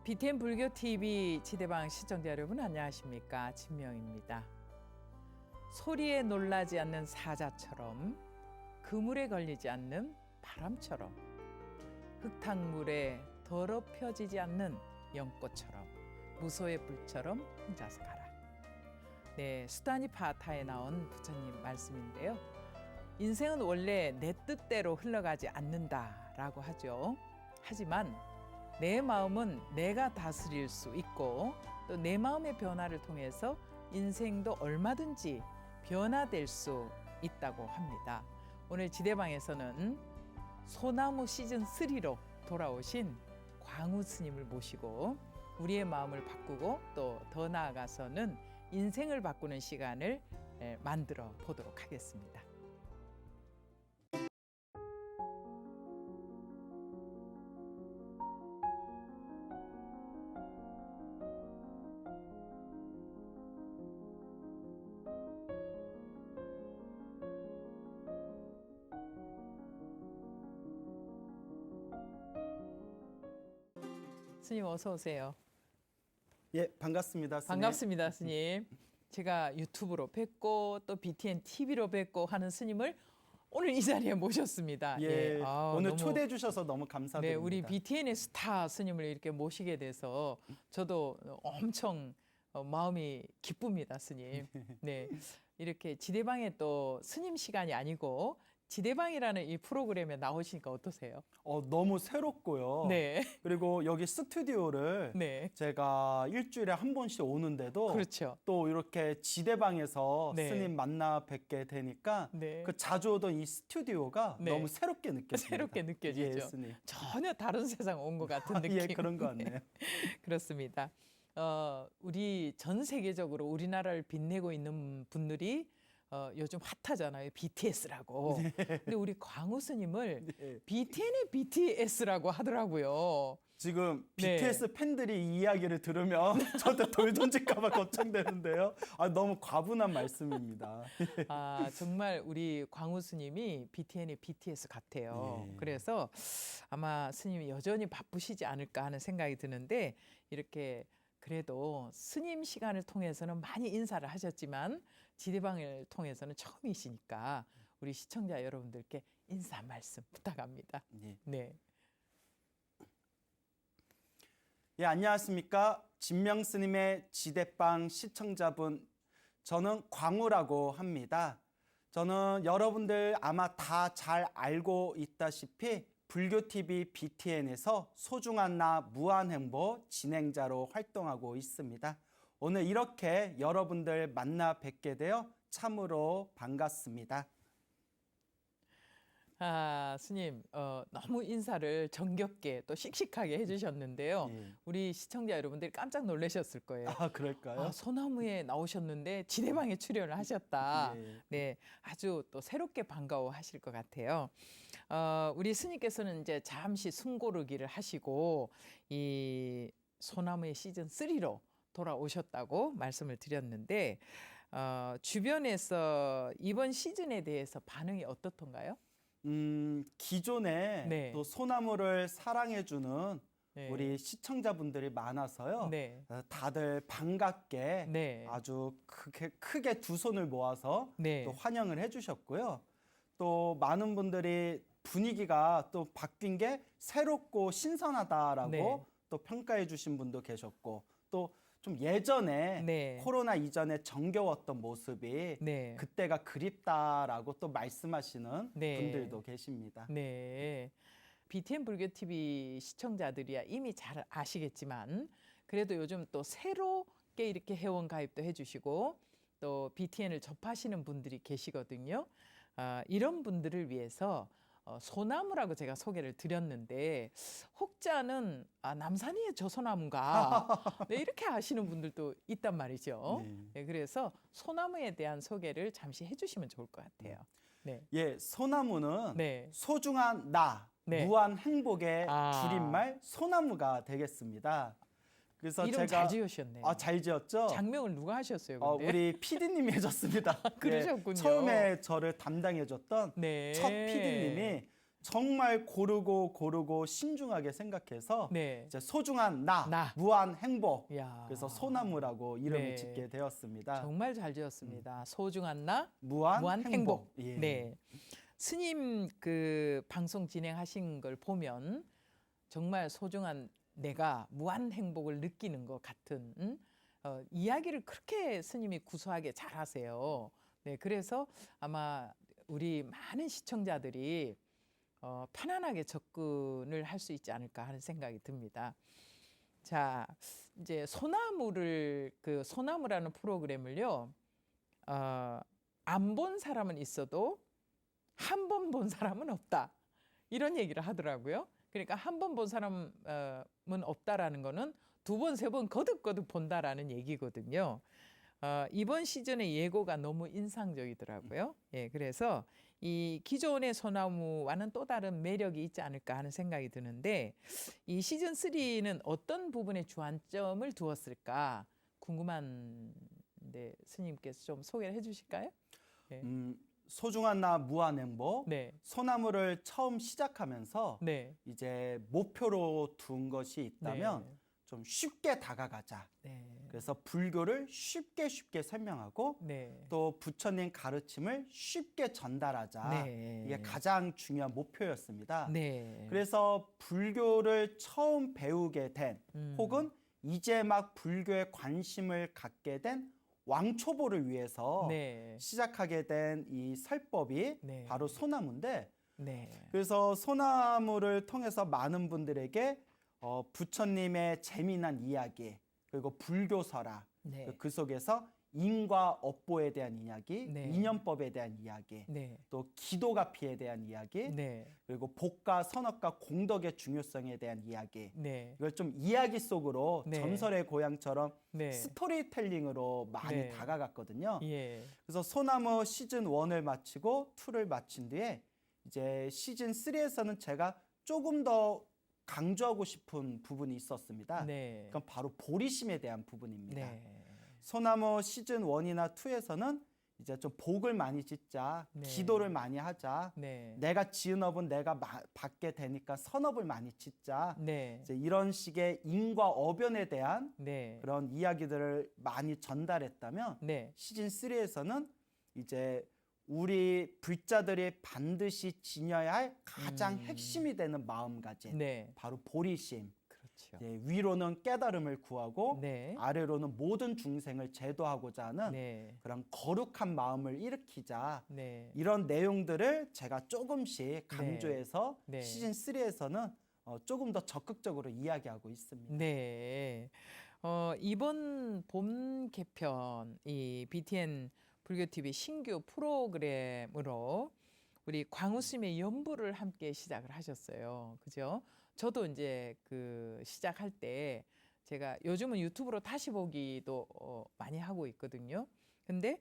BTN 불교TV 지대방 시청자 여러분 안녕하십니까? 진명입니다. 소리에 놀라지 않는 사자처럼 그물에 걸리지 않는 바람처럼 흙탕물에 더럽혀지지 않는 연꽃처럼 무소의 불처럼 혼자서 가라. 네, 수다니파타에 나온 부처님 말씀인데요. 인생은 원래 내 뜻대로 흘러가지 않는다라고 하죠. 하지만 내 마음은 내가 다스릴 수 있고 또 내 마음의 변화를 통해서 인생도 얼마든지 변화될 수 있다고 합니다. 오늘 지대방에서는 소나무 시즌3로 돌아오신 광우 스님을 모시고 우리의 마음을 바꾸고 또 더 나아가서는 인생을 바꾸는 시간을 만들어 보도록 하겠습니다. 스님 어서 오세요. 예, 반갑습니다. 스님. 반갑습니다, 스님. 제가 유튜브로 뵙고 또 BTN TV로 뵙고 하는 스님을 오늘 이 자리에 모셨습니다. 예, 오늘 너무, 초대해 주셔서 너무 감사드립니다. 네, 우리 BTN의 스타 스님을 이렇게 모시게 돼서 저도 엄청 마음이 기쁩니다, 스님. 네, 이렇게 지대방에 또 스님 시간이 아니고 지대방이라는 이 프로그램에 나오시니까 어떠세요? 너무 새롭고요. 네. 그리고 여기 스튜디오를 네. 제가 일주일에 한 번씩 오는데도 그렇죠. 또 이렇게 지대방에서 네. 스님 만나 뵙게 되니까 네. 그 자주 오던 이 스튜디오가 네. 너무 새롭게 느껴집니다. 새롭게 느껴지죠. 예, 스님. 전혀 다른 세상 온 것 같은 느낌. 예, 그런 것 같네요. 그렇습니다. 우리 전 세계적으로 우리나라를 빛내고 있는 분들이 요즘 핫하잖아요. BTS라고. 근데 우리 광우 스님을 네. BTN의 BTS라고 하더라고요. 지금 네. BTS 팬들이 이 이야기를 들으면 저한테 돌 던질까 봐 걱정되는데요. 너무 과분한 말씀입니다. 정말 우리 광우 스님이 BTN의 BTS 같아요. 네. 그래서 아마 스님이 여전히 바쁘시지 않을까 하는 생각이 드는데 이렇게 그래도 스님 시간을 통해서는 많이 인사를 하셨지만 지대방을 통해서는 처음이시니까 우리 시청자 여러분들께 인사 한 말씀 부탁합니다. 예. 네. 예, 안녕하십니까. 진명스님의 지대방 시청자분, 저는 광우라고 합니다. 저는 여러분들 아마 다 잘 알고 있다시피 불교TV BTN에서 소중한 나 무한행보 진행자로 활동하고 있습니다. 오늘 이렇게 여러분들 만나 뵙게 되어 참으로 반갑습니다. 스님, 너무 인사를 정겹게 또 씩씩하게 해주셨는데요. 예. 우리 시청자 여러분들이 깜짝 놀라셨을 거예요. 그럴까요? 소나무에 나오셨는데 지대방에 출연을 하셨다. 예. 네, 아주 또 새롭게 반가워하실 것 같아요. 우리 스님께서는 이제 잠시 숨고르기를 하시고 이 소나무의 시즌 3로 돌아오셨다고 말씀을 드렸는데 주변에서 이번 시즌에 대해서 반응이 어떻던가요? 기존에 네. 또 소나무를 사랑해주는 네. 우리 시청자분들이 많아서요. 네. 다들 반갑게 네. 아주 크게 두 손을 모아서 네. 또 환영을 해주셨고요. 또 많은 분들이 분위기가 또 바뀐 게 새롭고 신선하다라고 네. 또 평가해 주신 분도 계셨고 또 좀 예전에 네. 코로나 이전에 정겨웠던 모습이 네. 그때가 그립다라고 또 말씀하시는 네. 분들도 계십니다. 네. BTN 불교TV 시청자들이야 이미 잘 아시겠지만 그래도 요즘 또 새롭게 이렇게 회원 가입도 해주시고 또 BTN을 접하시는 분들이 계시거든요. 이런 분들을 위해서 소나무라고 제가 소개를 드렸는데 혹자는 남산이의 저 소나무인가 네, 이렇게 아시는 분들도 있단 말이죠. 네. 네, 그래서 소나무에 대한 소개를 잠시 해주시면 좋을 것 같아요. 네. 예, 소나무는 네. 소중한 나, 네. 무한 행복의 아. 줄임말 소나무가 되겠습니다. 그래서 이름 제가 잘 지으셨네요. 잘 지었죠? 장명을 누가 하셨어요? 근데? 우리 PD님이 해줬습니다. 그러셨군요. 처음에 저를 담당해줬던 네. 첫 PD님이 정말 고르고 신중하게 생각해서 네. 이제 소중한 나, 나. 무한 행복. 야. 그래서 소나무라고 이름을 네. 짓게 되었습니다. 정말 잘 지었습니다. 소중한 나, 무한, 무한 행복. 예. 네. 스님 그 방송 진행하신 걸 보면 정말 소중한 내가 무한 행복을 느끼는 것 같은 이야기를 그렇게 스님이 구수하게 잘 하세요. 네, 그래서 아마 우리 많은 시청자들이 편안하게 접근을 할 수 있지 않을까 하는 생각이 듭니다. 자, 이제 소나무라는 프로그램을요, 안 본 사람은 있어도 한 번 본 사람은 없다. 이런 얘기를 하더라고요. 그러니까 한 번 본 사람은 없다라는 거는 두 번, 세 번 거듭거듭 본다라는 얘기거든요. 이번 시즌의 예고가 너무 인상적이더라고요. 예, 그래서 이 기존의 소나무와는 또 다른 매력이 있지 않을까 하는 생각이 드는데 이 시즌 3는 어떤 부분에 주안점을 두었을까 궁금한데 스님께서 좀 소개를 해주실까요? 네. 소중한 나 무한 행복. 네. 소나무를 처음 시작하면서 네. 이제 목표로 둔 것이 있다면 네. 좀 쉽게 다가가자. 네. 그래서 불교를 쉽게 설명하고 네. 또 부처님 가르침을 쉽게 전달하자. 네. 이게 가장 중요한 목표였습니다. 네. 그래서 불교를 처음 배우게 된 혹은 이제 막 불교에 관심을 갖게 된 왕초보를 위해서 네. 시작하게 된 이 설법이 네. 바로 소나무인데 네. 그래서 소나무를 통해서 많은 분들에게 부처님의 재미난 이야기 그리고 불교설화 네. 그 속에서 인과 업보에 대한 이야기, 네. 인연법에 대한 이야기, 네. 또 기도가피에 대한 이야기, 네. 그리고 복과 선업과 공덕의 중요성에 대한 이야기. 네. 이걸 좀 이야기 속으로 네. 전설의 고향처럼 네. 스토리텔링으로 많이 네. 다가갔거든요. 예. 그래서 소나무 시즌 1을 마치고 2를 마친 뒤에 이제 시즌 3에서는 제가 조금 더 강조하고 싶은 부분이 있었습니다. 네. 그건 바로 보리심에 대한 부분입니다. 네. 소나무 시즌 1이나 2에서는 이제 좀 복을 많이 짓자, 네. 기도를 많이 하자, 네. 내가 지은 업은 내가 받게 되니까 선업을 많이 짓자. 네. 이제 이런 식의 인과 어변에 대한 네. 그런 이야기들을 많이 전달했다면 네. 시즌 3에서는 이제 우리 불자들이 반드시 지녀야 할 가장 핵심이 되는 마음가짐, 네. 바로 보리심. 그렇죠. 예, 위로는 깨달음을 구하고 네. 아래로는 모든 중생을 제도하고자 하는 네. 그런 거룩한 마음을 일으키자. 네. 이런 내용들을 제가 조금씩 강조해서 네. 시즌 3에서는 조금 더 적극적으로 이야기하고 있습니다. 네. 이번 봄 개편 이 BTN 불교 TV 신규 프로그램으로 우리 광우스님의 연부를 함께 시작을 하셨어요. 그죠? 저도 이제 그 시작할 때 제가 요즘은 유튜브로 다시 보기도 많이 하고 있거든요. 근데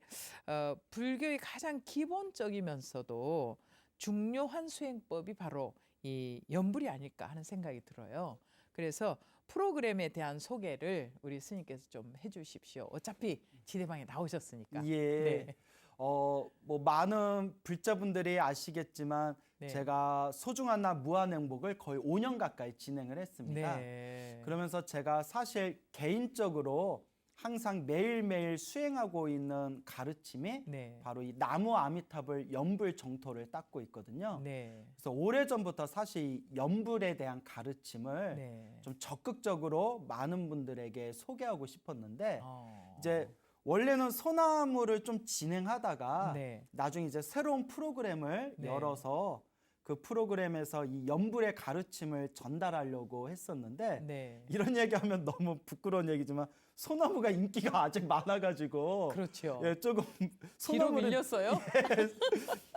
불교의 가장 기본적이면서도 중요한 수행법이 바로 이 연불이 아닐까 하는 생각이 들어요. 그래서 프로그램에 대한 소개를 우리 스님께서 좀 해주십시오. 어차피 지대방에 나오셨으니까. 예. 네. 뭐 많은 불자분들이 아시겠지만 네. 제가 소중한 나 무한 행복을 거의 5년 가까이 진행을 했습니다. 네. 그러면서 제가 사실 개인적으로 항상 매일매일 수행하고 있는 가르침이 네. 바로 이 나무 아미탑을 연불 정토를 닦고 있거든요. 네. 그래서 오래전부터 사실 이 연불에 대한 가르침을 네. 좀 적극적으로 많은 분들에게 소개하고 싶었는데 어. 이제 원래는 소나무를 좀 진행하다가 네. 나중에 이제 새로운 프로그램을 네. 열어서 그 프로그램에서 이 연불의 가르침을 전달하려고 했었는데 네. 이런 얘기하면 너무 부끄러운 얘기지만 소나무가 인기가 아직 많아가지고 그렇죠. 예, 조금 뒤로 소나무를 밀렸어요?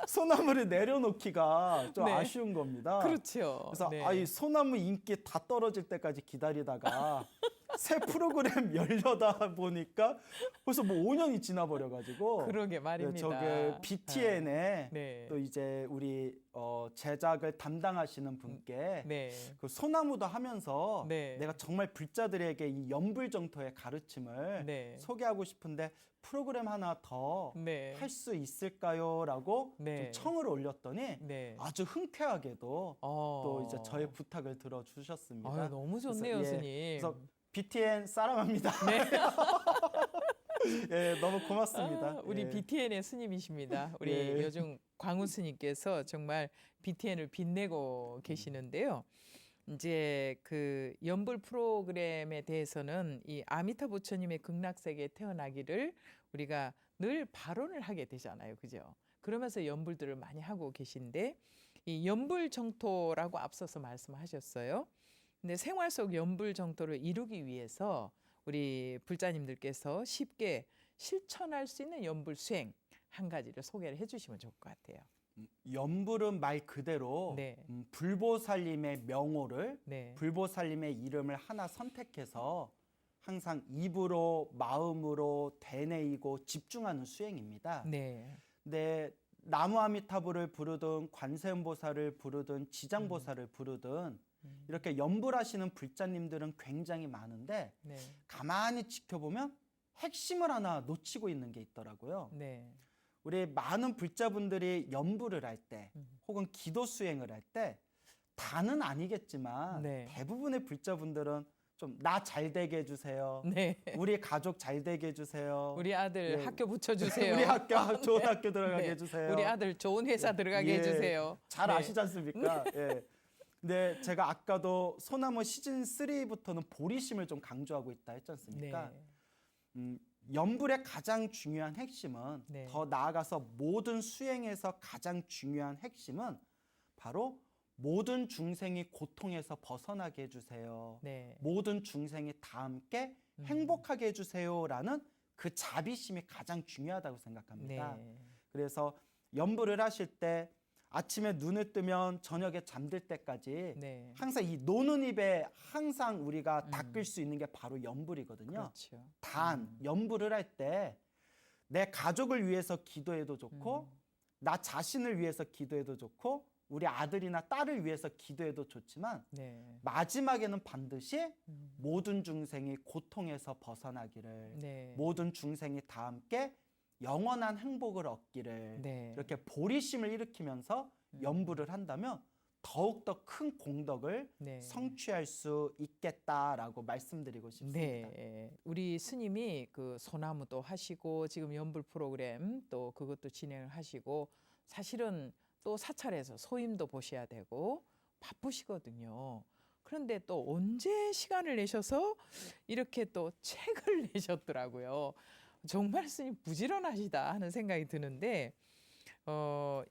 소나무를 내려놓기가 좀 네. 아쉬운 겁니다. 그렇죠. 그래서 네. 이 소나무 인기 다 떨어질 때까지 기다리다가 새 프로그램 열려다 보니까 벌써 뭐 5년이 지나버려가지고 그러게 말입니다. 저게 BTN에 네. 또 이제 우리 제작을 담당하시는 분께 네. 그 소나무도 하면서 네. 내가 정말 불자들에게 이 연불정토의 가르침을 네. 소개하고 싶은데 프로그램 하나 더 네. 할 수 있을까요? 라고 네. 좀 청을 올렸더니 네. 아주 흔쾌하게도 또 이제 저의 부탁을 들어주셨습니다. 아유, 너무 좋네요, 그래서, 스님. 그래서 BTN 사랑합니다. 네. 예, 너무 고맙습니다. 우리 예. BTN의 스님이십니다. 우리 예. 요즘 광우 스님께서 정말 BTN을 빛내고 계시는데요. 이제 그 연불 프로그램에 대해서는 이 아미타 부처님의 극락세계에 태어나기를 우리가 늘 발언을 하게 되잖아요. 그죠? 그러면서 연불들을 많이 하고 계신데 이 연불 정토라고 앞서서 말씀하셨어요. 근데 생활 속 연불 정토를 이루기 위해서 우리 불자님들께서 쉽게 실천할 수 있는 연불 수행 한 가지를 소개를 해주시면 좋을 것 같아요. 연불은 말 그대로 네. 불보살님의 명호를 네. 불보살님의 이름을 하나 선택해서 항상 입으로 마음으로 되뇌이고 집중하는 수행입니다. 네. 근데 나무아미타불을 부르든 관세음보살을 부르든 지장보살을 부르든 이렇게 연불하시는 불자님들은 굉장히 많은데 네. 가만히 지켜보면 핵심을 하나 놓치고 있는 게 있더라고요. 네. 우리 많은 불자분들이 연불을 할 때 혹은 기도 수행을 할 때 다는 아니겠지만 네. 대부분의 불자분들은 좀 나 잘 되게 해주세요. 네. 우리 가족 잘 되게 해주세요. 우리 아들 네. 학교 붙여주세요. 우리 학교 좋은 학교 들어가게 네. 해주세요. 우리 아들 좋은 회사 들어가게 예, 해주세요. 잘 네. 아시지 않습니까? 예. 근데 제가 아까도 소나무 시즌 3부터는 보리심을 좀 강조하고 있다 했지 않습니까? 네. 연불의 가장 중요한 핵심은 네. 더 나아가서 모든 수행에서 가장 중요한 핵심은 바로 모든 중생이 고통에서 벗어나게 해주세요. 네. 모든 중생이 다 함께 행복하게 해주세요라는 그 자비심이 가장 중요하다고 생각합니다. 네. 그래서 연불을 하실 때 아침에 눈을 뜨면 저녁에 잠들 때까지 네. 항상 이 노는 입에 항상 우리가 닦을 수 있는 게 바로 연불이거든요. 그렇죠. 단 연불을 할 때 내 가족을 위해서 기도해도 좋고 나 자신을 위해서 기도해도 좋고 우리 아들이나 딸을 위해서 기도해도 좋지만 네. 마지막에는 반드시 모든 중생이 고통에서 벗어나기를 네. 모든 중생이 다 함께 영원한 행복을 얻기를 네. 이렇게 보리심을 일으키면서 연불을 한다면 더욱더 큰 공덕을 네. 성취할 수 있겠다라고 말씀드리고 싶습니다. 네, 우리 스님이 그 소나무도 하시고 지금 연불 프로그램 또 그것도 진행을 하시고 사실은 또 사찰에서 소임도 보셔야 되고 바쁘시거든요. 그런데 또 언제 시간을 내셔서 이렇게 또 책을 내셨더라고요. 정말 스님 부지런하시다 하는 생각이 드는데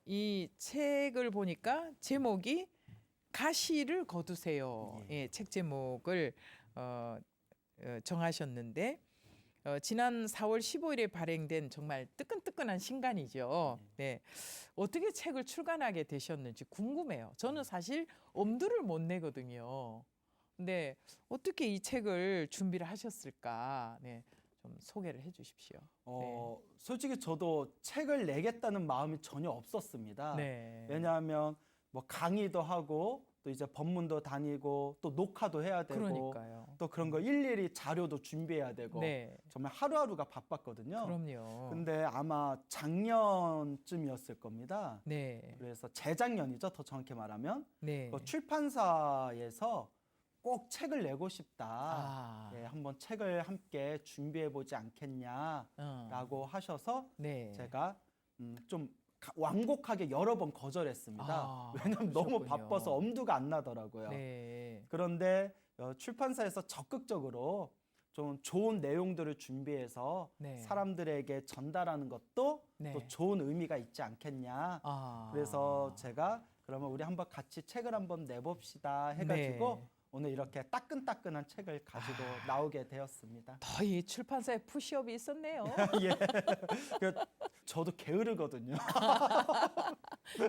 이 책을 보니까 제목이 가시를 거두세요. 예, 책 제목을 정하셨는데 지난 4월 15일에 발행된 정말 뜨끈뜨끈한 신간이죠. 네, 어떻게 책을 출간하게 되셨는지 궁금해요. 저는 사실 엄두를 못 내거든요. 근데 어떻게 이 책을 준비를 하셨을까? 네, 좀 소개를 해주십시오. 솔직히 저도 책을 내겠다는 마음이 전혀 없었습니다. 네. 왜냐하면 뭐 강의도 하고 또 이제 법문도 다니고 또 녹화도 해야 되고 그러니까요. 또 그런 거 일일이 자료도 준비해야 되고 네. 정말 하루하루가 바빴거든요. 그럼요. 근데 아마 작년쯤이었을 겁니다. 네. 그래서 재작년이죠, 더 정확히 말하면. 네. 출판사에서 꼭 책을 내고 싶다. 아. 예, 한번 책을 함께 준비해 보지 않겠냐라고 하셔서 네. 제가 좀 완곡하게 여러 번 거절했습니다. 아, 왜냐면 너무 그러셨군요. 바빠서 엄두가 안 나더라고요. 네. 그런데 출판사에서 적극적으로 좀 좋은 내용들을 준비해서 네. 사람들에게 전달하는 것도 네. 또 좋은 의미가 있지 않겠냐. 아. 그래서 제가 그러면 우리 한번 같이 책을 한번 내봅시다 해가지고 네. 오늘 이렇게 따끈따끈한 책을 가지고 나오게 되었습니다. 더 이 출판사에 푸시업이 있었네요. 예. 저도 게으르거든요.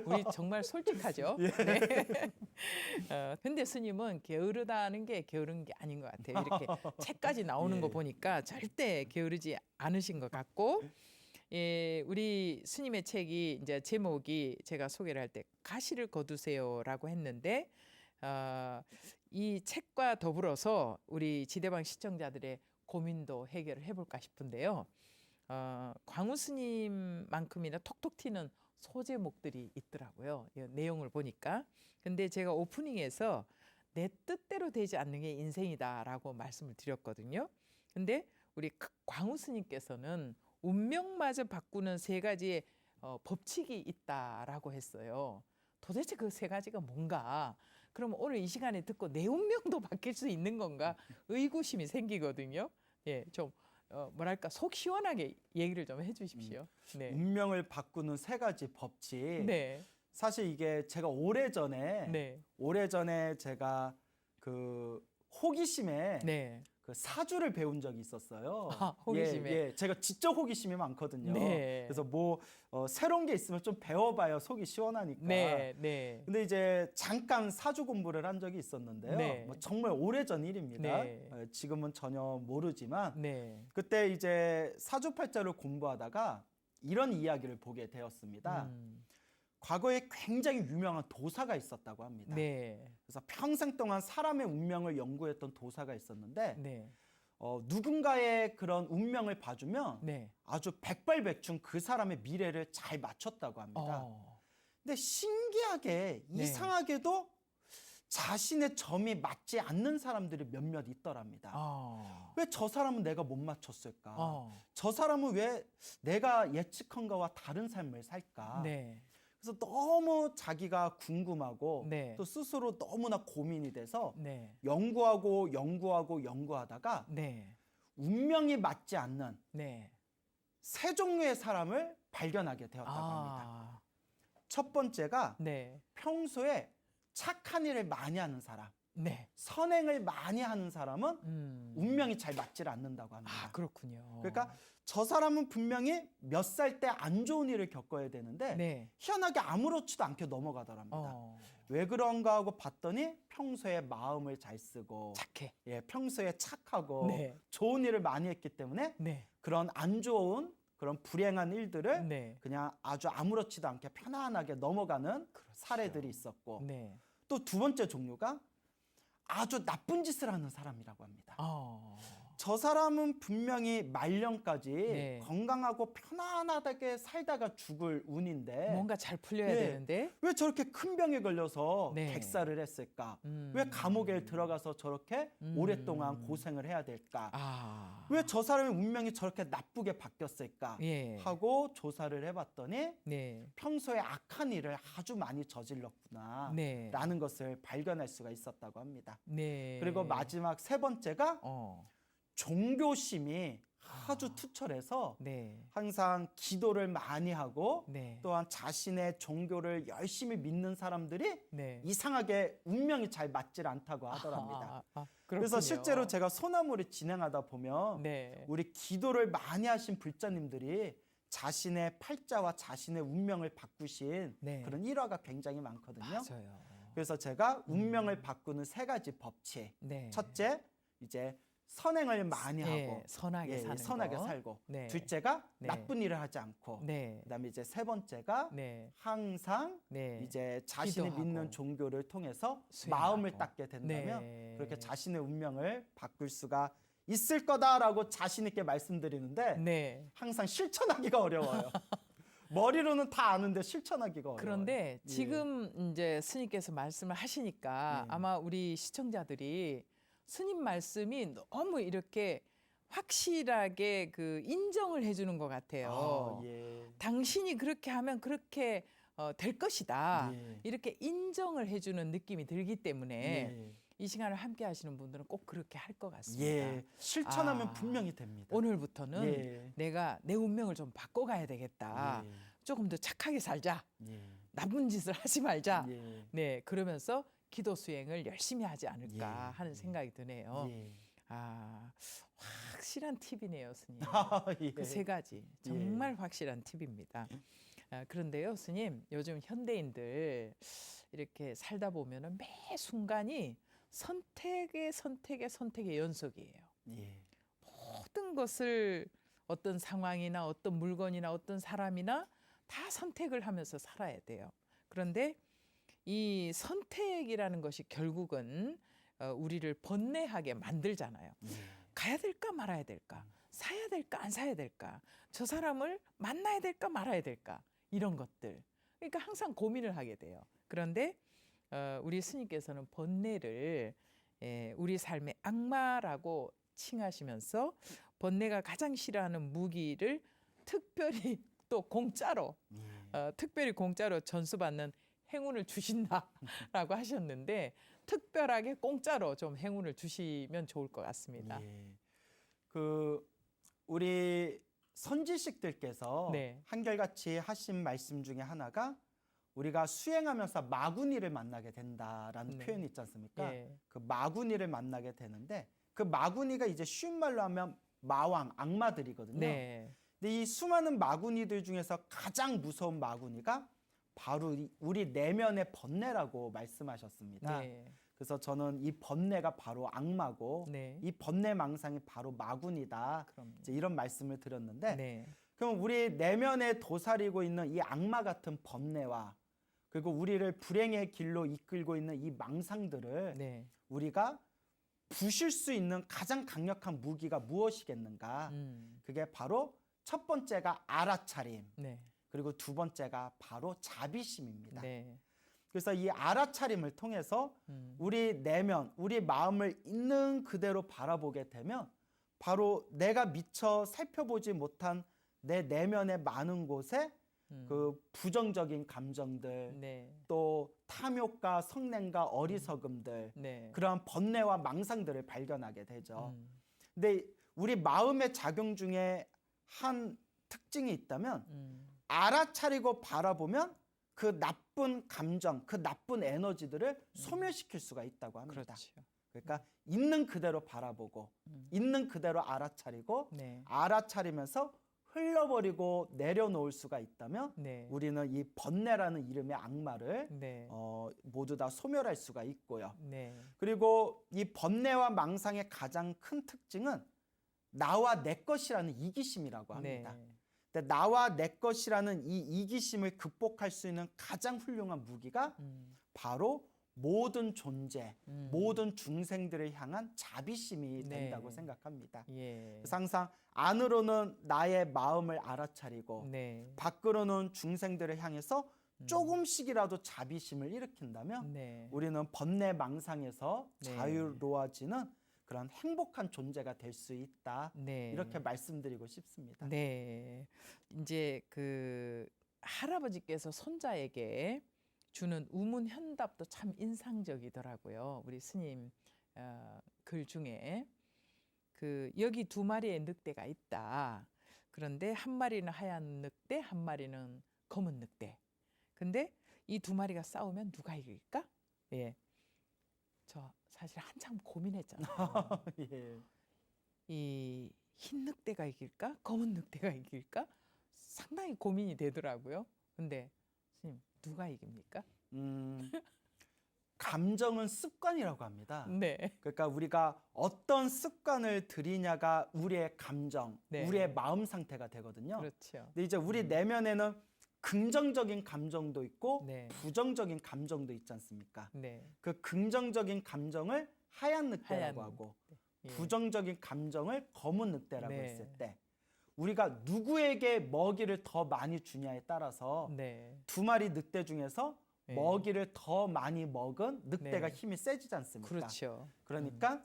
우리 정말 솔직하죠. 예. 네. 근데 스님은 게으르다는 게 게으른 게 아닌 것 같아요. 이렇게 책까지 나오는 예. 거 보니까 절대 게으르지 않으신 것 같고, 예, 우리 스님의 책이 이제 제목이 제가 소개를 할 때 가시를 거두세요라고 했는데, 이 책과 더불어서 우리 지대방 시청자들의 고민도 해결을 해볼까 싶은데요. 광우 스님만큼이나 톡톡 튀는 소제목들이 있더라고요. 이 내용을 보니까. 근데 제가 오프닝에서 내 뜻대로 되지 않는 게 인생이다라고 말씀을 드렸거든요. 근데 우리 광우 스님께서는 운명마저 바꾸는 세 가지의 법칙이 있다라고 했어요. 도대체 그 세 가지가 뭔가? 그럼 오늘 이 시간에 듣고 내 운명도 바뀔 수 있는 건가? 의구심이 생기거든요. 예, 좀 뭐랄까 속 시원하게 얘기를 좀 해주십시오. 네, 운명을 바꾸는 세 가지 법칙. 네, 사실 이게 제가 네, 오래전에 제가 그 호기심에 네. 그 사주를 배운 적이 있었어요. 호기심에. 예, 제가 지적 호기심이 많거든요. 네. 그래서 뭐 새로운 게 있으면 좀 배워봐야 속이 시원하니까. 네, 네, 근데 이제 잠깐 사주 공부를 한 적이 있었는데요. 네. 뭐 정말 오래전 일입니다. 네. 지금은 전혀 모르지만 네. 그때 이제 사주팔자를 공부하다가 이런 이야기를 보게 되었습니다. 과거에 굉장히 유명한 도사가 있었다고 합니다. 네, 그래서 평생 동안 사람의 운명을 연구했던 도사가 있었는데 네, 누군가의 그런 운명을 봐주면 네. 아주 백발백중 그 사람의 미래를 잘 맞췄다고 합니다. 근데 신기하게 네. 이상하게도 자신의 점이 맞지 않는 사람들이 몇몇 있더랍니다. 왜 저 사람은 내가 못 맞췄을까? 저 사람은 왜 내가 예측한 거와 다른 삶을 살까? 네, 그래서 너무 자기가 궁금하고 네. 또 스스로 너무나 고민이 돼서 네, 연구하다가 네, 운명이 맞지 않는 네. 세 종류의 사람을 발견하게 되었다고 합니다. 첫 번째가 네, 평소에 착한 일을 많이 하는 사람, 네. 선행을 많이 하는 사람은 운명이 잘 맞질 않는다고 합니다. 그렇군요. 그러니까 저 사람은 분명히 몇 살 때 안 좋은 일을 겪어야 되는데 네. 희한하게 아무렇지도 않게 넘어가더랍니다. 왜 그런가 하고 봤더니 평소에 마음을 잘 쓰고 착해. 예, 평소에 착하고 네. 좋은 일을 많이 했기 때문에 네, 그런 안 좋은 그런 불행한 일들을 네. 그냥 아주 아무렇지도 않게 편안하게 넘어가는 사례들이 있었고 네. 또 두 번째 종류가 아주 나쁜 짓을 하는 사람이라고 합니다. 저 사람은 분명히 말년까지 네. 건강하고 편안하게 살다가 죽을 운인데 뭔가 잘 풀려야 예. 되는데. 왜 저렇게 큰 병에 걸려서 네. 객사를 했을까? 왜 감옥에 들어가서 저렇게 오랫동안 고생을 해야 될까? 왜 저 사람의 운명이 저렇게 나쁘게 바뀌었을까? 예. 하고 조사를 해봤더니 네. 평소에 악한 일을 아주 많이 저질렀구나 네. 라는 것을 발견할 수가 있었다고 합니다. 네. 그리고 마지막 세 번째가 종교심이 아주 투철해서 네. 항상 기도를 많이 하고 네. 또한 자신의 종교를 열심히 믿는 사람들이 네. 이상하게 운명이 잘 맞질 않다고 하더랍니다. 그래서 그렇군요. 실제로 제가 소나무를 진행하다 보면 네. 우리 기도를 많이 하신 불자님들이 자신의 팔자와 자신의 운명을 바꾸신 네. 그런 일화가 굉장히 많거든요. 맞아요. 그래서 제가 운명을 바꾸는 세 가지 법칙. 네. 첫째, 이제 선행을 많이 예, 하고 선하게 사는 선하게 거. 살고 네. 둘째가 네. 나쁜 일을 하지 않고 네. 그다음에 이제 세 번째가 네. 항상 네. 이제 자신이 기도하고. 믿는 종교를 통해서 수행하고. 마음을 닦게 된다면 네. 그렇게 자신의 운명을 바꿀 수가 있을 거다라고 자신 있게 말씀드리는데 네. 항상 실천하기가 어려워요. 머리로는 다 아는데 실천하기가 어려워요. 그런데 예. 지금 이제 스님께서 말씀을 하시니까 예. 아마 우리 시청자들이 스님 말씀이 너무 이렇게 확실하게 그 인정을 해주는 것 같아요. 예. 당신이 그렇게 하면 그렇게 될 것이다. 예. 이렇게 인정을 해주는 느낌이 들기 때문에 예. 이 시간을 함께 하시는 분들은 꼭 그렇게 할 것 같습니다. 예. 실천하면 아, 분명히 됩니다. 오늘부터는 예. 내가 내 운명을 좀 바꿔가야 되겠다. 예. 조금 더 착하게 살자. 예. 나쁜 짓을 하지 말자. 예. 네, 그러면서 기도 수행을 열심히 하지 않을까 예. 하는 생각이 드네요. 예. 확실한 팁이네요, 스님. 예. 그 세 가지 정말 확실한 팁입니다. 그런데요, 스님, 요즘 현대인들 이렇게 살다 보면은 매 순간이 선택의 연속이에요. 예. 모든 것을 어떤 상황이나 어떤 물건이나 어떤 사람이나 다 선택을 하면서 살아야 돼요. 그런데 이 선택이라는 것이 결국은 우리를 번뇌하게 만들잖아요. 가야 될까 말아야 될까? 사야 될까 안 사야 될까? 저 사람을 만나야 될까 말아야 될까? 이런 것들. 그러니까 항상 고민을 하게 돼요. 그런데 우리 스님께서는 번뇌를 우리 삶의 악마라고 칭하시면서 번뇌가 가장 싫어하는 무기를 특별히 또 공짜로 특별히 공짜로 전수받는 행운을 주신다라고 하셨는데 특별하게 공짜로 좀 행운을 주시면 좋을 것 같습니다. 예. 그 우리 선지식들께서 네. 한결같이 하신 말씀 중에 하나가 우리가 수행하면서 마구니를 만나게 된다라는 네. 표현이 있지 않습니까? 예. 그 마구니를 만나게 되는데 그 마구니가 이제 쉬운 말로 하면 마왕, 악마들이거든요. 네. 근데 이 수많은 마구니들 중에서 가장 무서운 마구니가 바로 우리 내면의 번뇌라고 말씀하셨습니다. 네. 그래서 저는 이 번뇌가 바로 악마고 네. 이 번뇌 망상이 바로 마구니다. 그럼요. 이제 이런 말씀을 드렸는데 네. 그럼 우리 내면에 도사리고 있는 이 악마 같은 번뇌와 그리고 우리를 불행의 길로 이끌고 있는 이 망상들을 네. 우리가 부실 수 있는 가장 강력한 무기가 무엇이겠는가? 그게 바로 첫 번째가 알아차림. 네. 그리고 두 번째가 바로 자비심입니다. 네. 그래서 이 알아차림을 통해서 우리 내면, 우리 마음을 있는 그대로 바라보게 되면 바로 내가 미처 살펴보지 못한 내 내면의 많은 곳에 그 부정적인 감정들, 네. 또 탐욕과 성냄과 어리석음들, 네. 그러한 번뇌와 망상들을 발견하게 되죠. 근데 우리 마음의 작용 중에 한 특징이 있다면 알아차리고 바라보면 그 나쁜 감정, 그 나쁜 에너지들을 소멸시킬 수가 있다고 합니다. 그렇죠. 그러니까 있는 그대로 바라보고 있는 그대로 알아차리고 네. 알아차리면서 흘러버리고 내려놓을 수가 있다면 네. 우리는 이 번뇌라는 이름의 악마를 네. 모두 다 소멸할 수가 있고요. 네. 그리고 이 번뇌와 망상의 가장 큰 특징은 나와 내 것이라는 이기심이라고 합니다. 네. 근데 나와 내 것이라는 이 이기심을 극복할 수 있는 가장 훌륭한 무기가 바로 모든 존재, 모든 중생들을 향한 자비심이 된다고 네. 생각합니다. 예. 그래서 항상 안으로는 나의 마음을 알아차리고 네. 밖으로는 중생들을 향해서 조금씩이라도 자비심을 일으킨다면 네. 우리는 번뇌 망상에서 네. 자유로워지는 그런 행복한 존재가 될 수 있다. 네. 이렇게 말씀드리고 싶습니다. 네. 이제 그 할아버지께서 손자에게 주는 우문 현답도 참 인상적이더라고요. 우리 스님 글 중에 그 여기 두 마리의 늑대가 있다. 그런데 한 마리는 하얀 늑대, 한 마리는 검은 늑대. 근데 이 두 마리가 싸우면 누가 이길까? 예. 저 사실 한참 고민했잖아요. 예. 이 흰 늑대가 이길까? 검은 늑대가 이길까? 상당히 고민이 되더라고요. 근데 스님 누가 이깁니까? 감정은 습관이라고 합니다. 네. 그러니까 우리가 어떤 습관을 들이냐가 우리의 감정, 네. 우리의 마음 상태가 되거든요. 그렇죠. 근데 이제 우리 내면에는 긍정적인 감정도 있고 네. 부정적인 감정도 있지 않습니까? 네. 그 긍정적인 감정을 하얀 늑대라고 하얀 하고 예. 부정적인 감정을 검은 늑대라고 네. 했을 때 우리가 누구에게 먹이를 더 많이 주냐에 따라서 네. 두 마리 늑대 중에서 네. 먹이를 더 많이 먹은 늑대가 네. 힘이 세지지 않습니까? 그렇죠. 그러니까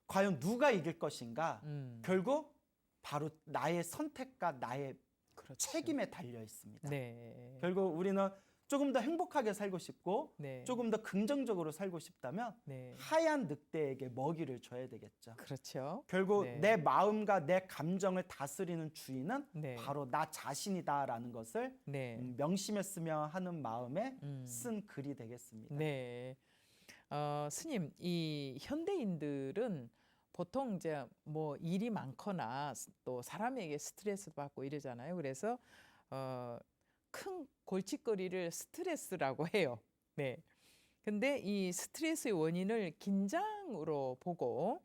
과연 누가 이길 것인가? 결국 바로 나의 선택과 나의 그렇죠. 책임에 달려 있습니다. 네. 결국 우리는 조금 더 행복하게 살고 싶고 네. 조금 더 긍정적으로 살고 싶다면 네. 하얀 늑대에게 먹이를 줘야 되겠죠. 그렇죠. 결국 네. 내 마음과 내 감정을 다스리는 주인은 네. 바로 나 자신이다라는 것을 네. 명심했으면 하는 마음에 음. 쓴 글이 되겠습니다. 네. 스님, 이 현대인들은 보통 이제 뭐 일이 많거나 또 사람에게 스트레스 받고 이러잖아요. 그래서 큰 골칫거리를 스트레스라고 해요. 네. 근데 이 스트레스의 원인을 긴장으로 보고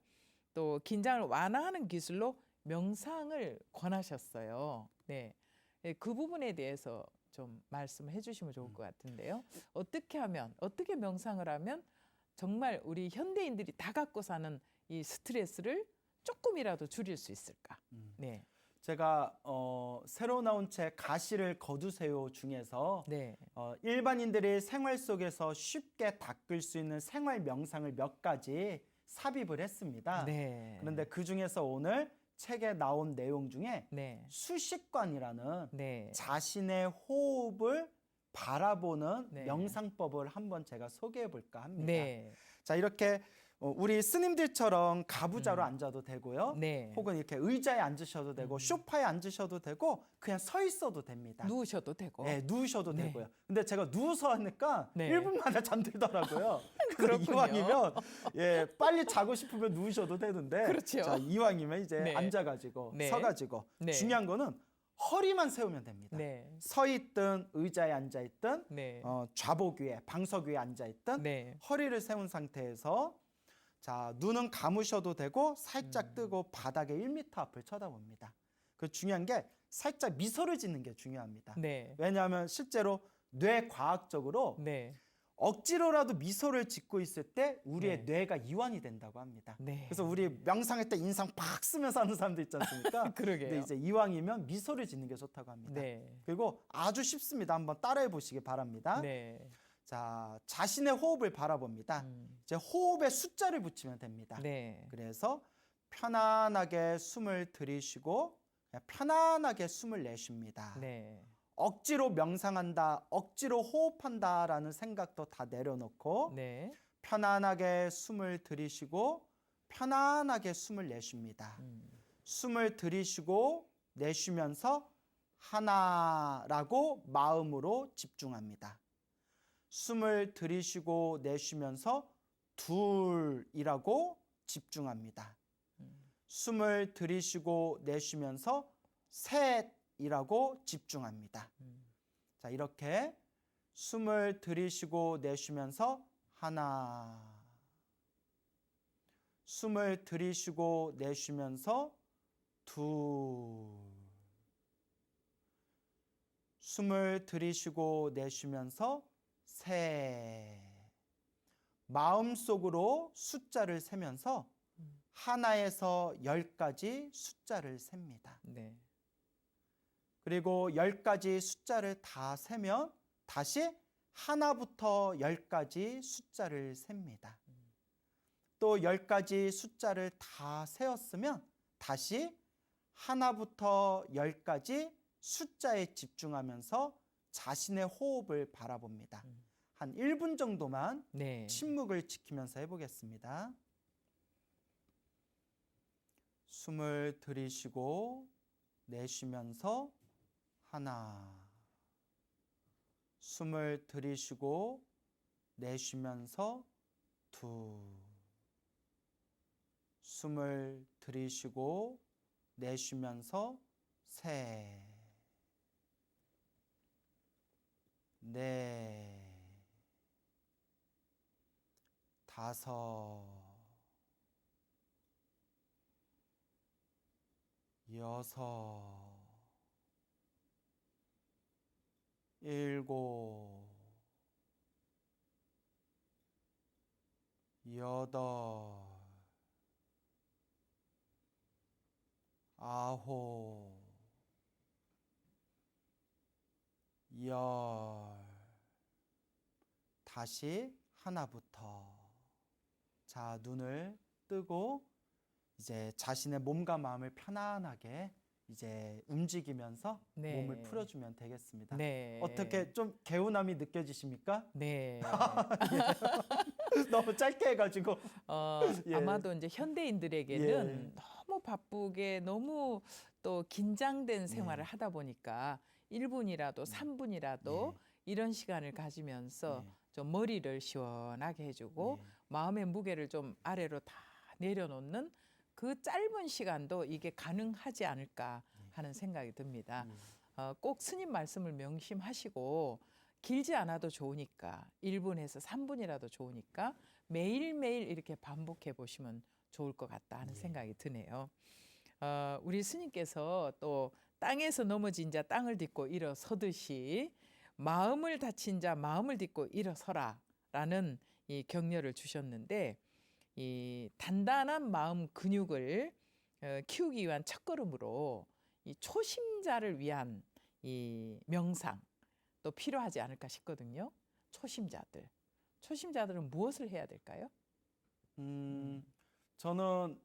또 긴장을 완화하는 기술로 명상을 권하셨어요. 네. 그 부분에 대해서 좀 말씀해 주시면 좋을 것 같은데요. 어떻게 하면, 어떻게 명상을 하면 정말 우리 현대인들이 다 갖고 사는 이 스트레스를 조금이라도 줄일 수 있을까? 네. 제가 새로 나온 책 가시를 거두세요 중에서 네. 일반인들이 생활 속에서 쉽게 닦을 수 있는 생활 명상을 몇 가지 삽입을 했습니다. 네. 그런데 그 중에서 오늘 책에 나온 내용 중에 네. 수식관이라는 네. 자신의 호흡을 바라보는 네. 명상법을 한번 제가 소개해 볼까 합니다. 네. 자, 이렇게 우리 스님들처럼 가부좌로 앉아도 되고요. 네. 혹은 이렇게 의자에 앉으셔도 되고 소파에 앉으셔도 되고 그냥 서 있어도 됩니다. 누우셔도 되고. 네, 누우셔도 네. 되고요. 근데 제가 누워서 하니까 네. 1분 만에 잠들더라고요. 그렇군요. 이왕이면 빨리 자고 싶으면 누우셔도 되는데 그렇죠. 자, 이왕이면 이제 네. 앉아가지고 네. 서가지고 네. 중요한 거는 허리만 세우면 됩니다. 네. 서 있든 의자에 앉아 있든 네. 좌복 위에 방석 위에 앉아 있든 네. 허리를 세운 상태에서 자, 눈은 감으셔도 되고 살짝 뜨고 바닥에 1m 앞을 쳐다봅니다. 그 중요한 게 살짝 미소를 짓는 게 중요합니다. 네. 왜냐하면 실제로 뇌과학적으로 네. 억지로라도 미소를 짓고 있을 때 우리의 네. 뇌가 이완이 된다고 합니다. 네. 그래서 우리 명상할 때 인상 팍 쓰면서 하는 사람도 있지 않습니까? 그러게요. 근데 이제 이왕이면 미소를 짓는 게 좋다고 합니다. 네. 그리고 아주 쉽습니다. 한번 따라해 보시기 바랍니다. 네. 자, 자신의 호흡을 바라봅니다. 이제 호흡에 숫자를 붙이면 됩니다. 네. 그래서 편안하게 숨을 들이쉬고 그냥 편안하게 숨을 내쉽니다. 네. 억지로 명상한다, 억지로 호흡한다라는 생각도 다 내려놓고 네. 편안하게 숨을 들이쉬고 편안하게 숨을 내쉽니다. 숨을 들이쉬고 내쉬면서 하나라고 마음으로 집중합니다. 숨을 들이쉬고 내쉬면서 둘이라고 집중합니다. 숨을 들이쉬고 내쉬면서 셋이라고 집중합니다. 자, 이렇게 숨을 들이쉬고 내쉬면서 하나, 숨을 들이쉬고 내쉬면서 둘, 숨을 들이쉬고 내쉬면서 셋. 마음속으로 숫자를 세면서 하나에서 10까지 숫자를 셉니다. 네. 그리고 10가지 숫자를 다 세면 다시 하나부터 10까지 숫자를 셉니다. 또 10가지 숫자를 다 세었으면 다시 하나부터 10까지 숫자에 집중하면서 자신의 호흡을 바라봅니다. 한 1분 정도만 네. 침묵을 지키면서 해보겠습니다. 숨을 들이쉬고 내쉬면서 하나, 숨을 들이쉬고 내쉬면서 둘, 숨을 들이쉬고 내쉬면서 셋, 넷, 다섯, 여섯, 일곱, 여덟, 아홉, 열. 다시 하나부터. 자, 눈을 뜨고 이제 자신의 몸과 마음을 편안하게 이제 움직이면서 네. 몸을 풀어주면 되겠습니다. 네. 어떻게 좀 개운함이 느껴지십니까? 네. 너무 짧게 해가지고. 예. 아마도 이제 현대인들에게는 너무 바쁘게 너무 또 긴장된 생활을 하다 보니까 1분이라도 3분이라도 이런 시간을 가지면서 좀 머리를 시원하게 해주고 마음의 무게를 좀 아래로 다 내려놓는 그 짧은 시간도 이게 가능하지 않을까 하는 생각이 듭니다. 꼭 스님 말씀을 명심하시고 길지 않아도 좋으니까 1분에서 3분이라도 좋으니까 매일매일 이렇게 반복해 보시면 좋을 것 같다 하는 생각이 드네요. 우리 스님께서 또 땅에서 넘어진 자 땅을 딛고 일어서듯이 마음을 다친 자 마음을 딛고 일어서라라는 이 격려를 주셨는데 이 단단한 마음 근육을 키우기 위한 첫걸음으로 이 초심자를 위한 이 명상 또 필요하지 않을까 싶거든요. 초심자들은 무엇을 해야 될까요? 저는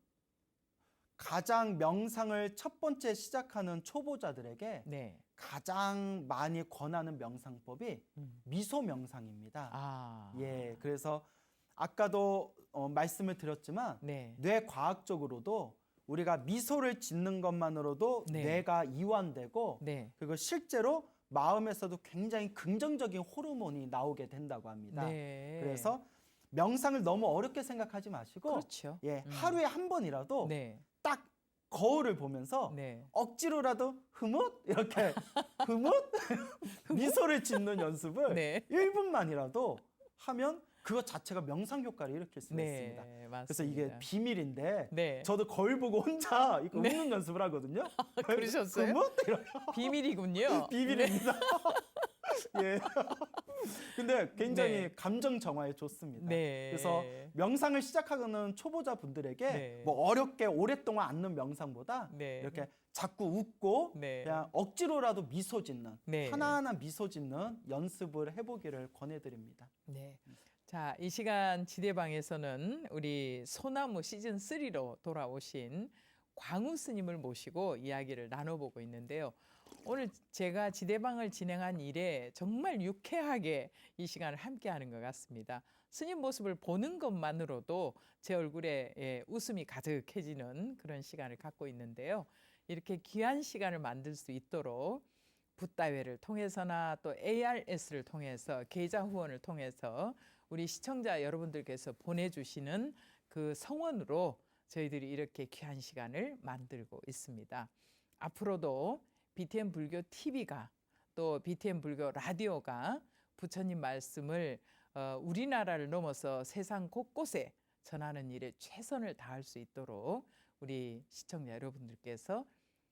가장 명상을 첫 번째 시작하는 초보자들에게 네. 가장 많이 권하는 명상법이 미소 명상입니다. 예, 그래서 아까도 말씀을 드렸지만 네. 뇌과학적으로도 우리가 미소를 짓는 것만으로도 네. 뇌가 이완되고 네. 그리고 실제로 마음에서도 굉장히 긍정적인 호르몬이 나오게 된다고 합니다. 네. 그래서 명상을 너무 어렵게 생각하지 마시고 그렇죠. 예, 하루에 한 번이라도 네. 딱 거울을 보면서 네. 억지로라도 흐뭇 이렇게 흐뭇 미소를 짓는 연습을 네. 1분만이라도 하면 그것 자체가 명상 효과를 일으킬 수가 있습니다. 맞습니다. 그래서 이게 비밀인데 네. 저도 거울 보고 혼자 이거 네. 웃는 연습을 하거든요. 그러셨어요? 흐뭇 이렇게 비밀이군요. 비밀입니다. 예. 근데 굉장히 네. 감정 정화에 좋습니다. 네. 그래서 명상을 시작하는 초보자 분들에게 네. 뭐 어렵게 오랫동안 앉는 명상보다 네. 이렇게 자꾸 웃고 네. 그냥 억지로라도 미소 짓는 네. 편안한 미소 짓는 연습을 해보기를 권해드립니다. 네. 자, 이 시간 지대방에서는 우리 소나무 시즌 3로 돌아오신 광우 스님을 모시고 이야기를 나눠보고 있는데요. 오늘 제가 지대방을 진행한 이래 정말 유쾌하게 이 시간을 함께하는 것 같습니다. 스님 모습을 보는 것만으로도 제 얼굴에 웃음이 가득해지는 그런 시간을 갖고 있는데요. 이렇게 귀한 시간을 만들 수 있도록 붓다회를 통해서나 또 ARS를 통해서 계좌 후원을 통해서 우리 시청자 여러분들께서 보내주시는 그 성원으로 저희들이 이렇게 귀한 시간을 만들고 있습니다. 앞으로도 BTN 불교 TV가 또 BTN 불교 라디오가 부처님 말씀을 우리나라를 넘어서 세상 곳곳에 전하는 일에 최선을 다할 수 있도록 우리 시청자 여러분들께서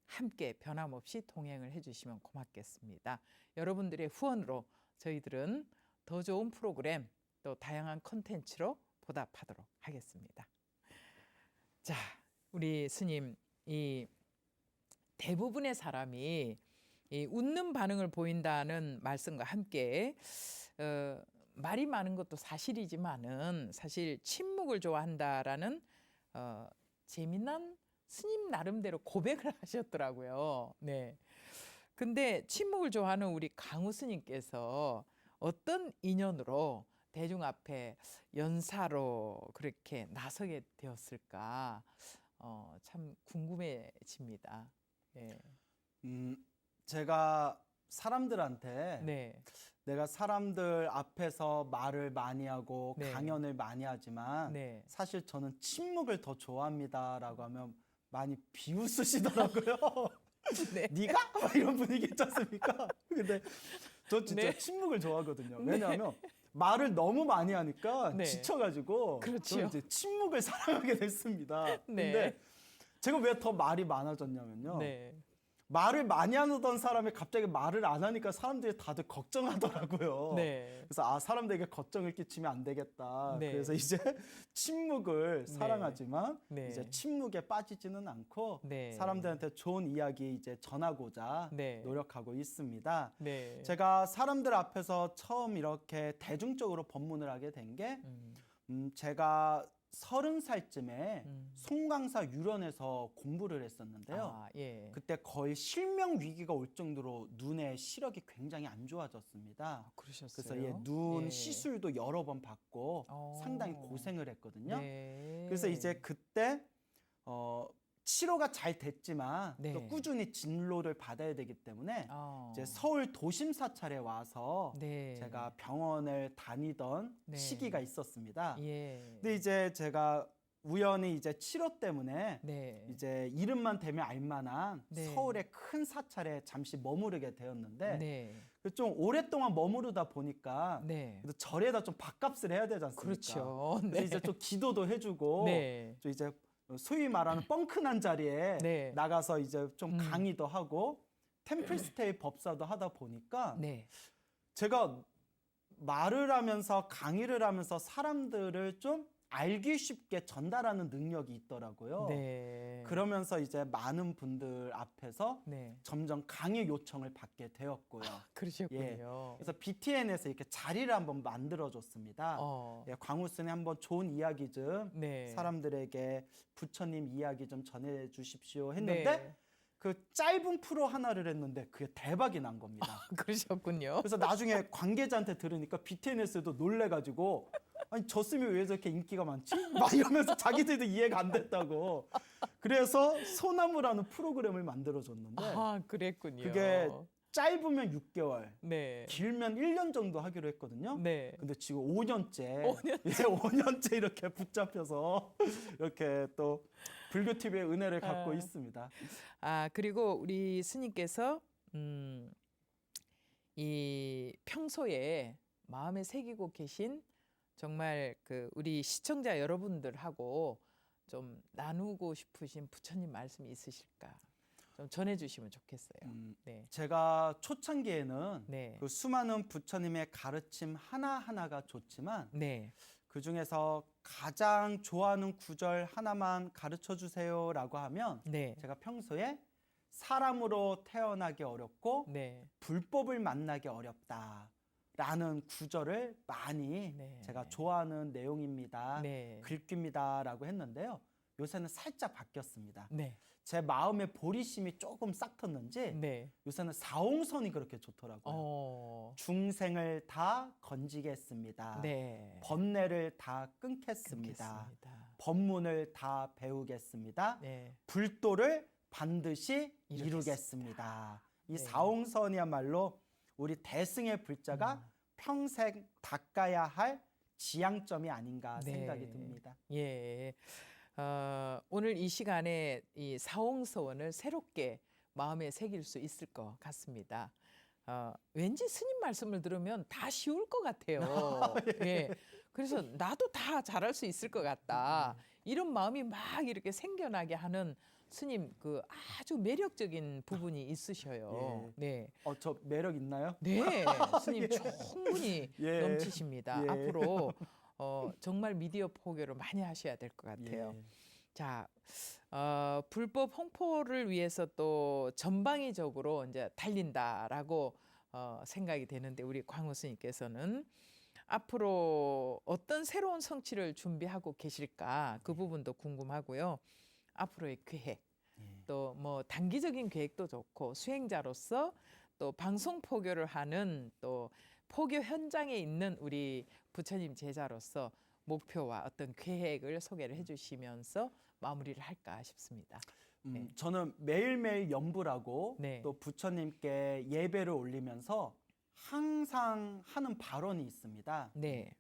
함께 변함없이 동행을 해주시면 고맙겠습니다. 여러분들의 후원으로 저희들은 더 좋은 프로그램 또 다양한 콘텐츠로 보답하도록 하겠습니다. 자, 우리 스님, 이 대부분의 사람이 이 웃는 반응을 보인다는 말씀과 함께 말이 많은 것도 사실이지만은 사실 침묵을 좋아한다라는 재미난 스님 나름대로 고백을 하셨더라고요. 네. 근데 침묵을 좋아하는 우리 강우 스님께서 어떤 인연으로 대중 앞에 연사로 그렇게 나서게 되었을까? 참 궁금해집니다. 네. 제가 사람들한테 네. 내가 사람들 앞에서 말을 많이 하고 네. 강연을 많이 하지만 네. 사실 저는 침묵을 더 좋아합니다라고 하면 많이 비웃으시더라고요. 네. 네가? 막 이런 분위기 있지 않습니까? 근데 저 진짜 네. 침묵을 좋아하거든요. 왜냐하면 말을 너무 많이 하니까 네. 지쳐가지고 그렇죠. 저는 이제 침묵을 사랑하게 됐습니다. 네. 근데 제가 왜 더 말이 많아졌냐면요. 네. 말을 많이 하던 사람이 갑자기 말을 안 하니까 사람들이 다들 걱정하더라고요. 네. 그래서 사람들에게 걱정을 끼치면 안 되겠다. 네. 그래서 이제 침묵을 네. 사랑하지만 네. 이제 침묵에 빠지지는 않고 네. 사람들한테 좋은 이야기 이제 전하고자 네. 노력하고 있습니다. 네. 제가 사람들 앞에서 처음 이렇게 대중적으로 법문을 하게 된 게 제가 30살쯤에 송강사 유련에서 공부를 했었는데요. 예. 그때 거의 실명 위기가 올 정도로 눈의 시력이 굉장히 안 좋아졌습니다. 그러셨어요. 그래서 눈 예. 시술도 여러 번 받고 상당히 고생을 했거든요. 네. 그래서 이제 그때 치료가 잘 됐지만 네. 또 꾸준히 진료를 받아야 되기 때문에 이제 서울 도심 사찰에 와서 네. 제가 병원을 다니던 네. 시기가 있었습니다. 예. 근데 이제 제가 우연히 이제 치료 때문에 네. 이제 이름만 대면 알만한 네. 서울의 큰 사찰에 잠시 머무르게 되었는데 네. 좀 오랫동안 머무르다 보니까 네. 그래도 절에다 좀 밥값을 해야 되지 않습니까? 그렇죠. 그래서 네. 이제 좀 기도도 해주고 네. 좀 이제 소위 말하는 뻥큰한 자리에 네. 나가서 이제 좀 음. 강의도 하고 템플스테이 법사도 하다 보니까 네. 제가 말을 하면서 강의를 하면서 사람들을 좀 알기 쉽게 전달하는 능력이 있더라고요. 네. 그러면서 이제 많은 분들 앞에서 네. 점점 강의 요청을 받게 되었고요. 그러셨군요. 그래서 BTN에서 이렇게 자리를 한번 만들어줬습니다. 예, 광우스님 한번 좋은 이야기 좀 네. 사람들에게 부처님 이야기 좀 전해주십시오 했는데 네. 그 짧은 프로 하나를 했는데 그게 대박이 난 겁니다. 그러셨군요. 그래서 나중에 관계자한테 들으니까 BTN에서도 놀래가지고 아니 졌으면 왜 저렇게 인기가 많지? 막 이러면서 자기들도 이해가 안 됐다고. 그래서 소나무라는 프로그램을 만들어줬는데 아, 그랬군요. 그게 짧으면 6개월, 네. 길면 1년 정도 하기로 했거든요. 네. 근데 지금 5년째 이렇게 붙잡혀서 이렇게 또 불교 TV의 은혜를 갖고 있습니다. 아, 그리고 우리 스님께서 이 평소에 마음에 새기고 계신 정말 그 우리 시청자 여러분들하고 좀 나누고 싶으신 부처님 말씀이 있으실까? 좀 전해주시면 좋겠어요. 네. 제가 초창기에는 네. 그 수많은 부처님의 가르침 하나하나가 좋지만 네. 그 중에서 가장 좋아하는 구절 하나만 가르쳐 주세요라고 하면 네. 제가 평소에 사람으로 태어나기 어렵고 네. 불법을 만나기 어렵다라는 구절을 많이 네. 제가 좋아하는 내용입니다. 네. 글귀입니다라고 했는데요. 요새는 살짝 바뀌었습니다. 네. 제 마음의 보리심이 조금 싹 텄는지 네. 요새는 사홍선이 그렇게 좋더라고요. 중생을 다 건지겠습니다. 네. 번뇌를 다 끊겠습니다. 끊겠습니다. 법문을 다 배우겠습니다. 네. 불도를 반드시 이루겠습니다. 이루겠습니다. 이 네. 사홍선이야말로 우리 대승의 불자가 평생 닦아야 할 지향점이 아닌가 네. 생각이 듭니다. 예. 오늘 이 시간에 이 사홍서원을 새롭게 마음에 새길 수 있을 것 같습니다. 왠지 스님 말씀을 들으면 다 쉬울 것 같아요. 예. 그래서 나도 다 잘할 수 있을 것 같다. 이런 마음이 막 이렇게 생겨나게 하는 스님 그 아주 매력적인 부분이 있으셔요. 네. 저 매력 있나요? 네. 스님 충분히 예. 넘치십니다. 예. 앞으로 정말 미디어 포교를 많이 하셔야 될 것 같아요. 예. 자, 불법 홍보를 위해서 또 전방위적으로 이제 달린다라고 생각이 되는데 우리 광우 스님께서는 앞으로 어떤 새로운 성취를 준비하고 계실까 그 부분도 궁금하고요. 앞으로의 계획, 또 뭐 단기적인 계획도 좋고 수행자로서 또 방송 포교를 하는 또 포교 현장에 있는 우리 부처님 제자로서 목표와 어떤 계획을 소개를 해주시면서 마무리를 할까 싶습니다. 네. 저는 매일매일 염불하고 네. 또 부처님께 예배를 올리면서 항상 하는 발언이 있습니다. 네,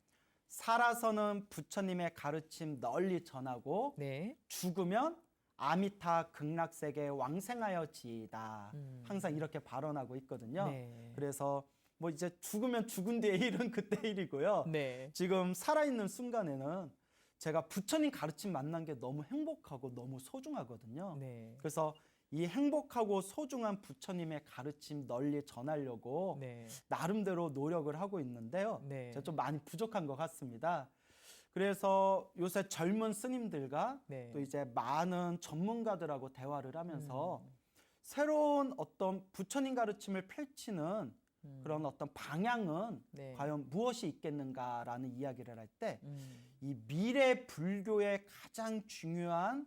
살아서는 부처님의 가르침 널리 전하고 네, 죽으면 아미타 극락세계 왕생하여 지이다. 항상 이렇게 발언하고 있거든요. 네. 그래서 뭐 이제 죽으면 죽은 뒤의 일은 그때 일이고요. 네, 지금 살아있는 순간에는 제가 부처님 가르침 만난 게 너무 행복하고 너무 소중하거든요. 네, 그래서 이 행복하고 소중한 부처님의 가르침 널리 전하려고 네, 나름대로 노력을 하고 있는데요. 네. 제가 좀 많이 부족한 것 같습니다. 그래서 요새 젊은 스님들과 네. 또 이제 많은 전문가들하고 대화를 하면서 새로운 어떤 부처님 가르침을 펼치는 그런 어떤 방향은 네. 과연 무엇이 있겠는가라는 이야기를 할 때 이 음, 미래 불교의 가장 중요한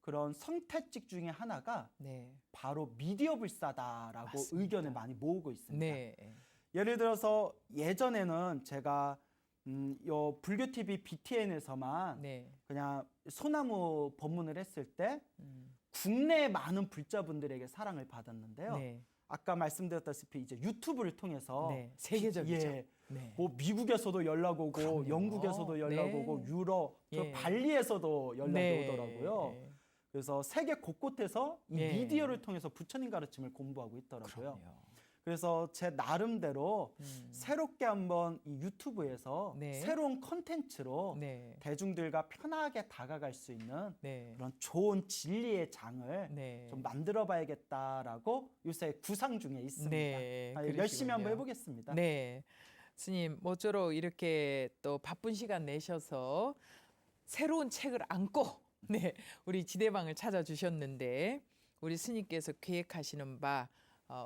그런 선택직 중에 하나가 네, 바로 미디어 불사다라고 맞습니다. 의견을 많이 모으고 있습니다. 네, 예를 들어서 예전에는 제가 요 불교 TV BTN에서만 네, 그냥 소나무 법문을 했을 때 음, 국내의 많은 불자분들에게 사랑을 받았는데요. 네, 아까 말씀드렸다시피 이제 유튜브를 통해서 네, 세계적이죠. 예, 네. 뭐 미국에서도 연락 오고 그럼요. 영국에서도 연락 네. 오고 유럽, 저 예. 발리에서도 연락이 네. 오더라고요. 네. 그래서 세계 곳곳에서 이 예. 미디어를 통해서 부처님 가르침을 공부하고 있더라고요. 그럼요. 그래서 제 나름대로 새롭게 한번 이 유튜브에서 네. 새로운 컨텐츠로 네. 대중들과 편하게 다가갈 수 있는 네. 그런 좋은 진리의 장을 네. 좀 만들어 봐야겠다라고 요새 구상 중에 있습니다. 네, 열심히 그러시군요. 한번 해보겠습니다. 네. 스님, 모쪼록 이렇게 또 바쁜 시간 내셔서 새로운 책을 안고 네, 우리 지대방을 찾아주셨는데 우리 스님께서 계획하시는 바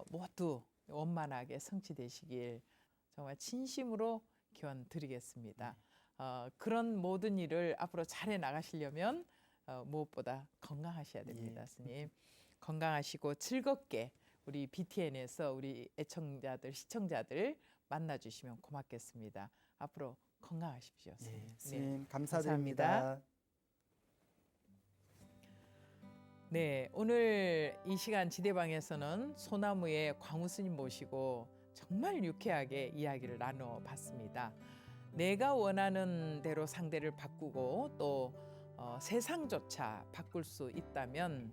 모두 원만하게 성취되시길 정말 진심으로 기원 드리겠습니다. 그런 모든 일을 앞으로 잘해 나가시려면 무엇보다 건강하셔야 됩니다, 예. 스님. 건강하시고 즐겁게 우리 BTN에서 우리 애청자들, 시청자들 만나주시면 고맙겠습니다. 앞으로 건강하십시오, 스님. 네, 스님 감사드립니다. 감사합니다. 네, 오늘 이 시간 지대방에서는 소나무의 광우 스님 모시고 정말 유쾌하게 이야기를 나눠봤습니다. 내가 원하는 대로 상대를 바꾸고 또 세상조차 바꿀 수 있다면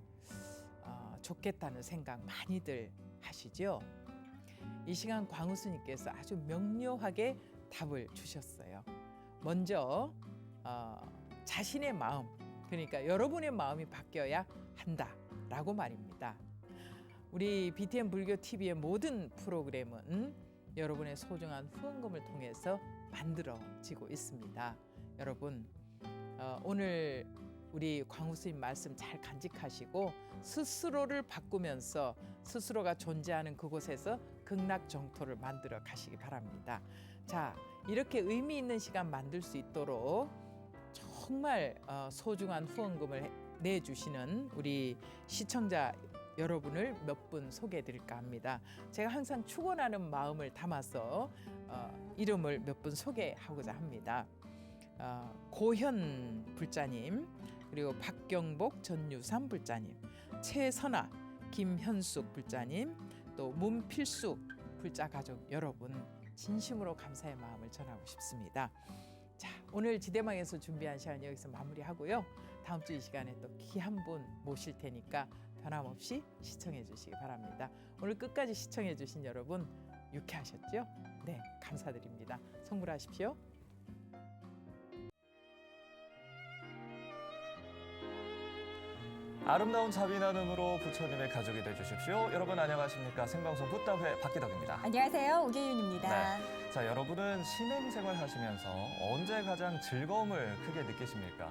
좋겠다는 생각 많이들 하시죠? 이 시간 광우 스님께서 아주 명료하게 답을 주셨어요. 먼저 자신의 마음, 그러니까 여러분의 마음이 바뀌어야 한다라고 말입니다. 우리 BTN 불교 TV의 모든 프로그램은 여러분의 소중한 후원금을 통해서 만들어지고 있습니다. 여러분, 오늘 우리 광우 스님 말씀 잘 간직하시고 스스로를 바꾸면서 스스로가 존재하는 그곳에서 극락정토를 만들어 가시기 바랍니다. 자, 이렇게 의미 있는 시간 만들 수 있도록 정말 소중한 후원금을 내주시는 우리 시청자 여러분을 몇 분 소개해 드릴까 합니다. 제가 항상 축원하는 마음을 담아서 이름을 몇 분 소개하고자 합니다. 고현 불자님, 그리고 박경복 전유삼 불자님, 최선아 김현숙 불자님, 또 문필숙 불자 가족 여러분, 진심으로 감사의 마음을 전하고 싶습니다. 자, 오늘 지대망에서 준비한 시간 여기서 마무리하고요. 다음 주 이 시간에 또 귀한 분 모실 테니까 변함없이 시청해 주시기 바랍니다. 오늘 끝까지 시청해 주신 여러분 유쾌하셨죠? 네, 감사드립니다. 성불하십시오. 아름다운 자비 나눔으로 부처님의 가족이 되주십시오. 여러분 안녕하십니까? 생방송 붓다회 박기덕입니다. 안녕하세요. 오계윤입니다. 자, 여러분은 신행 생활하시면서 언제 가장 즐거움을 크게 느끼십니까?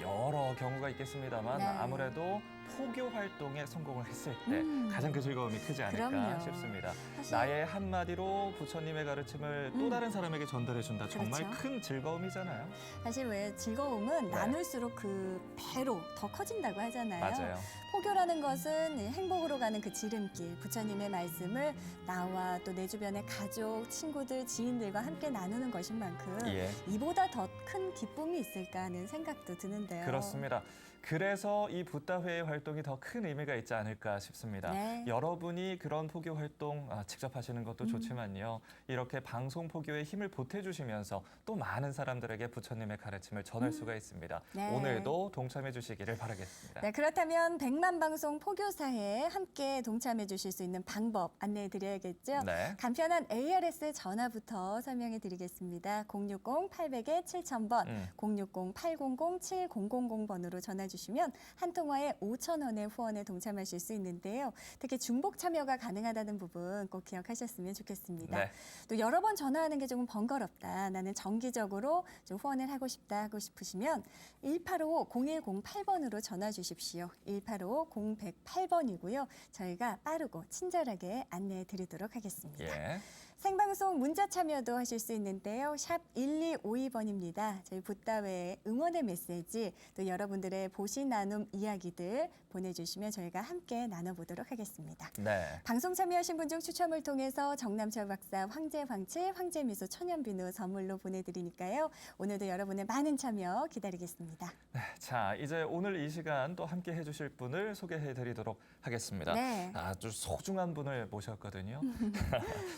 여러 경우가 있겠습니다만 네. 아무래도 포교 활동에 성공을 했을 때 가장 그 즐거움이 크지 않을까 그럼요. 싶습니다. 사실- 나의 한마디로 부처님의 가르침을 또 다른 사람에게 전달해준다. 정말 그렇죠. 큰 즐거움이잖아요. 사실 왜 즐거움은 네. 나눌수록 그 배로 더 커진다고 하잖아요. 맞아요. 포교라는 것은 행복으로 가는 그 지름길, 부처님의 말씀을 나와 또 내 주변의 가족, 친구들, 지인들과 함께 나누는 것인 만큼 예. 이보다 더 큰 기쁨이 있을까 하는 생각도 드는데요. 그렇습니다. 그래서 이 붓다회의 활동이 더 큰 의미가 있지 않을까 싶습니다. 네. 여러분이 그런 포교 활동 직접 하시는 것도 좋지만요. 이렇게 방송 포교에 힘을 보태주시면서 또 많은 사람들에게 부처님의 가르침을 전할 수가 있습니다. 네. 오늘도 동참해 주시기를 바라겠습니다. 네, 그렇다면 100만 방송 포교사에 함께 동참해 주실 수 있는 방법 안내해 드려야겠죠? 네. 간편한 ARS 전화부터 설명해 드리겠습니다. 060-800-7000번, 060-800-7000번으로 전화 주시면 한 통화에 5,000원의 후원에 동참하실 수 있는데요. 특히 중복 참여가 가능하다는 부분 꼭 기억하셨으면 좋겠습니다. 네. 또 여러 번 전화하는 게 조금 번거롭다. 나는 정기적으로 좀 후원을 하고 싶다 하고 싶으시면 185-0108번으로 전화 주십시오. 185-0108번이고요. 저희가 빠르고 친절하게 안내해 드리도록 하겠습니다. 예. 생방송 문자 참여도 하실 수 있는데요. 샵 1252번입니다. 저희 붓다외 응원의 메시지 또 여러분들의 보시 나눔 이야기들 보내주시면 저희가 함께 나눠보도록 하겠습니다. 네. 방송 참여하신 분 중 추첨을 통해서 정남철 박사 황제 황채 황제미소 천연비누 선물로 보내드리니까요. 오늘도 여러분의 많은 참여 기다리겠습니다. 네, 자, 이제 오늘 이 시간 또 함께 해주실 분을 소개해드리도록 하겠습니다. 네. 아주 소중한 분을 모셨거든요.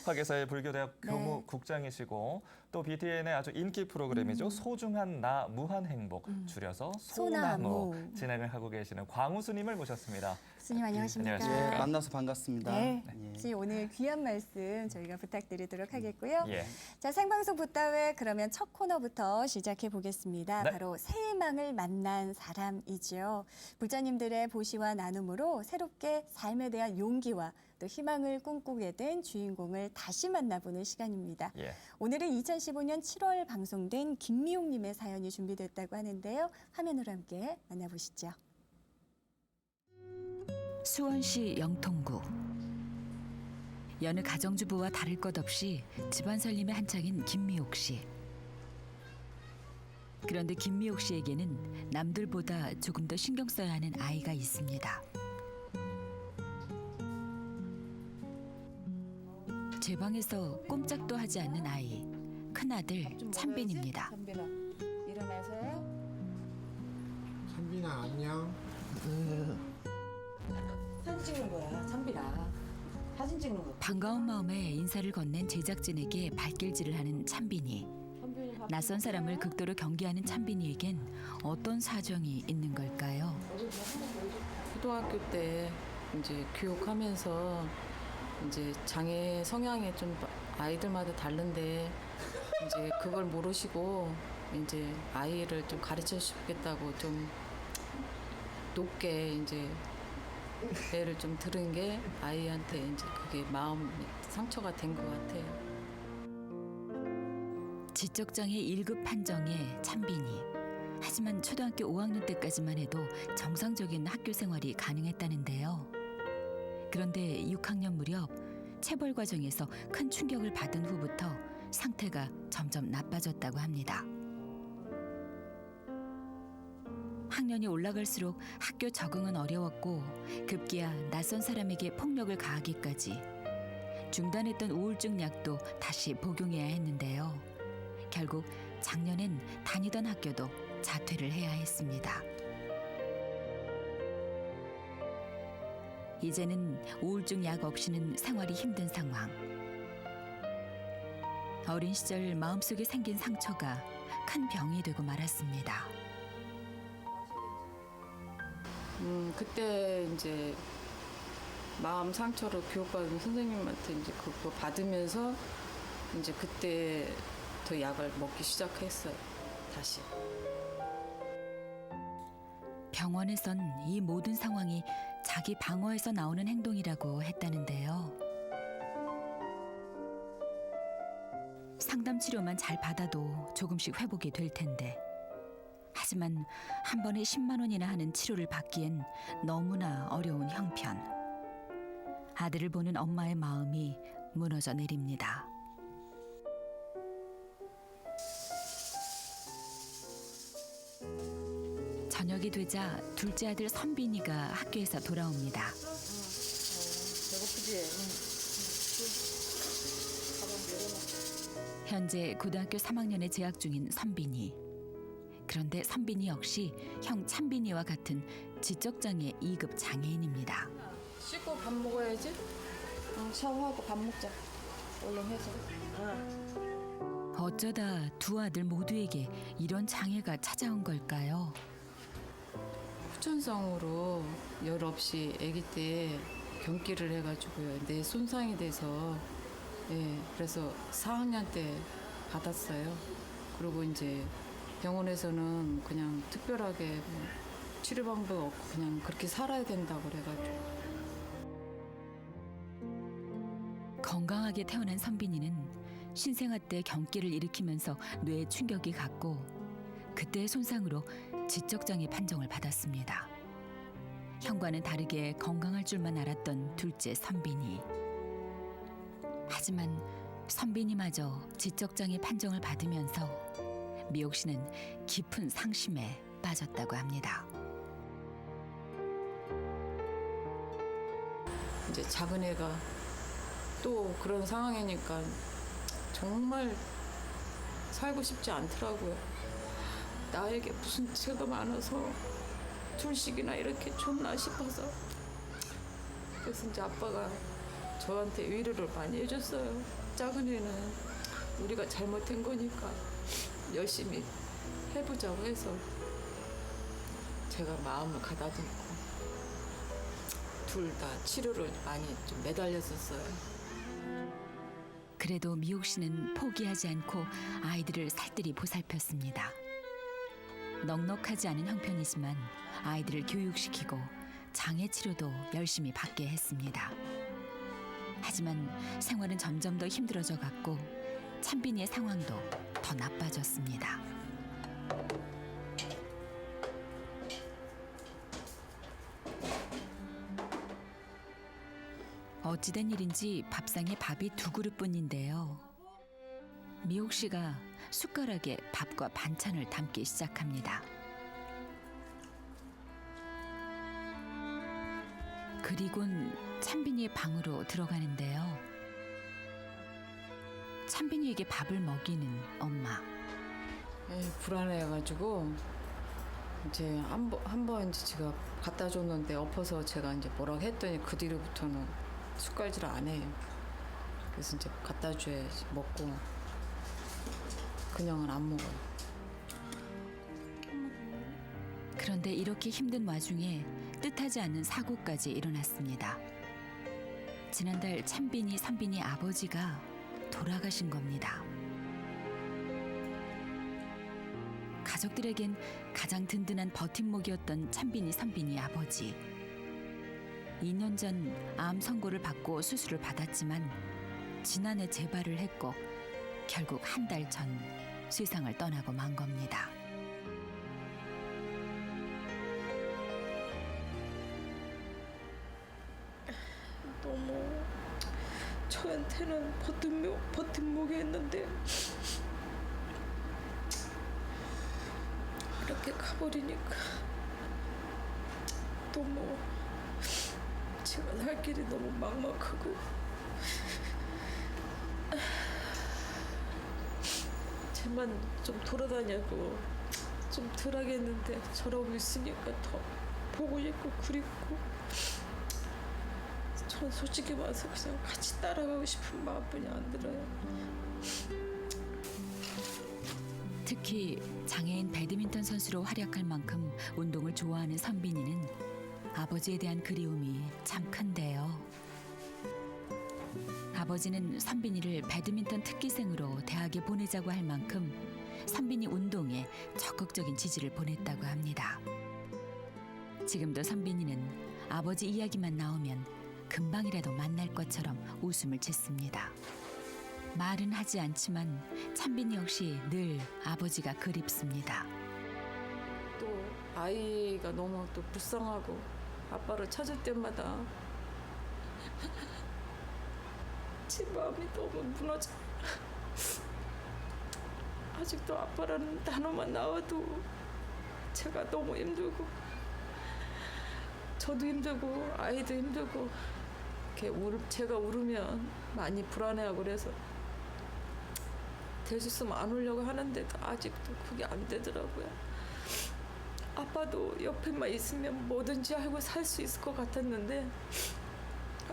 화계사의 불교대학 네. 교무국장이시고 또 BTN의 아주 인기 프로그램이죠. 소중한 나 무한행복, 줄여서 소나무 소나무. 진행을 하고 계시는 광우 스님을 모셨습니다. 스님 안녕하십니까? 안녕하십니까? 만나서 반갑습니다. 네. 예. 혹시 오늘 귀한 말씀 저희가 부탁드리도록 하겠고요. 예. 자, 생방송 붓다외 그러면 첫 코너부터 시작해 보겠습니다. 네. 바로 새 희망을 만난 사람이죠. 불자님들의 보시와 나눔으로 새롭게 삶에 대한 용기와 또 희망을 꿈꾸게 된 주인공을 다시 만나보는 시간입니다. 예. 오늘은 2015년 7월 방송된 김미용님의 사연이 준비됐다고 하는데요. 화면으로 함께 만나보시죠. 수원시 영통구. 여느 가정주부와 다를 것 없이 집안 살림에 한창인 김미옥 씨. 그런데 김미옥 씨에게는 남들보다 조금 더 신경 써야 하는 아이가 있습니다. 제 방에서 꼼짝도 하지 않는 아이, 큰아들 찬빈입니다. 찬빈아, 일어나서. 찬빈아 안녕. 사진 찍는 거야, 찬빈아. 사진 찍는 거. 반가운 마음에 인사를 건넨 제작진에게 발길질을 하는 찬빈이. 낯선 사람을 극도로 경계하는 찬빈이에겐 어떤 사정이 있는 걸까요? 초등학교 때 이제 교육하면서 이제 장애 성향이 좀 아이들마다 다른데 이제 그걸 모르시고 이제 아이를 좀 가르쳐 주겠다고 좀 높게 이제 애를 좀 들은 게 아이한테 이제 그게 마음 상처가 된 것 같아요. 지적장애 1급 판정의 찬빈이. 하지만 초등학교 5학년 때까지만 해도 정상적인 학교 생활이 가능했다는데요. 그런데 6학년 무렵 체벌 과정에서 큰 충격을 받은 후부터 상태가 점점 나빠졌다고 합니다. 학년이 올라갈수록 학교 적응은 어려웠고 급기야 낯선 사람에게 폭력을 가하기까지. 중단했던 우울증 약도 다시 복용해야 했는데요. 결국 작년엔 다니던 학교도 자퇴를 해야 했습니다. 이제는 우울증 약 없이는 생활이 힘든 상황. 어린 시절 마음속에 생긴 상처가 큰 병이 되고 말았습니다. 그때 이제 마음 상처를 교육받은 선생님한테 이제 그거 받으면서 이제 그때 더 약을 먹기 시작했어요. 다시. 병원에선 이 모든 상황이 자기 방어에서 나오는 행동이라고 했다는데요. 상담 치료만 잘 받아도 조금씩 회복이 될 텐데. 하지만 한 번에 10만 원이나 하는 치료를 받기엔 너무나 어려운 형편. 아들을 보는 엄마의 마음이 무너져 내립니다. 저녁이 되자 둘째 아들 선빈이가 학교에서 돌아옵니다. 현재 고등학교 3학년에 재학 중인 선빈이. 그런데 선빈이 역시 형 찬빈이와 같은 지적장애 2급 장애인입니다. 씻고 밥 먹어야지. 샤워하고 밥 먹자. 얼른 해서. 어쩌다 두 아들 모두에게 이런 장애가 찾아온 걸까요? 후천성으로 열 없이 아기 때 경기를 해가지고요. 뇌 손상이 돼서 그래서 4학년 때 받았어요. 그리고 이제 병원에서는 그냥 특별하게 치료 방법 없고 그냥 그렇게 살아야 된다고 그래가지고. 건강하게 태어난 선빈이는 신생아 때 경기를 일으키면서 뇌에 충격이 갔고 그때의 손상으로 지적장애 판정을 받았습니다. 형과는 다르게 건강할 줄만 알았던 둘째 선빈이. 하지만 선빈이마저 지적장애 판정을 받으면서 미옥 씨는 깊은 상심에 빠졌다고 합니다. 이제 작은 애가 또 그런 상황이니까 정말 살고 싶지 않더라고요. 나에게 무슨 죄가 많아서 둘씩이나 이렇게 줬나 싶어서. 그래서 이제 아빠가 저한테 위로를 많이 해줬어요. 작은 애는 우리가 잘못한 거니까 열심히 해보자고 해서 제가 마음을 가다듬고 둘 다 치료를 많이 좀 매달렸었어요. 그래도 미옥 씨는 포기하지 않고 아이들을 살뜰히 보살폈습니다. 넉넉하지 않은 형편이지만 아이들을 교육시키고 장애 치료도 열심히 받게 했습니다. 하지만 생활은 점점 더 힘들어져 갔고 찬빈이의 상황도 더 나빠졌습니다. 어찌된 일인지 밥상에 밥이 2그릇뿐인데요. 미옥 씨가 숟가락에 밥과 반찬을 담기 시작합니다. 그리곤 찬빈이의 방으로 들어가는데요. 찬빈이에게 밥을 먹이는 엄마. 불안해가지고 이제 한 번 이제 제가 갖다 줬는데 엎어서 제가 이제 뭐라고 했더니 그 뒤로부터는 숟갈질 안 해요. 그래서 이제 갖다 줘야지 먹고 그냥은 안 먹어요. 그런데 이렇게 힘든 와중에 뜻하지 않는 사고까지 일어났습니다. 지난달 찬빈이, 선빈이 아버지가 돌아가신 겁니다. 가족들에겐 가장 든든한 버팀목이었던 찬빈이, 선빈이 아버지. 2년 전 암 선고를 받고 수술을 받았지만 지난해 재발을 했고 결국 한 달 전 세상을 떠나고 만 겁니다. 너무 저한테는 버팀목이 했는데 이렇게 가버리니까 너무 제가 살 길이 너무 막막하고 쟤만 좀 돌아다녀도 좀 덜 하겠는데 저러고 있으니까 더 보고 싶고 그립고 전 솔직히 말해서 그냥 같이 따라가고 싶은 마음뿐이 안 들어요. 특히 장애인 배드민턴 선수로 활약할 만큼 운동을 좋아하는 선빈이는 아버지에 대한 그리움이 참 큰데요. 아버지는 선빈이를 배드민턴 특기생으로 대학에 보내자고 할 만큼 선빈이 운동에 적극적인 지지를 보냈다고 합니다. 지금도 선빈이는 아버지 이야기만 나오면 금방이라도 만날 것처럼 웃음을 짓습니다. 말은 하지 않지만 찬빈이 역시 늘 아버지가 그립습니다. 또 아이가 너무 또 불쌍하고 아빠를 찾을 때마다 제 마음이 너무 무너져. 아직도 아빠라는 단어만 나와도 제가 너무 힘들고 저도 힘들고 아이도 힘들고 이렇게 제가 울으면 많이 불안해하고 그래서 될 수 있으면 안 울려고 하는데도 아직도 그게 안 되더라고요. 아빠도 옆에만 있으면 뭐든지 하고 살 수 있을 것 같았는데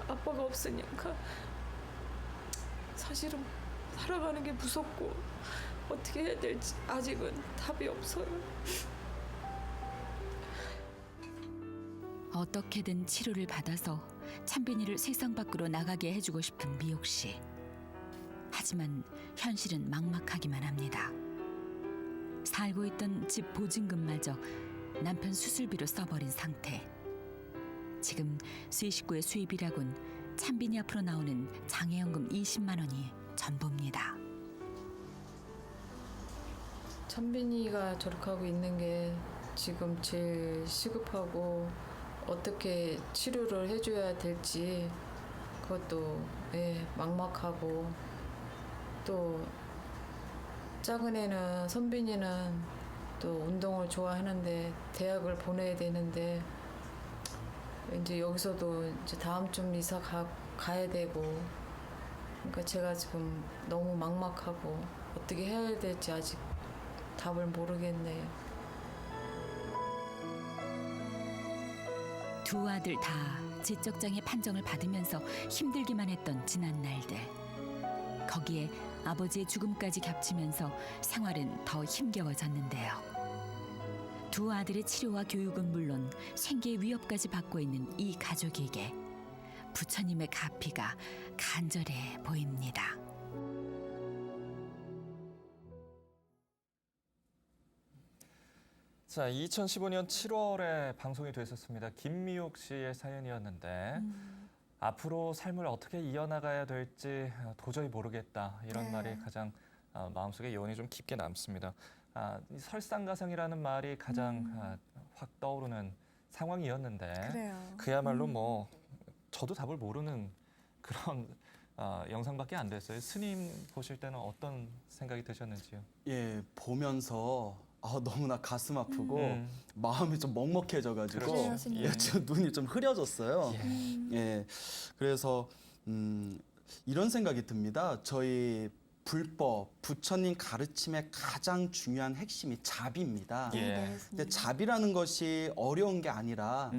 아빠가 없으니까 사실은 살아가는 게 무섭고 어떻게 해야 될지 아직은 답이 없어요. 어떻게든 치료를 받아서 찬빈이를 세상 밖으로 나가게 해주고 싶은 미옥 씨. 하지만 현실은 막막하기만 합니다. 살고 있던 집 보증금마저 남편 수술비로 써버린 상태. 지금 수의식구의 수입이라곤 찬빈이 앞으로 나오는 장애연금 20만 원이 전부입니다. 찬빈이가 저렇게 하고 있는 게 지금 제일 시급하고 어떻게 치료를 해줘야 될지 그것도 막막하고 또 작은 애는 선빈이는 또 운동을 좋아하는데 대학을 보내야 되는데 이제 여기서도 이제 다음 주 이사 가야 되고 그러니까 제가 지금 너무 막막하고 어떻게 해야 될지 아직 답을 모르겠네요. 두 아들 다 지적장애 판정을 받으면서 힘들기만 했던 지난 날들. 거기에 아버지의 죽음까지 겹치면서 생활은 더 힘겨워졌는데요. 두 아들의 치료와 교육은 물론 생계의 위협까지 받고 있는 이 가족에게 부처님의 가피가 간절해 보입니다. 자, 2015년 7월에 방송이 됐었습니다. 김미옥 씨의 사연이었는데 앞으로 삶을 어떻게 이어나가야 될지 도저히 모르겠다. 이런 말이 가장 마음속에 여운이 좀 깊게 남습니다. 이 설상가상이라는 말이 가장 확 떠오르는 상황이었는데 그래요. 그야말로 뭐 저도 답을 모르는 그런 영상밖에 안 됐어요. 스님 보실 때는 어떤 생각이 드셨는지요? 예, 보면서 너무나 가슴 아프고 마음이 좀 먹먹해져가지고 그래요, 스님. 예, 좀 눈이 좀 흐려졌어요. 예, 그래서 이런 생각이 듭니다. 저희 불법 부처님 가르침의 가장 중요한 핵심이 자비입니다. 예. 근데 자비라는 것이 어려운 게 아니라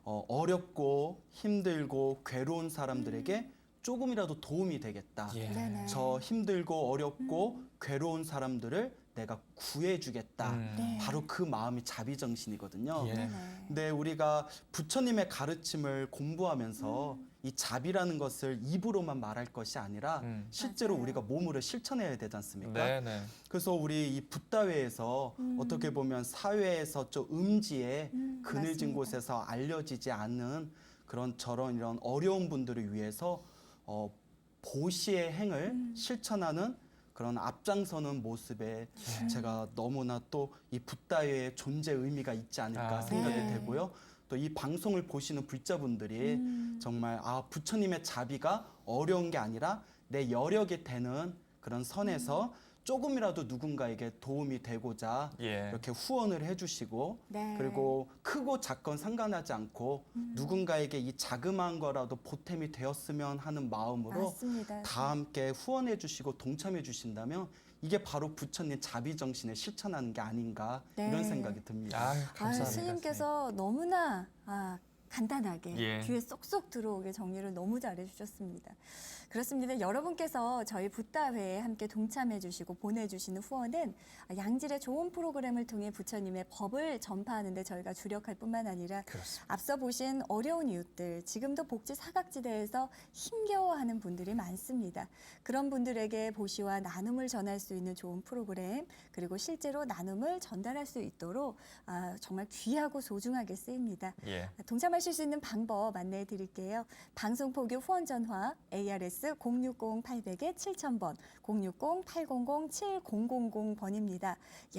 어렵고 힘들고 괴로운 사람들에게 조금이라도 도움이 되겠다. 예. 네네. 저 힘들고 어렵고 괴로운 사람들을 내가 구해주겠다. 네. 바로 그 마음이 자비정신이거든요. 예. 네네. 근데 우리가 부처님의 가르침을 공부하면서 이 자비라는 것을 입으로만 말할 것이 아니라 실제로 맞아요. 우리가 몸으로 실천해야 되지 않습니까? 네네. 그래서 우리 이 붓다회에서 어떻게 보면 사회에서 좀 음지에 그늘진 맞습니다. 곳에서 알려지지 않는 그런 이런 어려운 분들을 위해서 보시의 행을 실천하는 그런 앞장서는 모습에 제가 너무나 또 이 붓다회의 존재 의미가 있지 않을까 생각이 네. 되고요. 또 이 방송을 보시는 불자분들이 정말 부처님의 자비가 어려운 게 아니라 내 여력이 되는 그런 선에서 조금이라도 누군가에게 도움이 되고자 예. 이렇게 후원을 해주시고 네. 그리고 크고 작건 상관하지 않고 누군가에게 이 자그마한 거라도 보탬이 되었으면 하는 마음으로 맞습니다. 다 함께 후원해 주시고 동참해 주신다면 이게 바로 부처님 자비 정신을 실천하는 게 아닌가 네. 이런 생각이 듭니다. 감사합니다. 스님께서 너무나 간단하게 예. 귀에 쏙쏙 들어오게 정리를 너무 잘해 주셨습니다. 그렇습니다. 여러분께서 저희 붓다회에 함께 동참해 주시고 보내주시는 후원은 양질의 좋은 프로그램을 통해 부처님의 법을 전파하는 데 저희가 주력할 뿐만 아니라 그렇습니다. 앞서 보신 어려운 이웃들, 지금도 복지 사각지대에서 힘겨워하는 분들이 많습니다. 그런 분들에게 보시와 나눔을 전할 수 있는 좋은 프로그램, 그리고 실제로 나눔을 전달할 수 있도록 정말 귀하고 소중하게 쓰입니다. 예. 동참하실 수 있는 방법 안내해 드릴게요. 방송포교 후원 전화 ARS 060-800-7000번, 060-800-7000번입니다.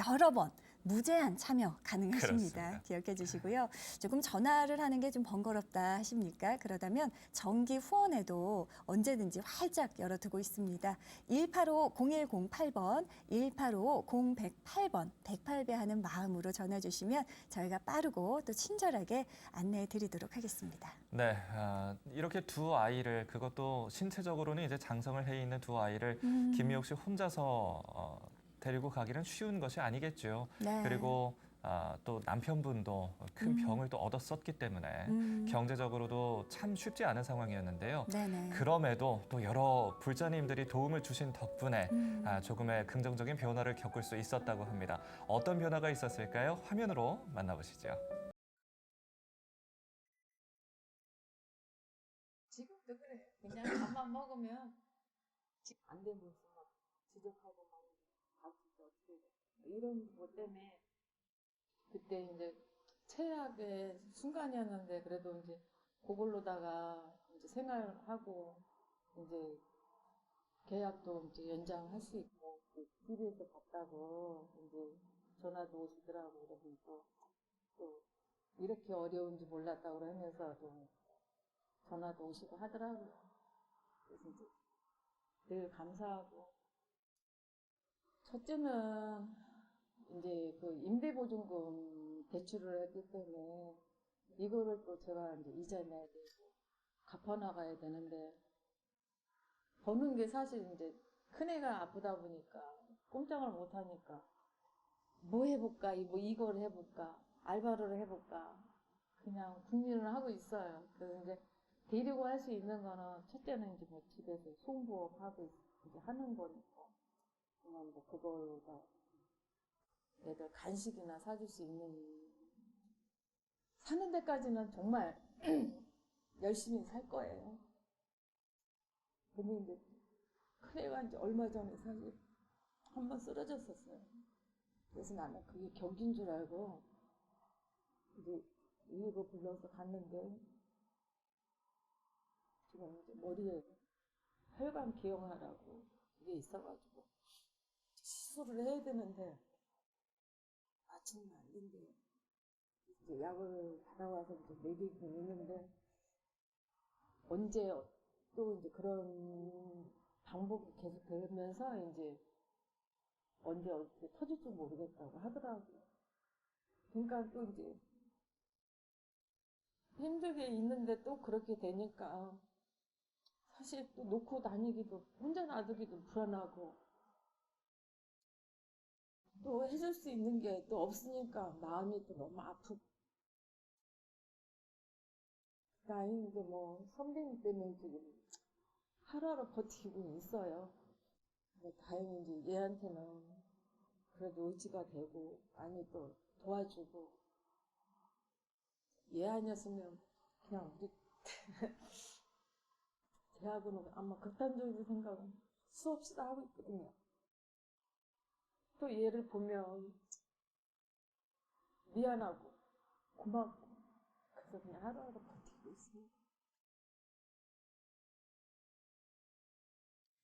여러 번 무제한 참여 가능하십니다. 그렇습니다. 기억해 주시고요. 조금 전화를 하는 게 좀 번거롭다 하십니까? 그러다면 정기 후원에도 언제든지 활짝 열어두고 있습니다. 185-0108번, 185-0108번 108배 하는 마음으로 전화 주시면 저희가 빠르고 또 친절하게 안내해 드리도록 하겠습니다. 네, 이렇게 두 아이를 그것도 신체적으로는 이제 장성을 해 있는 두 아이를 김미옥 씨 혼자서 데리고 가기는 쉬운 것이 아니겠죠. 네. 그리고 또 남편분도 큰 병을 또 얻었었기 때문에 경제적으로도 참 쉽지 않은 상황이었는데요. 네네. 그럼에도 또 여러 불자님들이 도움을 주신 덕분에 조금의 긍정적인 변화를 겪을 수 있었다고 합니다. 어떤 변화가 있었을까요? 화면으로 만나보시죠. 지금도 그래. 그냥 밥만 먹으면 안 되면서 막 지적하고 막 진짜 어떻게 이런 것 때문에 그때 이제 최악의 순간이었는데 그래도 이제 그걸로다가 이제 생활하고 이제 계약도 이제 연장할 수 있고 TV에서 봤다고 이제 전화도 오시더라고 그러면서 또 이렇게 어려운지 몰랐다고 그러면서 좀 전화도 오시고 하더라고요. 그래서 이제 늘 감사하고 첫째는 이제 그 임대보증금 대출을 했기 때문에 이거를 또 제가 이제 이자 내야 되고 갚아나가야 되는데 버는 게 사실 이제 큰애가 아프다 보니까 꼼짝을 못 하니까 뭐 해볼까, 뭐 이걸 해볼까, 알바를 해볼까 그냥 궁리를 하고 있어요. 그래서 이제 데리고 할 수 있는 거는 첫째는 이제 뭐 집에서 송부업 하고 이제 하는 거니까 그냥 뭐 그걸로다 애들 간식이나 사줄 수 있는 사는 데까지는 정말 열심히 살 거예요. 근데 이제 큰애가 이제 얼마 전에 사실 한번 쓰러졌었어요. 그래서 나는 그게 경기인 줄 알고 이제 119 불러서 갔는데 지금 이제 머리에 혈관 기형아라고 그게 있어가지고 시술을 해야 되는데 마침은 안 된대요. 이제 약을 받아와서 이제 먹이고 있는데 언제 또 이제 그런 방법이 계속 되면서 이제 언제 어떻게 터질지 모르겠다고 하더라고요. 그러니까 또 이제 힘들게 있는데 또 그렇게 되니까 사실 또 놓고 다니기도 혼자 놔두기도 불안하고 또 해줄 수 있는 게 또 없으니까 마음이 또 너무 아프고 다행인데 뭐 선배님 때문에 지금 하루하루 버티고 있어요. 다행히 이제 얘한테는 그래도 의지가 되고 많이 또 도와주고 얘 아니었으면 그냥 우리 대학은 아마 극단적인 생각은 수없이 다 하고 있거든요. 또 얘를 보면 미안하고 고맙고 그래서 그냥 하루하루 버티고 있습니다.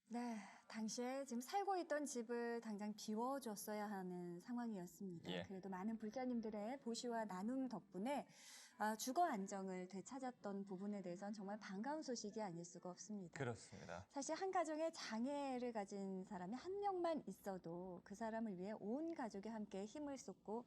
네, 당시에 지금 살고 있던 집을 당장 비워줬어야 하는 상황이었습니다. 예. 그래도 많은 불자님들의 보시와 나눔 덕분에 주거 안정을 되찾았던 부분에 대해서는 정말 반가운 소식이 아닐 수가 없습니다. 그렇습니다. 사실 한 가정에 장애를 가진 사람이 한 명만 있어도 그 사람을 위해 온 가족이 함께 힘을 쏟고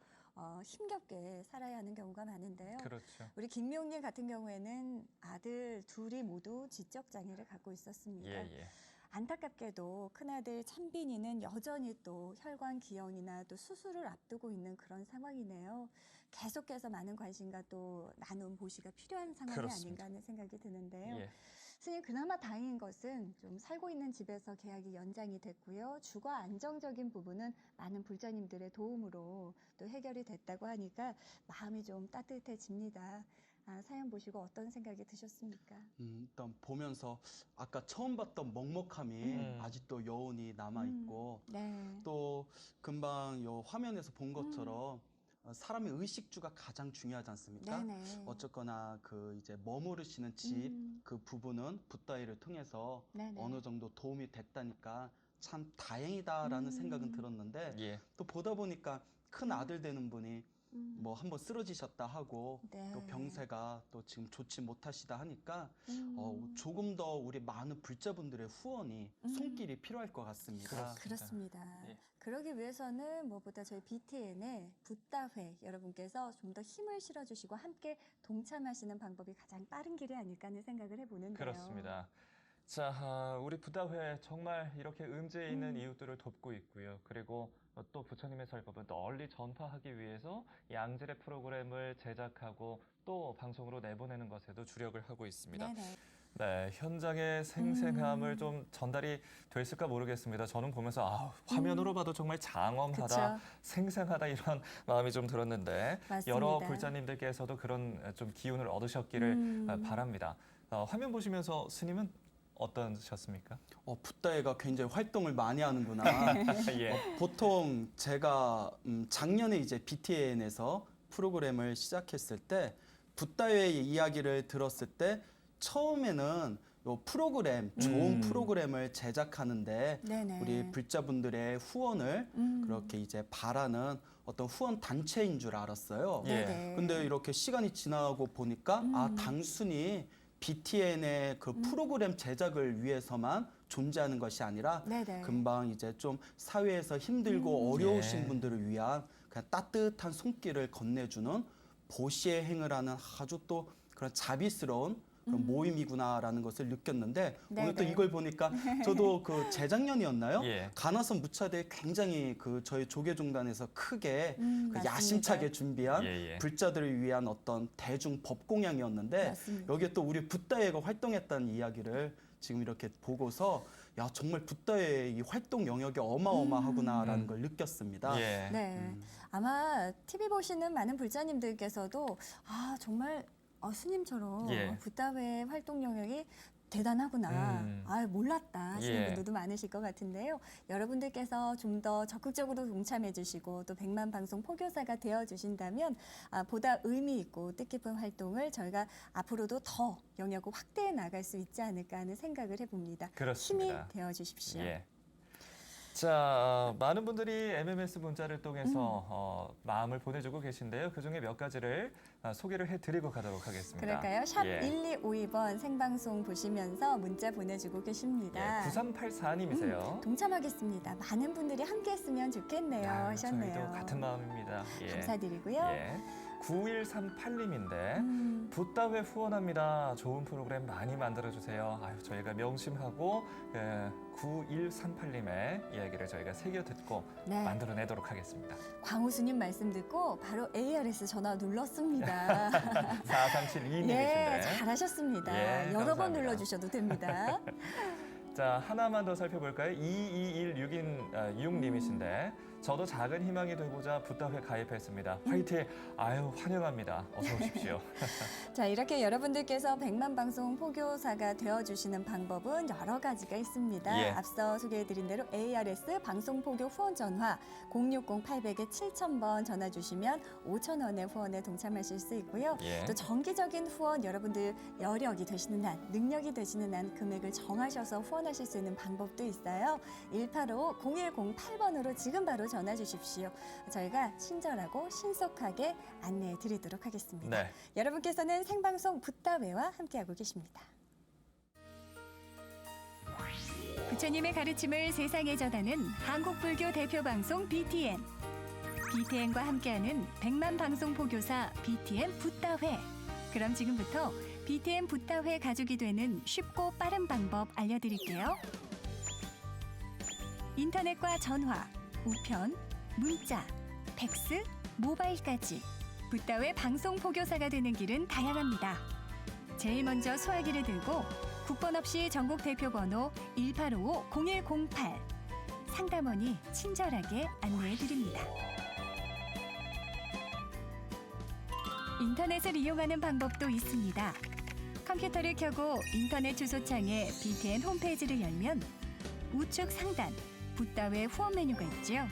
힘겹게 살아야 하는 경우가 많은데요. 그렇죠. 우리 김미옥님 같은 경우에는 아들 둘이 모두 지적 장애를 갖고 있었습니다. 예. 안타깝게도 큰아들 찬빈이는 여전히 또 혈관 기형이나 또 수술을 앞두고 있는 그런 상황이네요. 계속해서 많은 관심과 또 나눔 보시가 필요한 상황이 그렇습니다. 아닌가 하는 생각이 드는데요. 예. 스님, 그나마 다행인 것은 좀 살고 있는 집에서 계약이 연장이 됐고요. 주거 안정적인 부분은 많은 불자님들의 도움으로 또 해결이 됐다고 하니까 마음이 좀 따뜻해집니다. 사연 보시고 어떤 생각이 드셨습니까? 일단 보면서 아까 처음 봤던 먹먹함이 아직도 여운이 남아있고 네. 또 금방 요 화면에서 본 것처럼 사람의 의식주가 가장 중요하지 않습니까? 네네. 어쨌거나 그 이제 머무르시는 집 그 부분은 붓다이를 통해서 네네. 어느 정도 도움이 됐다니까 참 다행이다라는 생각은 들었는데 예. 또 보다 보니까 큰 아들 되는 분이 뭐 한번 쓰러지셨다 하고 네. 또 병세가 또 지금 좋지 못하시다 하니까 조금 더 우리 많은 불자분들의 후원이 손길이 필요할 것 같습니다. 그렇습니다. 예. 그러기 위해서는 무엇보다 저희 BTN의 붓다회 여러분께서 좀 더 힘을 실어주시고 함께 동참하시는 방법이 가장 빠른 길이 아닐까 하는 생각을 해보는데요. 그렇습니다. 자, 우리 부다회 정말 이렇게 음지에 있는 이웃들을 돕고 있고요. 그리고 또 부처님의 설법은 널리 전파하기 위해서 양질의 프로그램을 제작하고 또 방송으로 내보내는 것에도 주력을 하고 있습니다. 네네. 네, 현장의 생생함을 좀 전달이 됐을까 모르겠습니다. 저는 보면서 화면으로 봐도 정말 장엄하다, 그쵸. 생생하다 이런 마음이 좀 들었는데 맞습니다. 여러 불자님들께서도 그런 좀 기운을 얻으셨기를 바랍니다. 화면 보시면서 스님은 어떠셨습니까? 붓다이가 굉장히 활동을 많이 하는구나. 예. 보통 제가 작년에 이제 BTN에서 프로그램을 시작했을 때 붓다이의 이야기를 들었을 때 처음에는 요 프로그램, 좋은 프로그램을 제작하는데 네네. 우리 불자분들의 후원을 그렇게 이제 바라는 어떤 후원 단체인 줄 알았어요. 예. 네네. 근데 이렇게 시간이 지나고 보니까 단순히 BTN의 그 프로그램 제작을 위해서만 존재하는 것이 아니라 네네. 금방 이제 좀 사회에서 힘들고 어려우신 네. 분들을 위한 그냥 따뜻한 손길을 건네주는 보시의 행을 하는 아주 또 그런 자비스러운 그런 모임이구나라는 것을 느꼈는데 오늘 또 네네. 이걸 보니까 저도 그 재작년이었나요? 예. 가나선 무차대 굉장히 그 저희 조계종단에서 크게 그 맞습니다. 야심차게 준비한 예. 불자들을 위한 어떤 대중 법공양이었는데 맞습니다. 여기에 또 우리 붓다회가 활동했다는 이야기를 지금 이렇게 보고서 야 정말 붓다회의 이 활동 영역이 어마어마하구나라는 걸 느꼈습니다. 예. 네. 아마 TV 보시는 많은 불자님들께서도 아, 정말 스님처럼 예. 붓다회 활동 영역이 대단하구나. 아, 몰랐다 하시는 예. 분들도 많으실 것 같은데요. 여러분들께서 좀 더 적극적으로 동참해 주시고 또 100만 방송 포교사가 되어 주신다면 보다 의미 있고 뜻깊은 활동을 저희가 앞으로도 더 영역을 확대해 나갈 수 있지 않을까 하는 생각을 해봅니다. 그렇습니다. 힘이 되어 주십시오. 예. 자, 많은 분들이 MMS 문자를 통해서 마음을 보내주고 계신데요. 그중에 몇 가지를 소개를 해드리고 가도록 하겠습니다. 그럴까요? 샵 예. 1252번 생방송 보시면서 문자 보내주고 계십니다. 예, 9384님이세요. 동참하겠습니다. 많은 분들이 함께 했으면 좋겠네요 하셨네요. 저희도 같은 마음입니다. 예. 감사드리고요. 예. 9138님인데 붓다회 후원합니다. 좋은 프로그램 많이 만들어주세요. 아유, 저희가 명심하고 9138님의 이야기를 저희가 새겨 듣고 네. 만들어내도록 하겠습니다. 광우수님 말씀 듣고 바로 ARS 전화 눌렀습니다. 4372님이신데. 네, 잘하셨습니다. 예, 여러 번 감사합니다. 눌러주셔도 됩니다. 자, 하나만 더 살펴볼까요? 2216님이신데 저도 작은 희망이 되고자 붓다회 가입했습니다. 화이팅! 아유, 환영합니다. 어서 오십시오. 자, 이렇게 여러분들께서 100만 방송 포교사가 되어주시는 방법은 여러 가지가 있습니다. 예. 앞서 소개해드린 대로 ARS 방송포교 후원 전화 060-800-7000번 전화 주시면 5,000원의 후원에 동참하실 수 있고요. 예. 또 정기적인 후원 여러분들 여력이 되시는 한, 능력이 되시는 한 금액을 정하셔서 후원하실 수 있는 방법도 있어요. 185-0108번으로 지금 바로 전화 주십시오. 저희가 친절하고 신속하게 안내해 드리도록 하겠습니다. 네. 여러분께서는 생방송 붓다회와 함께하고 계십니다. 부처님의 가르침을 세상에 전하는 한국불교 대표 방송 BTN. BTN과 함께하는 100만 방송 포교사 BTN 붓다회. 그럼 지금부터 BTN 붓다회 가족이 되는 쉽고 빠른 방법 알려드릴게요. 인터넷과 전화, 우편, 문자, 팩스, 모바일까지 붓다회 방송 포교사가 되는 길은 다양합니다. 제일 먼저 수화기를 들고 국번 없이 전국 대표 번호 1855-0108 상담원이 친절하게 안내해 드립니다. 인터넷을 이용하는 방법도 있습니다. 컴퓨터를 켜고 인터넷 주소창에 BTN 홈페이지를 열면 우측 상단 붓다회 후원 메뉴가 있죠.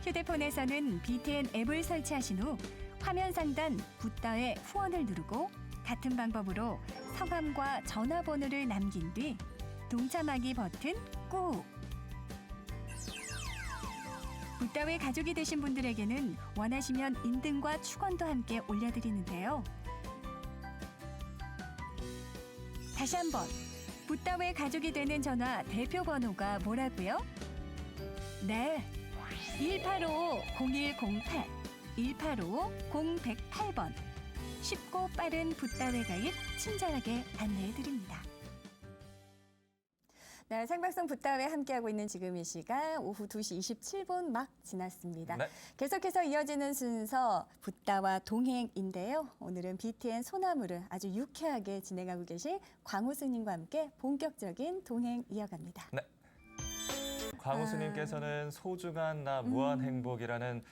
휴대폰에서는 BTN 앱을 설치하신 후 화면 상단 붓다회 후원을 누르고 같은 방법으로 성함과 전화번호를 남긴 뒤 동참하기 버튼 꾹. 붓다회 가족이 되신 분들에게는 원하시면 인등과 축원도 함께 올려드리는데요. 다시 한번 붓다회 가족이 되는 전화 대표 번호가 뭐라고요? 네, 185-0108, 185-0108번. 쉽고 빠른 붓다회 가입 친절하게 안내해드립니다. 네, 생방송 붓다회 함께하고 있는 지금 이 시간 오후 2시 27분 막 지났습니다. 네. 계속해서 이어지는 순서 붓다와 동행인데요. 오늘은 BTN 소나무를 아주 유쾌하게 진행하고 계신 광우 스님과 함께 본격적인 동행 이어갑니다. 네. 광우 스님께서는 소중한 나 무한 행복이라는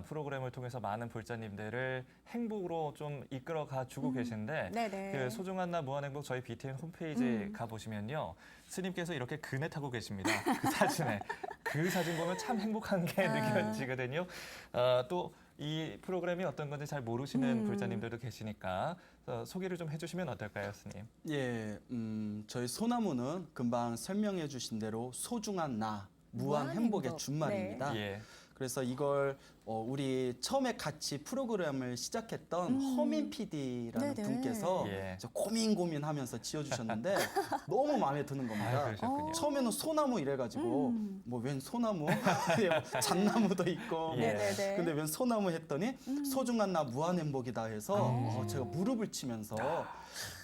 프로그램을 통해서 많은 불자님들을 행복으로 좀 이끌어가 주고 계신데 네네. 그 소중한 나 무한 행복 저희 BTN 홈페이지 가보시면요. 스님께서 이렇게 그네 타고 계십니다. 그 사진에. 그 사진 보면 참 행복한 게 느껴지거든요. 또 이 프로그램이 어떤 건지 잘 모르시는 불자님들도 계시니까 소개를 좀 해주시면 어떨까요, 스님? 예, 저희 소나무는 금방 설명해 주신 대로 소중한 나, 무한 행복의 준말입니다. 예. 그래서 이걸 우리 처음에 같이 프로그램을 시작했던 허민 PD라는 네네. 분께서 예. 고민하면서 지어주셨는데 너무 마음에 드는 겁니다. 그러셨군요. 처음에는 소나무 이래가지고 뭐 웬 소나무? 잣나무도 있고 예. 네네네. 근데 웬 소나무 했더니 소중한 나 무한행복이다 해서 제가 무릎을 치면서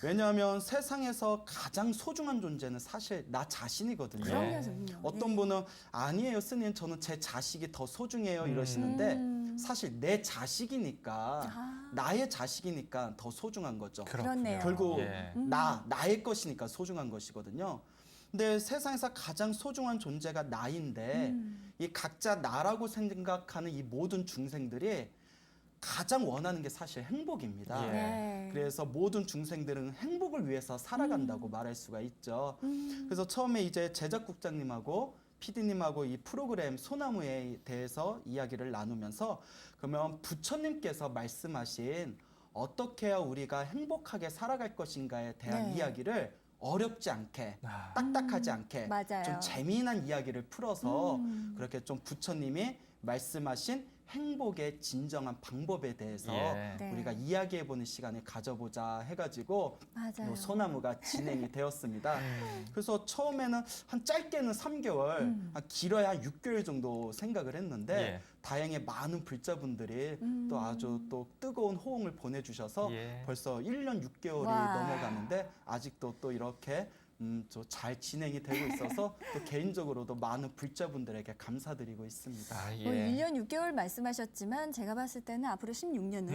왜냐하면 세상에서 가장 소중한 존재는 사실 나 자신이거든요. 그럼요, 그럼요. 어떤 분은 아니에요 스님 저는 제 자식이 더 소중해요 이러시는데 사실 내 자식이니까 나의 자식이니까 더 소중한 거죠. 그렇네요. 결국 예. 나의 것이니까 소중한 것이거든요. 근데 세상에서 가장 소중한 존재가 나인데 이 각자 나라고 생각하는 이 모든 중생들이 가장 원하는 게 사실 행복입니다. 예. 네. 그래서 모든 중생들은 행복을 위해서 살아간다고 말할 수가 있죠. 그래서 처음에 이제 제작국장님하고 PD님하고 이 프로그램 소나무에 대해서 이야기를 나누면서 그러면 부처님께서 말씀하신 어떻게 해야 우리가 행복하게 살아갈 것인가에 대한 네. 이야기를 어렵지 않게 아. 딱딱하지 않게 맞아요. 좀 재미난 이야기를 풀어서 그렇게 좀 부처님이 말씀하신 행복의 진정한 방법에 대해서 예. 네. 우리가 이야기해보는 시간을 가져보자 해가지고 맞아요. 요 소나무가 진행이 되었습니다. 그래서 처음에는 한 짧게는 3개월, 한 길어야 한 6개월 정도 생각을 했는데 예. 다행히 많은 불자분들이 또 아주 또 뜨거운 호응을 보내주셔서 예. 벌써 1년 6개월이 와. 넘어가는데 아직도 또 이렇게 잘 진행이 되고 있어서 또 개인적으로도 많은 불자분들에게 감사드리고 있습니다. 아, 예. 뭐 1년 6개월 말씀하셨지만 제가 봤을 때는 앞으로 16년은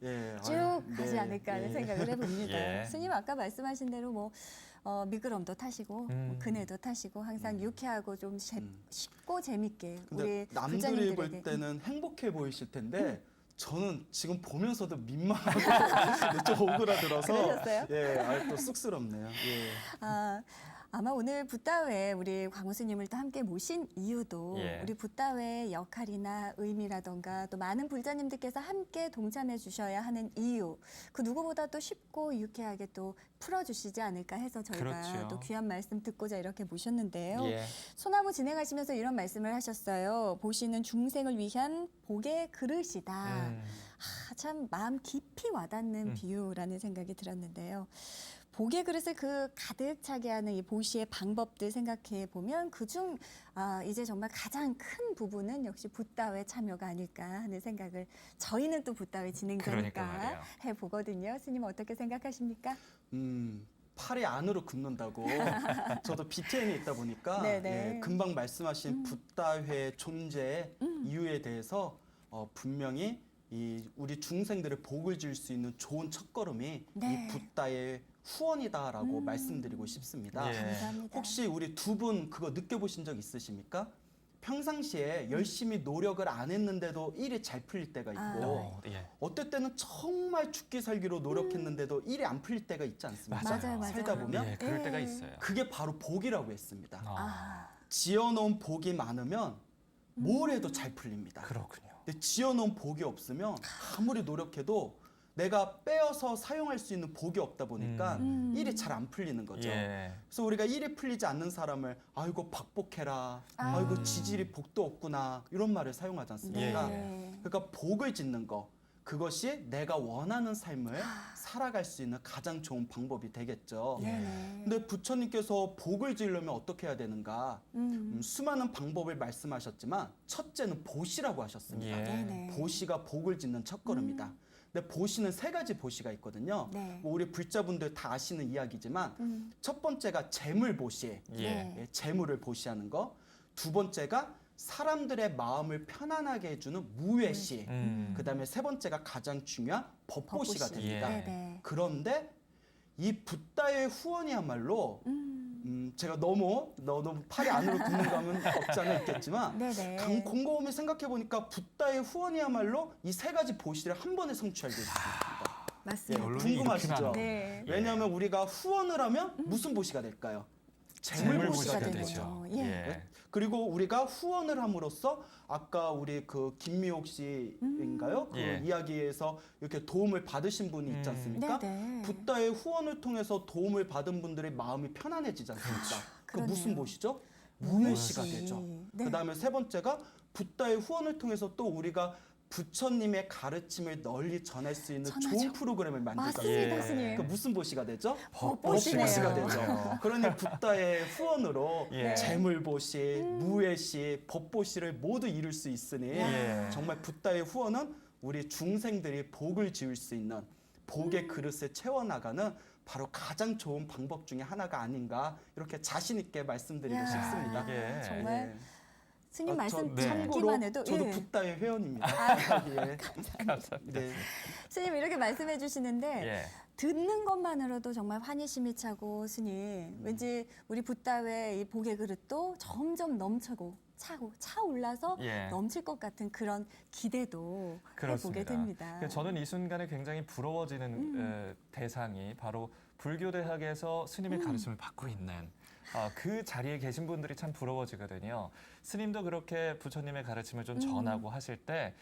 예, 쭉 아유, 가지 네, 않을까 하는 예. 생각을 해봅니다. 예. 스님 아까 말씀하신 대로 뭐 미끄럼도 타시고 뭐 그네도 타시고 항상 유쾌하고 좀 쉽고 재밌게 근데 우리 남들이 불자님들에게 볼 때는 행복해 보이실 텐데 저는 지금 보면서도 민망하고 좀 오그라들어서 그러셨어요? 예, 또 쑥스럽네요. 예. 아마 오늘 붓다회 우리 광우 스님을 또 함께 모신 이유도 예. 우리 붓다회의 역할이나 의미라던가 또 많은 불자님들께서 함께 동참해 주셔야 하는 이유 그 누구보다 또 쉽고 유쾌하게 또 풀어주시지 않을까 해서 저희가 그렇죠. 또 귀한 말씀 듣고자 이렇게 모셨는데요. 예. 소나무 진행하시면서 이런 말씀을 하셨어요. 보시는 중생을 위한 복의 그릇이다. 참 마음 깊이 와닿는 비유라는 생각이 들었는데요. 복의 그릇을 그 가득 차게 하는 이 보시의 방법들 생각해 보면 그중 이제 정말 가장 큰 부분은 역시 붓다회 참여가 아닐까 하는 생각을 저희는 또 붓다회 그러니까 진행자니까 말이에요. 해보거든요. 스님 어떻게 생각하십니까? 팔이 안으로 굽는다고 저도 BTN에 있다 보니까 네네. 예, 금방 말씀하신 붓다회 존재의 이유에 대해서 분명히 우리 중생들의 복을 줄 수 있는 좋은 첫걸음이 네. 이 붓다의 후원이다라고 말씀드리고 싶습니다. 예. 감사합니다. 혹시 우리 두 분 그거 느껴보신 적 있으십니까? 평상시에 열심히 노력을 안 했는데도 일이 잘 풀릴 때가 있고 예. 어떨 때는 정말 죽기 살기로 노력했는데도 일이 안 풀릴 때가 있지 않습니까? 맞아요, 맞아요. 살다 보면 예, 그럴 예. 때가 있어요. 그게 바로 복이라고 했습니다. 아, 지어놓은 복이 많으면 뭘 해도 잘 풀립니다. 그렇군요. 근데 지어놓은 복이 없으면 아무리 노력해도 내가 빼어서 사용할 수 있는 복이 없다 보니까 일이 잘 안 풀리는 거죠. 예. 그래서 우리가 일이 풀리지 않는 사람을 아이고 박복해라, 아이고 지질이 복도 없구나 이런 말을 사용하지 않습니까? 예. 그러니까 복을 짓는 거 그것이 내가 원하는 삶을 살아갈 수 있는 가장 좋은 방법이 되겠죠. 네네. 근데 부처님께서 복을 지으려면 어떻게 해야 되는가? 수많은 방법을 말씀하셨지만 첫째는 보시라고 하셨습니다. 예. 네네. 보시가 복을 짓는 첫걸음이다. 근데 보시는 3가지 보시가 있거든요. 네. 뭐 우리 불자분들 다 아시는 이야기지만 첫 번째가 재물 보시, 예. 예, 재물을 보시하는 거. 두 번째가 사람들의 마음을 편안하게 해주는 무외시. 그다음에 세 번째가 가장 중요한 법보시가 법보시. 됩니다. 예. 네네. 그런데 이 붓다의 후원이야말로 제가 너무 팔이 안으로 굽는 감은 없지 않아 있겠지만 네네. 곰곰이 생각해 보니까 붓다의 후원이야말로 이 3가지 보시를 한 번에 성취하게 있습니다. 맞습니다. 결론이 궁금하시죠? 이렇게 나네요. 네. 왜냐하면 우리가 후원을 하면 무슨 보시가 될까요? 재물 보시가 재물 되는 보시가 거죠. 되죠. 예. 네? 그리고 우리가 후원을 함으로써 아까 우리 그 김미옥 씨인가요? 그 예. 이야기에서 이렇게 도움을 받으신 분이 있지 않습니까? 네네. 붓다의 후원을 통해서 도움을 받은 분들의 마음이 편안해지지 않습니까? 그 그러네요. 무슨 보시죠? 무외시가 무외시. 되죠. 네. 그다음에 세 번째가 붓다의 후원을 통해서 또 우리가 부처님의 가르침을 널리 전할 수 있는 전하죠. 좋은 프로그램을 만들었어요. 맞습니다, 예. 스님. 그 무슨 보시가 되죠? 법보시네요. 법보시가 되죠. 그러니 붓다의 후원으로 예. 재물보시, 무예시, 법보시를 모두 이룰 수 있으니 예. 정말 붓다의 후원은 우리 중생들이 복을 지을 수 있는 복의 그릇을 채워나가는 바로 가장 좋은 방법 중에 하나가 아닌가 이렇게 자신 있게 말씀드리고 야, 싶습니다. 이게 정말 예. 스님 말씀 네. 듣기만 해도 저도 예. 붓다의 회원입니다. 예. 감사합니다. 네. 스님 이렇게 말씀해 주시는데 예. 듣는 것만으로도 정말 환희심이 차고 스님 왠지 우리 붓다의 이 복의 그릇도 점점 넘쳐고 차올라서 예. 넘칠 것 같은 그런 기대도 해보게 그렇습니다. 됩니다. 저는 이 순간에 굉장히 부러워지는 대상이 바로 불교대학에서 스님의 가르침을 받고 있는 그 자리에 계신 분들이 참 부러워지거든요. 스님도 그렇게 부처님의 가르침을 좀 전하고 하실 때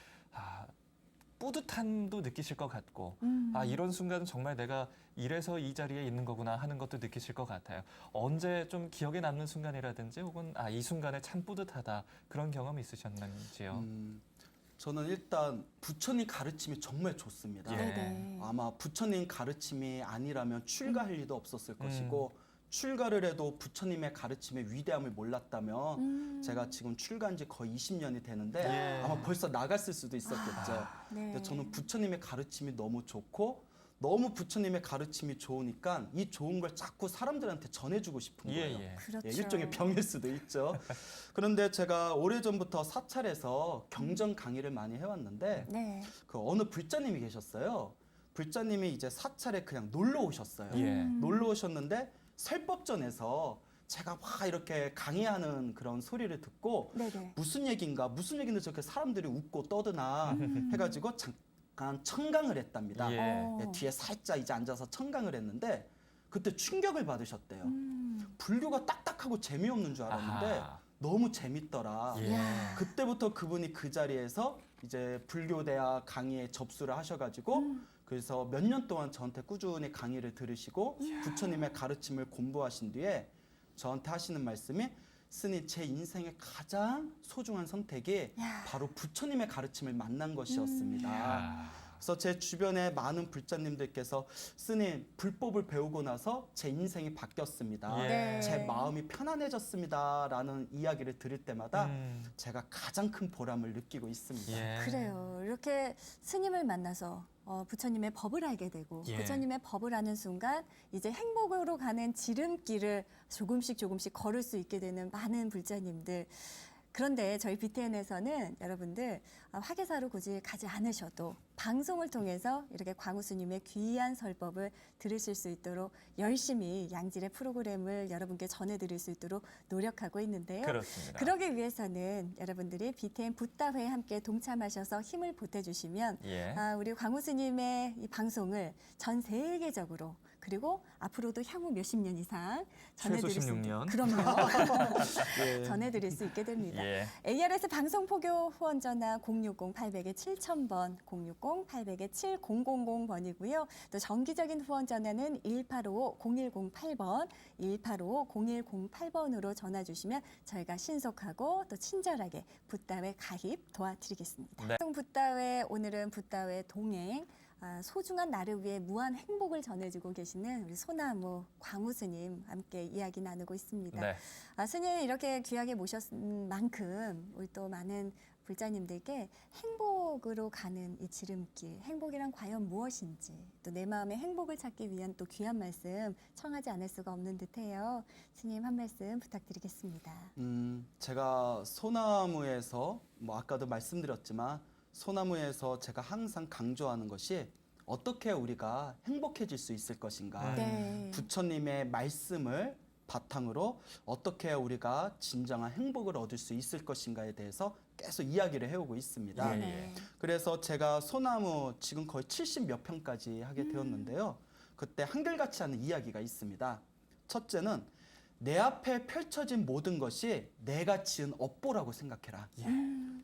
뿌듯함도 느끼실 것 같고 이런 순간은 정말 내가 이래서 이 자리에 있는 거구나 하는 것도 느끼실 것 같아요. 언제 좀 기억에 남는 순간이라든지 혹은 이 순간에 참 뿌듯하다 그런 경험 있으셨는지요? 저는 일단 부처님 가르침이 정말 좋습니다. 예. 네네. 아마 부처님 가르침이 아니라면 출가할 리도 없었을 것이고 출가를 해도 부처님의 가르침의 위대함을 몰랐다면 제가 지금 출가한 지 거의 20년이 되는데 예. 아마 벌써 나갔을 수도 있었겠죠. 네. 근데 저는 부처님의 가르침이 너무 좋고 너무 부처님의 가르침이 좋으니까 이 좋은 걸 자꾸 사람들한테 전해주고 싶은 거예요. 예. 그렇죠. 예, 일종의 병일 수도 있죠. 그런데 제가 오래전부터 사찰에서 경전 강의를 많이 해왔는데 네. 그 어느 불자님이 계셨어요. 불자님이 이제 사찰에 그냥 놀러 오셨어요. 예. 놀러 오셨는데 설법전에서 제가 막 이렇게 강의하는 그런 소리를 듣고 네네. 무슨 얘기인데 저렇게 사람들이 웃고 떠드나 해가지고 잠깐 청강을 했답니다. 예. 네, 뒤에 살짝 이제 앉아서 청강을 했는데 그때 충격을 받으셨대요. 불교가 딱딱하고 재미없는 줄 알았는데 아하. 너무 재밌더라. 예. 그때부터 그분이 그 자리에서 이제 불교대학 강의에 접수를 하셔가지고 그래서 몇 년 동안 저한테 꾸준히 강의를 들으시고 부처님의 가르침을 공부하신 뒤에 저한테 하시는 말씀이 스님 제 인생의 가장 소중한 선택이 바로 부처님의 가르침을 만난 것이었습니다. 그래서 제 주변에 많은 불자님들께서 스님 불법을 배우고 나서 제 인생이 바뀌었습니다. 예. 네. 제 마음이 편안해졌습니다라는 이야기를 들을 때마다 제가 가장 큰 보람을 느끼고 있습니다. 예. 그래요. 이렇게 스님을 만나서 부처님의 법을 알게 되고 예. 부처님의 법을 아는 순간 이제 행복으로 가는 지름길을 조금씩 걸을 수 있게 되는 많은 불자님들. 그런데 저희 BTN에서는 여러분들 화계사로 굳이 가지 않으셔도 방송을 통해서 이렇게 광우스님의 귀한 설법을 들으실 수 있도록 열심히 양질의 프로그램을 여러분께 전해드릴 수 있도록 노력하고 있는데요. 그렇습니다. 그러기 위해서는 여러분들이 BTN 붓다회에 함께 동참하셔서 힘을 보태주시면 예. 우리 광우스님의 이 방송을 전 세계적으로 그리고 앞으로도 향후 몇십 년 이상 최소 전해드릴 수 16년. 그럼요. 예. 전해드릴 수 있게 됩니다. 예. ARS 방송포교 후원 전화 060-800에 7000번, 060-800에 7000번이고요. 또 정기적인 후원 전화는 1855-0108번, 1855-0108번으로 전화 주시면 저희가 신속하고 또 친절하게 붓다회 가입 도와드리겠습니다. 네. 붓다회 오늘은 붓다회 동행 소중한 나를 위해 무한 행복을 전해주고 계시는 우리 소나무 광우 스님 함께 이야기 나누고 있습니다. 네. 스님 이렇게 귀하게 모셨은 만큼 우리 또 많은 불자님들께 행복으로 가는 이 지름길, 행복이란 과연 무엇인지 또 내 마음의 행복을 찾기 위한 또 귀한 말씀 청하지 않을 수가 없는 듯해요. 스님 한 말씀 부탁드리겠습니다. 제가 소나무에서 아까도 말씀드렸지만 소나무에서 제가 항상 강조하는 것이 어떻게 우리가 행복해질 수 있을 것인가. 네. 부처님의 말씀을 바탕으로 어떻게 우리가 진정한 행복을 얻을 수 있을 것인가에 대해서 계속 이야기를 해오고 있습니다. 예. 그래서 제가 소나무 지금 거의 70몇 평까지 하게 되었는데요. 그때 한결같이 하는 이야기가 있습니다. 첫째는 내 앞에 펼쳐진 모든 것이 내가 지은 업보라고 생각해라.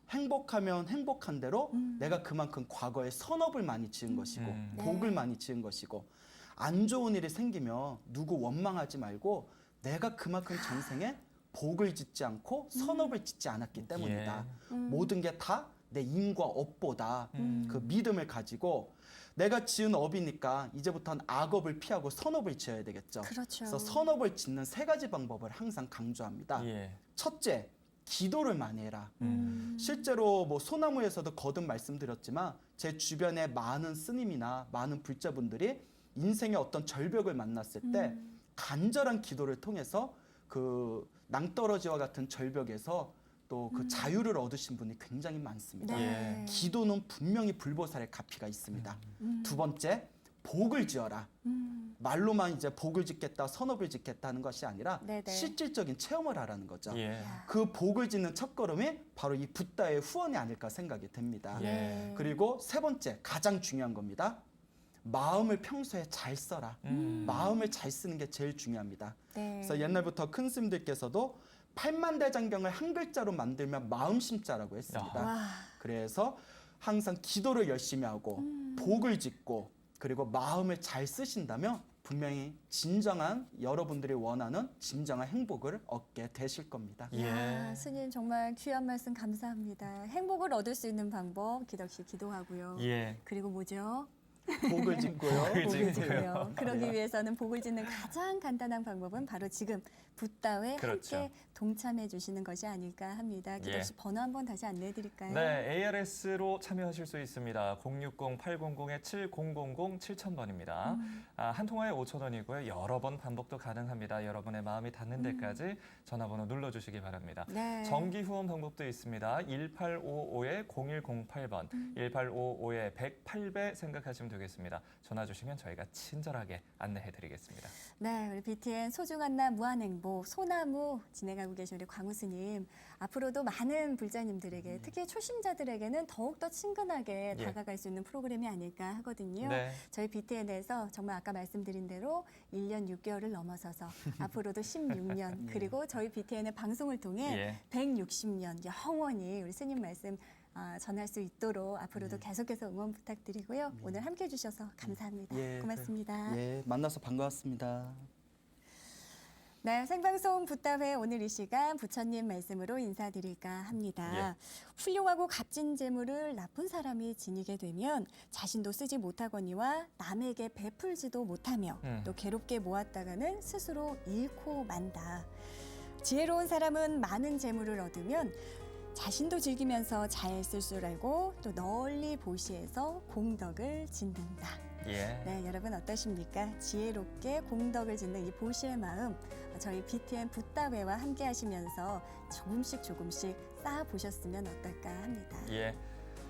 행복하면 행복한 대로 내가 그만큼 과거에 선업을 많이 지은 것이고 복을 많이 지은 것이고 안 좋은 일이 생기면 누구 원망하지 말고 내가 그만큼 전생에 복을 짓지 않고 선업을 짓지 않았기 때문이다. 예. 모든 게 다 내 인과 업보다 그 믿음을 가지고 내가 지은 업이니까 이제부터는 악업을 피하고 선업을 지어야 되겠죠. 그렇죠. 그래서 선업을 짓는 3가지 방법을 항상 강조합니다. 예. 첫째, 기도를 많이 해라. 실제로 뭐 소나무에서도 거듭 말씀드렸지만 제 주변에 많은 스님이나 많은 불자분들이 인생의 어떤 절벽을 만났을 때 간절한 기도를 통해서 그 낭떠러지와 같은 절벽에서 또 그 자유를 얻으신 분이 굉장히 많습니다. 네. 기도는 분명히 불보살의 가피가 있습니다. 두 번째, 복을 지어라. 말로만 이제 복을 짓겠다, 선업을 짓겠다 하는 것이 아니라 네네. 실질적인 체험을 하라는 거죠. 예. 그 복을 짓는 첫걸음이 바로 이 붓다의 후원이 아닐까 생각이 됩니다. 예. 그리고 3번째, 가장 중요한 겁니다. 마음을 평소에 잘 써라. 마음을 잘 쓰는 게 제일 중요합니다. 네. 그래서 옛날부터 큰 스님들께서도 팔만대장경을 한 글자로 만들면 마음심자라고 했습니다. 와. 그래서 항상 기도를 열심히 하고 복을 짓고 그리고 마음을 잘 쓰신다면 분명히 진정한 여러분들이 원하는 진정한 행복을 얻게 되실 겁니다. 야, 예. 스님 정말 귀한 말씀 감사합니다. 행복을 얻을 수 있는 방법 기덕씨 기도하고요. 예. 그리고 뭐죠? 복을 짓고요. 복을 짓고요. 그러기 네. 위해서는 복을 짓는 가장 간단한 방법은 바로 지금 붓다회 그렇죠. 함께 동참해 주시는 것이 아닐까 합니다. 기덕씨 번호 한번 다시 안내해 드릴까요? 네, ARS로 참여하실 수 있습니다. 060-800-7000 7000번입니다. 한 통화에 5,000원이고요. 여러 번 반복도 가능합니다. 여러분의 마음이 닿는 데까지 전화번호 눌러주시기 바랍니다. 네. 정기 후원 방법도 있습니다. 1855-0108번, 1855-108배 생각하시면 되겠습니다. 전화 주시면 저희가 친절하게 안내해드리겠습니다. 네, 우리 BTN 소중한 나 무한행복 소나무 진행하고 계신 우리 광우 스님 앞으로도 많은 불자님들에게 특히 초심자들에게는 더욱더 친근하게 예. 다가갈 수 있는 프로그램이 아닐까 하거든요. 네. 저희 BTN에서 정말 아까 말씀드린 대로 1년 6개월을 넘어서서 앞으로도 16년 그리고 저희 BTN의 방송을 통해 예. 160년 영원히 우리 스님 말씀 전할 수 있도록 앞으로도 계속해서 응원 부탁드리고요. 오늘 함께해 주셔서 감사합니다. 예, 고맙습니다. 예, 만나서 반가웠습니다. 네, 생방송 붓다회 오늘 이 시간 부처님 말씀으로 인사드릴까 합니다. 훌륭하고 값진 재물을 나쁜 사람이 지니게 되면 자신도 쓰지 못하거니와 남에게 베풀지도 못하며 또 괴롭게 모았다가는 스스로 잃고 만다. 지혜로운 사람은 많은 재물을 얻으면 자신도 즐기면서 잘 쓸 줄 알고 또 널리 보시해서 공덕을 짓는다. 예. 네, 여러분 어떠십니까? 지혜롭게 공덕을 짓는 이 보시의 마음 저희 BTN 붓다회와 함께 하시면서 조금씩 쌓아 보셨으면 어떨까 합니다. 예.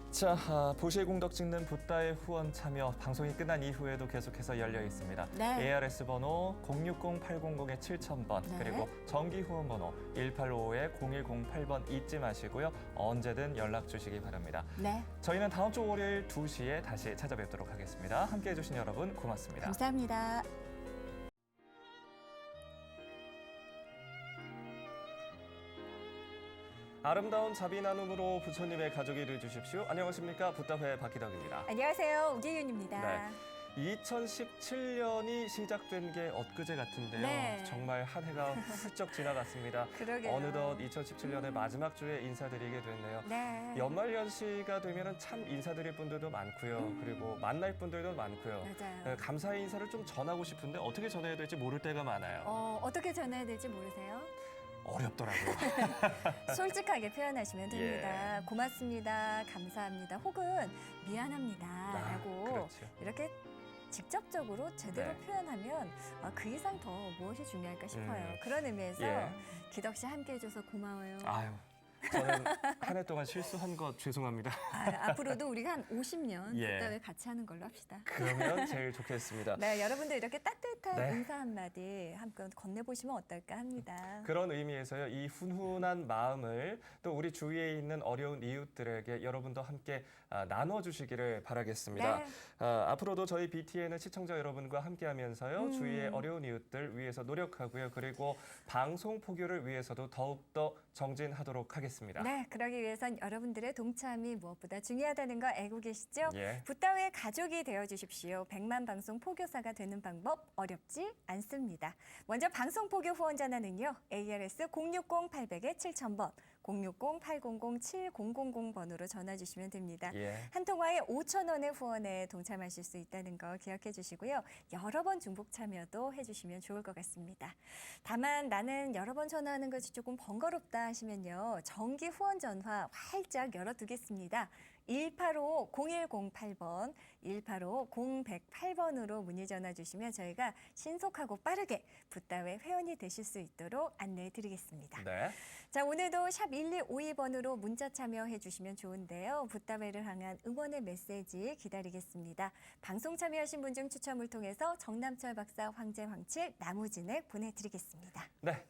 자, 보시의 공덕 찍는 붓다의 후원 참여 방송이 끝난 이후에도 계속해서 열려 있습니다. 네. ARS 번호 060-800-7000번 네. 그리고 정기 후원 번호 1855-0108번 잊지 마시고요. 언제든 연락 주시기 바랍니다. 네, 저희는 다음 주 월요일 2시에 다시 찾아뵙도록 하겠습니다. 함께해 주신 여러분 고맙습니다. 감사합니다. 아름다운 자비 나눔으로 부처님의 가족이 되주십시오. 안녕하십니까? 붓다회 박기덕입니다. 안녕하세요, 우기윤입니다. 네. 2017년이 시작된 게 엊그제 같은데요. 네. 정말 한 해가 훌쩍 지나갔습니다. 그러게요. 어느덧 2017년의 마지막 주에 인사드리게 됐네요. 네. 연말연시가 되면 참 인사드릴 분들도 많고요. 그리고 만날 분들도 많고요. 맞아요. 감사의 인사를 좀 전하고 싶은데 어떻게 전해야 될지 모를 때가 많아요. 어떻게 전해야 될지 모르세요? 어렵더라고요. 솔직하게 표현하시면 됩니다. 예. 고맙습니다, 감사합니다, 혹은 미안합니다 라고 그렇죠. 이렇게 직접적으로 제대로 네. 표현하면 그 이상 더 무엇이 중요할까 싶어요. 그런 의미에서 예. 기덕 씨 함께 해줘서 고마워요. 아유, 저는 한 해 동안 실수한 거 죄송합니다. 앞으로도 우리가 한 50년 예. 그다음에 같이 하는 걸로 합시다. 그러면 제일 좋겠습니다. 네, 여러분들 이렇게 따뜻한 네. 인사 한마디 함께 건네보시면 어떨까 합니다. 그런 의미에서요, 이 훈훈한 마음을 또 우리 주위에 있는 어려운 이웃들에게 여러분도 함께 나눠주시기를 바라겠습니다. 네. 앞으로도 저희 BTN은 시청자 여러분과 함께하면서요, 주위의 어려운 이웃들 위해서 노력하고요. 그리고 방송 포교를 위해서도 더욱더 정진하도록 하겠습니다. 하겠습니다. 네, 그러기 위해선 여러분들의 동참이 무엇보다 중요하다는 거 알고 계시죠? 예. 붓다웨 가족이 되어주십시오. 100만 방송 포교사가 되는 방법 어렵지 않습니다. 먼저 방송 포교 후원 전화는요. ARS 060-800-7000번, 060-800-7000번으로 전화 주시면 됩니다. 예. 한 통화에 5,000원의 후원에 동참하실 수 있다는 거 기억해 주시고요. 여러 번 중복 참여도 해주시면 좋을 것 같습니다. 다만 나는 여러 번 전화하는 것이 조금 번거롭다 하시면요. 정기 후원 전화 활짝 열어두겠습니다. 185-0108번, 185-0108번으로 문의 전화 주시면 저희가 신속하고 빠르게 붓다웨 회원이 되실 수 있도록 안내해 드리겠습니다. 네. 자, 오늘도 샵 1252번으로 문자 참여해 주시면 좋은데요. 붓다웨를 향한 응원의 메시지 기다리겠습니다. 방송 참여하신 분 중 추첨을 통해서 정남철 박사 황제 황칠 나무진액 보내드리겠습니다. 네.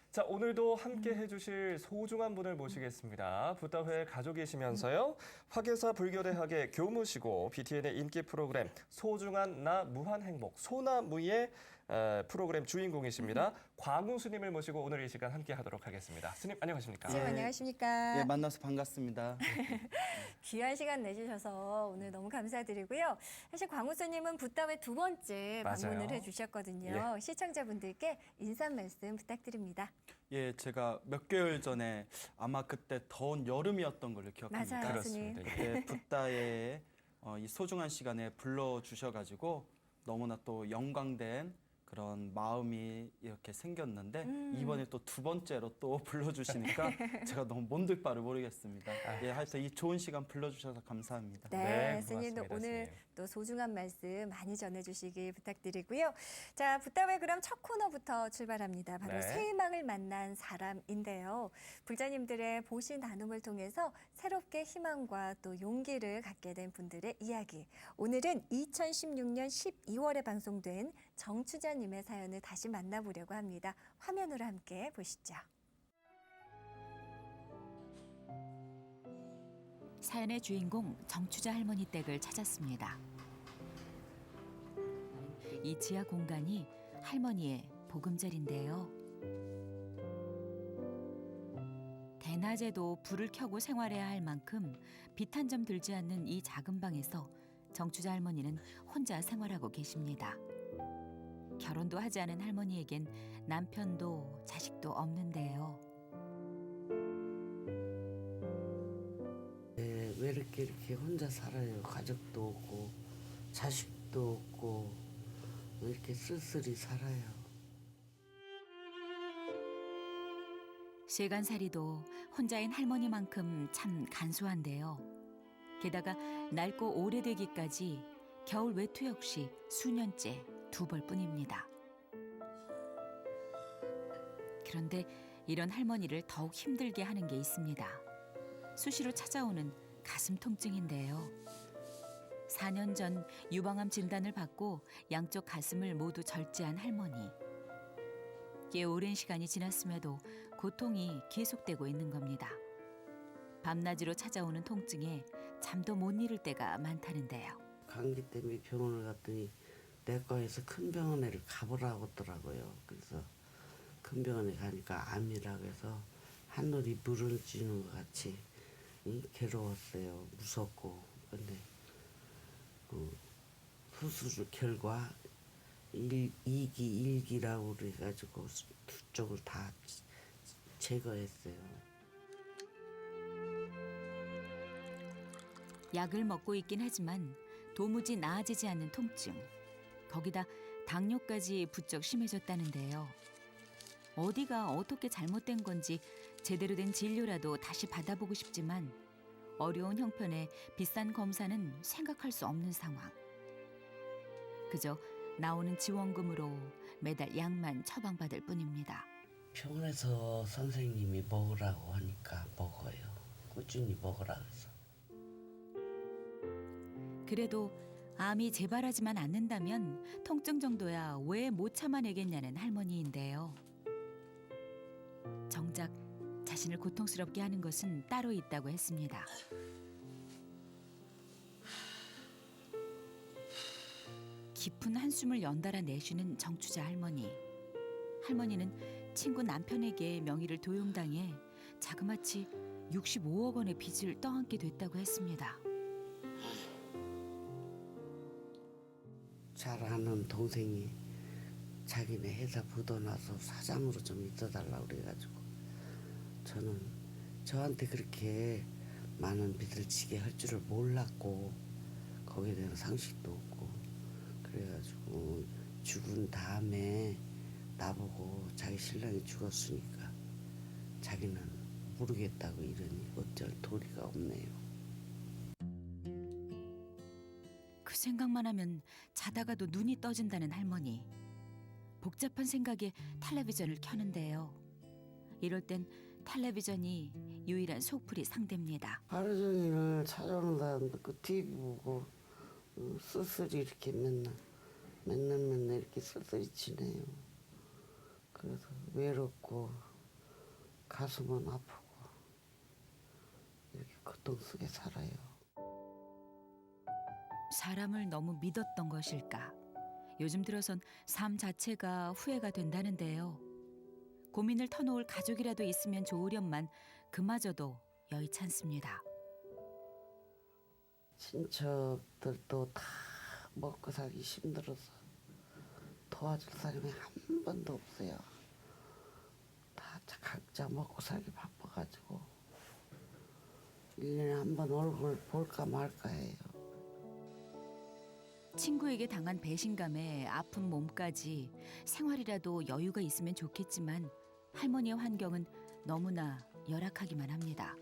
자, 오늘도 함께 해주실 소중한 분을 모시겠습니다. 붓다회 가족이시면서요. 화계사 불교대학의 교무시고 BTN의 인기 프로그램 소중한 나 무한행복 소나무의 프로그램 주인공이십니다. 광우 스님을 모시고 오늘 이 시간 함께 하도록 하겠습니다. 스님 안녕하십니까? 스님 안녕하십니까? 예, 만나서 반갑습니다. 귀한 시간 내주셔서 오늘 너무 감사드리고요. 사실 광우 스님은 붓다웨 두 번째 방문을 맞아요. 해주셨거든요. 예. 시청자분들께 인사 말씀 부탁드립니다. 예, 제가 몇 개월 전에 아마 그때 더운 여름이었던 걸로 기억합니다. 맞아요, 스님. 그렇습니다. 예. 예, 붓다의 이 소중한 시간에 불러주셔가지고 너무나 또 영광된 그런 마음이 이렇게 생겼는데 이번에 또 두 번째로 또 불러주시니까 제가 너무 뭔들 바를 모르겠습니다. 예, 하여튼 이 좋은 시간 불러주셔서 감사합니다. 네, 고맙습니다, 스님도 오늘 스님. 또 소중한 말씀 많이 전해주시기 부탁드리고요. 자, 붓다웨 그럼 첫 코너부터 출발합니다. 바로 네. 새희망을 만난 사람인데요. 불자님들의 보시 나눔을 통해서 새롭게 희망과 또 용기를 갖게 된 분들의 이야기. 오늘은 2016년 12월에 방송된 정추자님의 사연을 다시 만나보려고 합니다. 화면으로 함께 보시죠. 사연의 주인공 정추자 할머니 댁을 찾았습니다. 이 지하 공간이 할머니의 보금자리인데요. 대낮에도 불을 켜고 생활해야 할 만큼 빛 한 점 들지 않는 이 작은 방에서 정추자 할머니는 혼자 생활하고 계십니다. 결혼도 하지 않은 할머니에겐 남편도 자식도 없는데요. 네, 왜 이렇게 혼자 살아요? 가족도 없고 자식도 없고 왜 이렇게 쓸쓸히 살아요? 세간살이도 혼자인 할머니만큼 참 간소한데요. 게다가 낡고 오래되기까지 겨울 외투 역시 수년째 두 벌뿐입니다. 그런데 이런 할머니를 더욱 힘들게 하는 게 있습니다. 수시로 찾아오는 가슴 통증인데요. 4년 전 유방암 진단을 받고 양쪽 가슴을 모두 절제한 할머니. 꽤 오랜 시간이 지났음에도 고통이 계속되고 있는 겁니다. 밤낮으로 찾아오는 통증에 잠도 못 이룰 때가 많다는데요. 감기 때문에 병원을 갔더니 내과에서 큰 병원에를 가보라고 하더라고요. 그래서 큰 병원에 가니까 암이라고 해서 하늘이 무너지는 것 같이 괴로웠어요. 무섭고. 근데 수술 결과 2기, 1기라고 그래가지고 두 쪽을 다 제거했어요. 약을 먹고 있긴 하지만 도무지 나아지지 않는 통증. 거기다 당뇨까지 부쩍 심해졌다는데요. 어디가 어떻게 잘못된 건지 제대로 된 진료라도 다시 받아보고 싶지만 어려운 형편에 비싼 검사는 생각할 수 없는 상황. 그저 나오는 지원금으로 매달 약만 처방받을 뿐입니다. 병원에서 선생님이 먹으라고 하니까 먹어요. 꾸준히 먹으라 그래서. 그래도 암이 재발하지만 않는다면 통증 정도야 왜 못 참아내겠냐는 할머니인데요. 정작 자신을 고통스럽게 하는 것은 따로 있다고 했습니다. 깊은 한숨을 연달아 내쉬는 정추자 할머니. 할머니는 친구 남편에게 명의를 도용당해 자그마치 65억 원의 빚을 떠안게 됐다고 했습니다. 잘 아는 동생이 자기네 회사 부도나서 사장으로 좀 있어달라고 그래가지고 저는 저한테 그렇게 많은 빚을 지게 할 줄을 몰랐고 거기에 대한 상식도 없고 그래가지고 죽은 다음에 나보고 자기 신랑이 죽었으니까 자기는 모르겠다고 이러니 어쩔 도리가 없네요. 그 생각만 하면 자다가도 눈이 떠진다는 할머니. 복잡한 생각에 텔레비전을 켜는데요. 이럴 땐 텔레비전이 유일한 속풀이 상대입니다. 하루 종일 찾아오는 사람들 그 TV 보고 쓸쓸히 이렇게 맨날 이렇게 쓸쓸히 지내요. 그래서 외롭고 가슴은 아프고 이렇게 고통 속에 살아요. 사람을 너무 믿었던 것일까? 요즘 들어선 삶 자체가 후회가 된다는데요. 고민을 터놓을 가족이라도 있으면 좋으련만 그마저도 여의찮습니다. 친척들도 다 먹고 살기 힘들어서 도와줄 사람이 한 번도 없어요. 다 각자 먹고 살기 바빠가지고 1년에 한 번 얼굴 볼까 말까 해요. 친구에게 당한 배신감에 아픈 몸까지 생활이라도 여유가 있으면 좋겠지만 할머니의 환경은 너무나 열악하기만 합니다.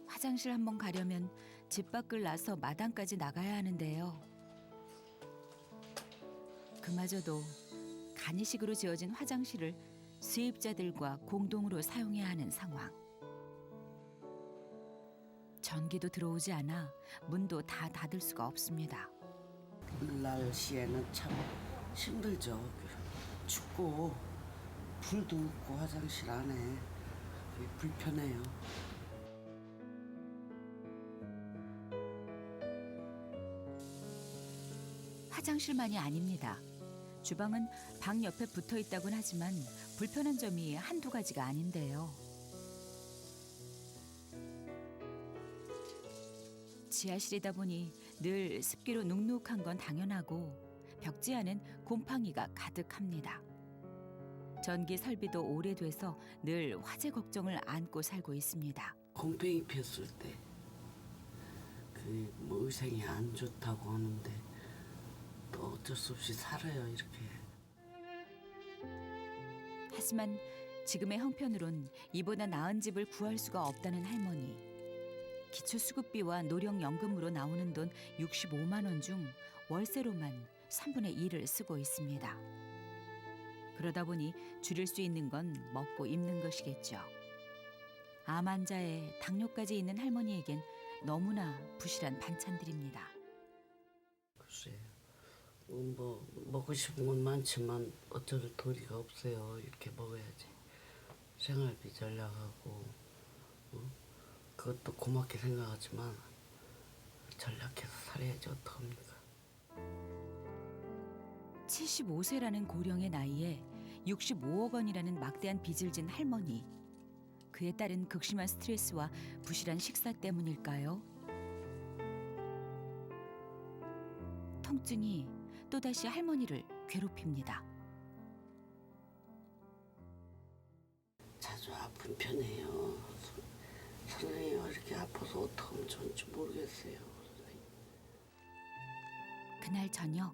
화장실 한번 가려면 집 밖을 나서 마당까지 나가야 하는데요. 그마저도 간이식으로 지어진 화장실을 수입자들과 공동으로 사용해야 하는 상황. 전기도 들어오지 않아 문도 다 닫을 수가 없습니다. 날씨에는 참 힘들죠. 춥고 불도 없고 화장실 안에 불편해요. 화장실만이 아닙니다. 주방은 방 옆에 붙어 있다곤 하지만 불편한 점이 한두 가지가 아닌데요. 지하실이다 보니 늘 습기로 눅눅한 건 당연하고 벽지 안엔 곰팡이가 가득합니다. 전기 설비도 오래돼서 늘 화재 걱정을 안고 살고 있습니다. 곰팡이 폈을 때 뭐 의생이 안 좋다고 하는데 또 어쩔 수 없이 살아요 이렇게. 하지만 지금의 형편으론 이보다 나은 집을 구할 수가 없다는 할머니. 기초수급비와 노령연금으로 나오는 돈 65만 원 중 월세로만 3분의 1을 쓰고 있습니다. 그러다 보니 줄일 수 있는 건 먹고 입는 것이겠죠. 암 환자에 당뇨까지 있는 할머니에겐 너무나 부실한 반찬들입니다. 글쎄요. 뭐 먹고 싶은 건 많지만 어쩔 도리가 없어요. 이렇게 먹어야지. 생활비 전략하고 그것도 고맙게 생각하지만 전략해서 살아야지 어떡합니까. 75세라는 고령의 나이에 65억 원이라는 막대한 빚을 진 할머니. 그에 따른 극심한 스트레스와 부실한 식사 때문일까요? 통증이 또다시 할머니를 괴롭힙니다. 자주 아픈 편이에요. 선생님 이렇게 아파서 어떡하면 좋은지 모르겠어요. 선생님. 그날 저녁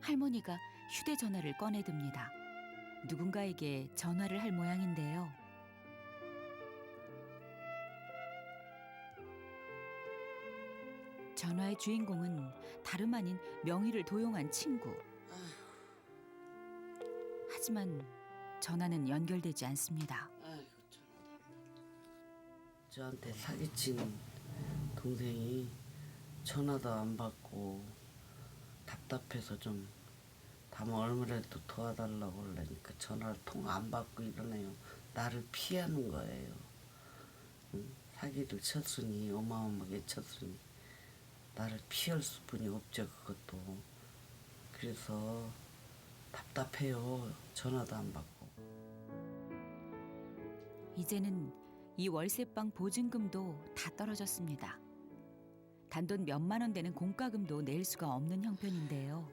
할머니가 휴대전화를 꺼내듭니다. 누군가에게 전화를 할 모양인데요. 전화의 주인공은 다름 아닌 명의를 도용한 친구. 하지만 전화는 연결되지 않습니다. 아이고, 저한테 사기친 동생이 전화도 안 받고 답답해서 좀 다만 얼마라도 도와달라고 그러니까 전화를 통 안 받고 이러네요. 나를 피하는 거예요. 사기를 쳤으니 어마어마하게 쳤으니 나를 피할 수뿐이 없죠. 그것도. 그래서 답답해요. 전화도 안 받고. 이제는 이 월세방 보증금도 다 떨어졌습니다. 단돈 몇만 원 되는 공과금도 낼 수가 없는 형편인데요.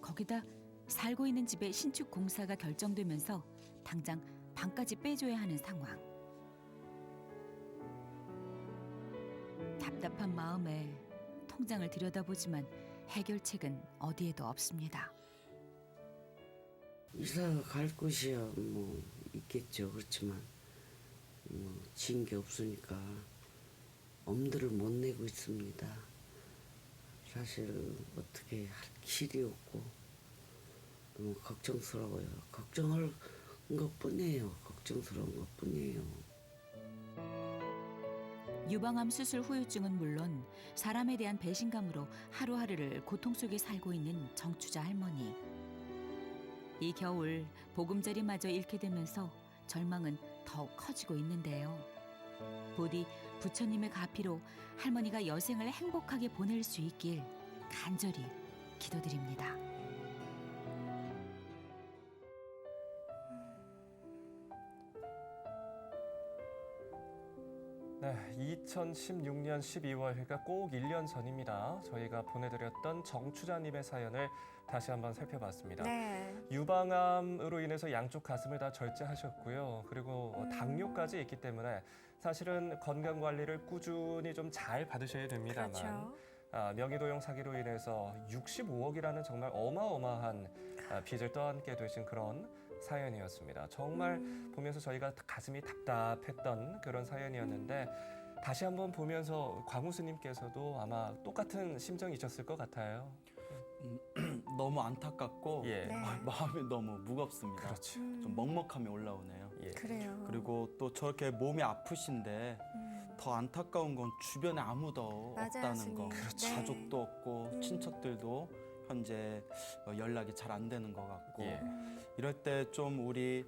거기다 살고 있는 집의 신축 공사가 결정되면서 당장 방까지 빼줘야 하는 상황. 답답한 마음에 통장을 들여다보지만 해결책은 어디에도 없습니다. 이사 갈 곳이야 뭐 있겠죠. 그렇지만 뭐 지은 게 없으니까 엄두를 못 내고 있습니다. 사실 어떻게 할 길이 없고 너무 걱정스러워요. 걱정할 것뿐이에요. 걱정스러운 것뿐이에요. 유방암 수술 후유증은 물론 사람에 대한 배신감으로 하루하루를 고통 속에 살고 있는 정추자 할머니. 이 겨울 보금자리마저 잃게 되면서 절망은 더욱 커지고 있는데요. 부디 부처님의 가피로 할머니가 여생을 행복하게 보낼 수 있길 간절히 기도드립니다. 네, 2016년 12월, 그러니까 꼭 1년 전입니다. 저희가 보내드렸던 정추자님의 사연을 다시 한번 살펴봤습니다. 네. 유방암으로 인해서 양쪽 가슴을 다 절제하셨고요. 그리고 당뇨까지 있기 때문에 사실은 건강관리를 꾸준히 좀 잘 받으셔야 됩니다만 그렇죠. 명의도용 사기로 인해서 65억이라는 정말 어마어마한 빚을 떠안게 되신 그런 사연이었습니다. 정말 보면서 저희가 가슴이 답답했던 그런 사연이었는데 다시 한번 보면서 광우스님께서도 아마 똑같은 심정이셨을 것 같아요. 너무 안타깝고 예. 네. 마음이 너무 무겁습니다. 그렇죠. 좀 먹먹함이 올라오네요. 예. 그래요. 그리고 또 저렇게 몸이 아프신데 더 안타까운 건 주변에 아무도 맞아요, 없다는 거. 스님. 그렇죠. 네. 가족도 없고 친척들도 현재 연락이 잘 안 되는 것 같고 예. 이럴 때 좀 우리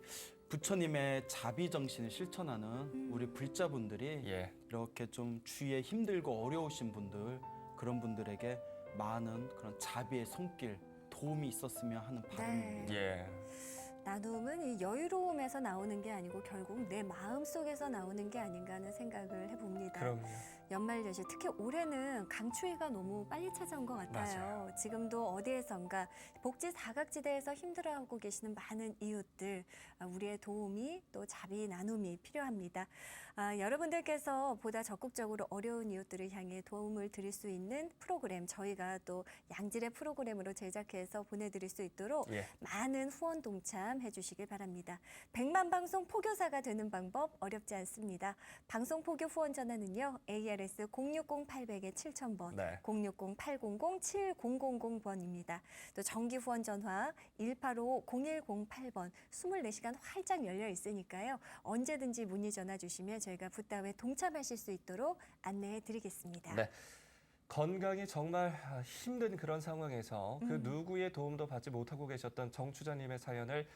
부처님의 자비 정신을 실천하는 우리 불자분들이 예. 이렇게 좀 주위에 힘들고 어려우신 분들 그런 분들에게 많은 그런 자비의 손길 도움이 있었으면 하는 바람입니다. 예. 나눔은 이 여유로움에서 나오는 게 아니고 결국 내 마음 속에서 나오는 게 아닌가 하는 생각을 해봅니다. 그럼요. 연말 연시 특히 올해는 강추위가 너무 빨리 찾아온 것 같아요. 지금도 어디에선가 복지 사각지대에서 힘들어하고 계시는 많은 이웃들 우리의 도움이 또 자비 나눔이 필요합니다. 여러분들께서 보다 적극적으로 어려운 이웃들을 향해 도움을 드릴 수 있는 프로그램 저희가 또 양질의 프로그램으로 제작해서 보내드릴 수 있도록 예. 많은 후원 동참해 주시길 바랍니다. 100만 방송 포교사가 되는 방법 어렵지 않습니다. 방송 포교 후원 전화는요. ARS 060-800-7000번, 네. 060-800-7000번입니다. 또 정기 후원 전화 185-0108번 24시간 활짝 열려 있으니까요. 언제든지 문의 전화 주시면 저희가 붓다외 동참하실 수 있도록 안내해 드리겠습니다. 네. 건강이 정말 힘든 그런 상황에서 그 누구의 도움도 받지 못하고 계셨던 정추자님의 사연을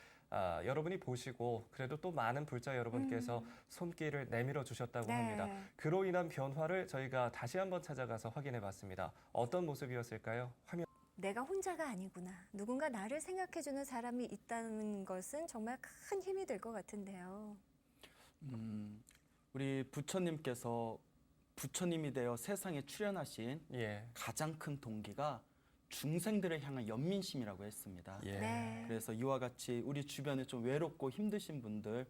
여러분이 보시고 그래도 또 많은 불자 여러분께서 손길을 내밀어 주셨다고 네. 합니다. 그로 인한 변화를 저희가 다시 한번 찾아가서 확인해 봤습니다. 어떤 모습이었을까요? 화면. 내가 혼자가 아니구나. 누군가 나를 생각해주는 사람이 있다는 것은 정말 큰 힘이 될 것 같은데요. 우리 부처님께서 부처님이 되어 세상에 출현하신 예. 가장 큰 동기가 중생들을 향한 연민심이라고 했습니다. 예. 네. 그래서 이와 같이 우리 주변에 좀 외롭고 힘드신 분들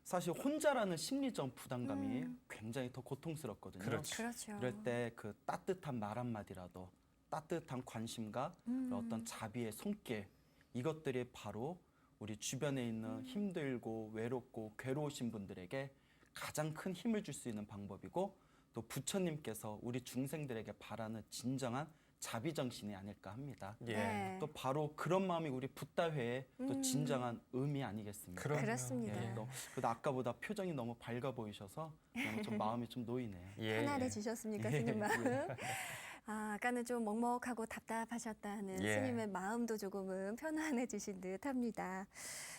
사실 혼자라는 심리적 부담감이 굉장히 더 고통스럽거든요. 그렇죠. 그렇죠. 이럴 때 그 따뜻한 말 한마디라도 따뜻한 관심과 어떤 자비의 손길 이것들이 바로 우리 주변에 있는 힘들고 외롭고 괴로우신 분들에게 가장 큰 힘을 줄 수 있는 방법이고 또 부처님께서 우리 중생들에게 바라는 진정한 자비 정신이 아닐까 합니다. 예. 네. 또 바로 그런 마음이 우리 붓다회의 또 진정한 의미 아니겠습니까? 그럼요. 그렇습니다. 예, 또 그래도 아까보다 표정이 너무 밝아 보이셔서 좀 마음이 좀 놓이네요. 예. 편안해지셨습니까, 예. 스님 마음? 아까는 좀 먹먹하고 답답하셨다는 예. 스님의 마음도 조금은 편안해지신 듯합니다.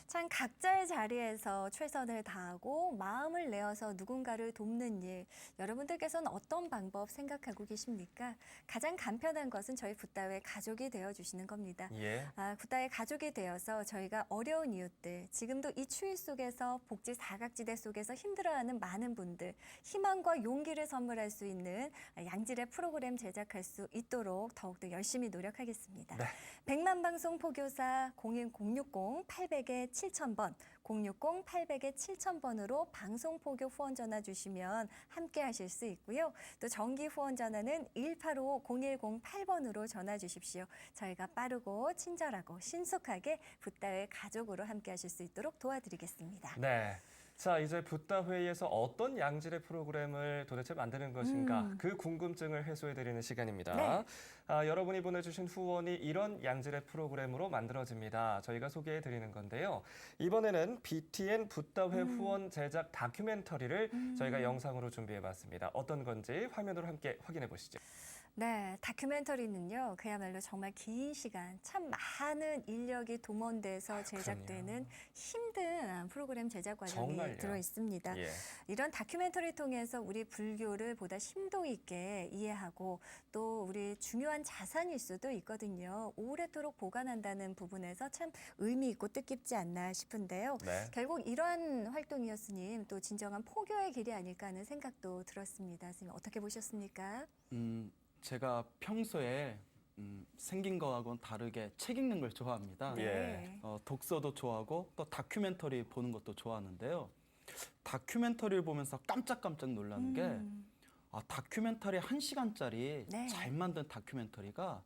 참 각자의 자리에서 최선을 다하고 마음을 내어서 누군가를 돕는 일, 여러분들께서는 어떤 방법 생각하고 계십니까? 가장 간편한 것은 저희 붓다회 가족이 되어주시는 겁니다. 예. 붓다회 가족이 되어서 저희가 어려운 이웃들, 지금도 이 추위 속에서 복지 사각지대 속에서 힘들어하는 많은 분들, 희망과 용기를 선물할 수 있는 양질의 프로그램 제작할 수 있도록 더욱더 열심히 노력하겠습니다. 네. 100만 방송 포교사 010-800-7000번, 060-800-7000번으로 방송 포교 후원 전화 주시면 함께 하실 수 있고요. 또 정기 후원 전화는 185-0108번으로 전화 주십시오. 저희가 빠르고 친절하고 신속하게 붓다회 가족으로 함께 하실 수 있도록 도와드리겠습니다. 네. 자, 이제 붓다회의에서 어떤 양질의 프로그램을 도대체 만드는 것인가 그 궁금증을 해소해드리는 시간입니다. 네. 여러분이 보내주신 후원이 이런 양질의 프로그램으로 만들어집니다. 저희가 소개해드리는 건데요. 이번에는 BTN 붓다회 후원 제작 다큐멘터리를 저희가 영상으로 준비해봤습니다. 어떤 건지 화면으로 함께 확인해 보시죠. 네, 다큐멘터리는요, 그야말로 정말 긴 시간, 참 많은 인력이 동원돼서 제작되는 힘든 프로그램 제작 과정이 정말요? 들어 있습니다. 예. 이런 다큐멘터리 통해서 우리 불교를 보다 심도 있게 이해하고 또 우리 중요한 자산일 수도 있거든요. 오래도록 보관한다는 부분에서 참 의미 있고 뜻깊지 않나 싶은데요. 네. 결국 이러한 활동이었으니 또 진정한 포교의 길이 아닐까 하는 생각도 들었습니다. 선생님 어떻게 보셨습니까? 제가 평소에 생긴 거하고는 다르게 책 읽는 걸 좋아합니다. 예. 독서도 좋아하고 또 다큐멘터리 보는 것도 좋아하는데요. 다큐멘터리를 보면서 깜짝깜짝 놀라는 게 다큐멘터리 1시간짜리 네. 잘 만든 다큐멘터리가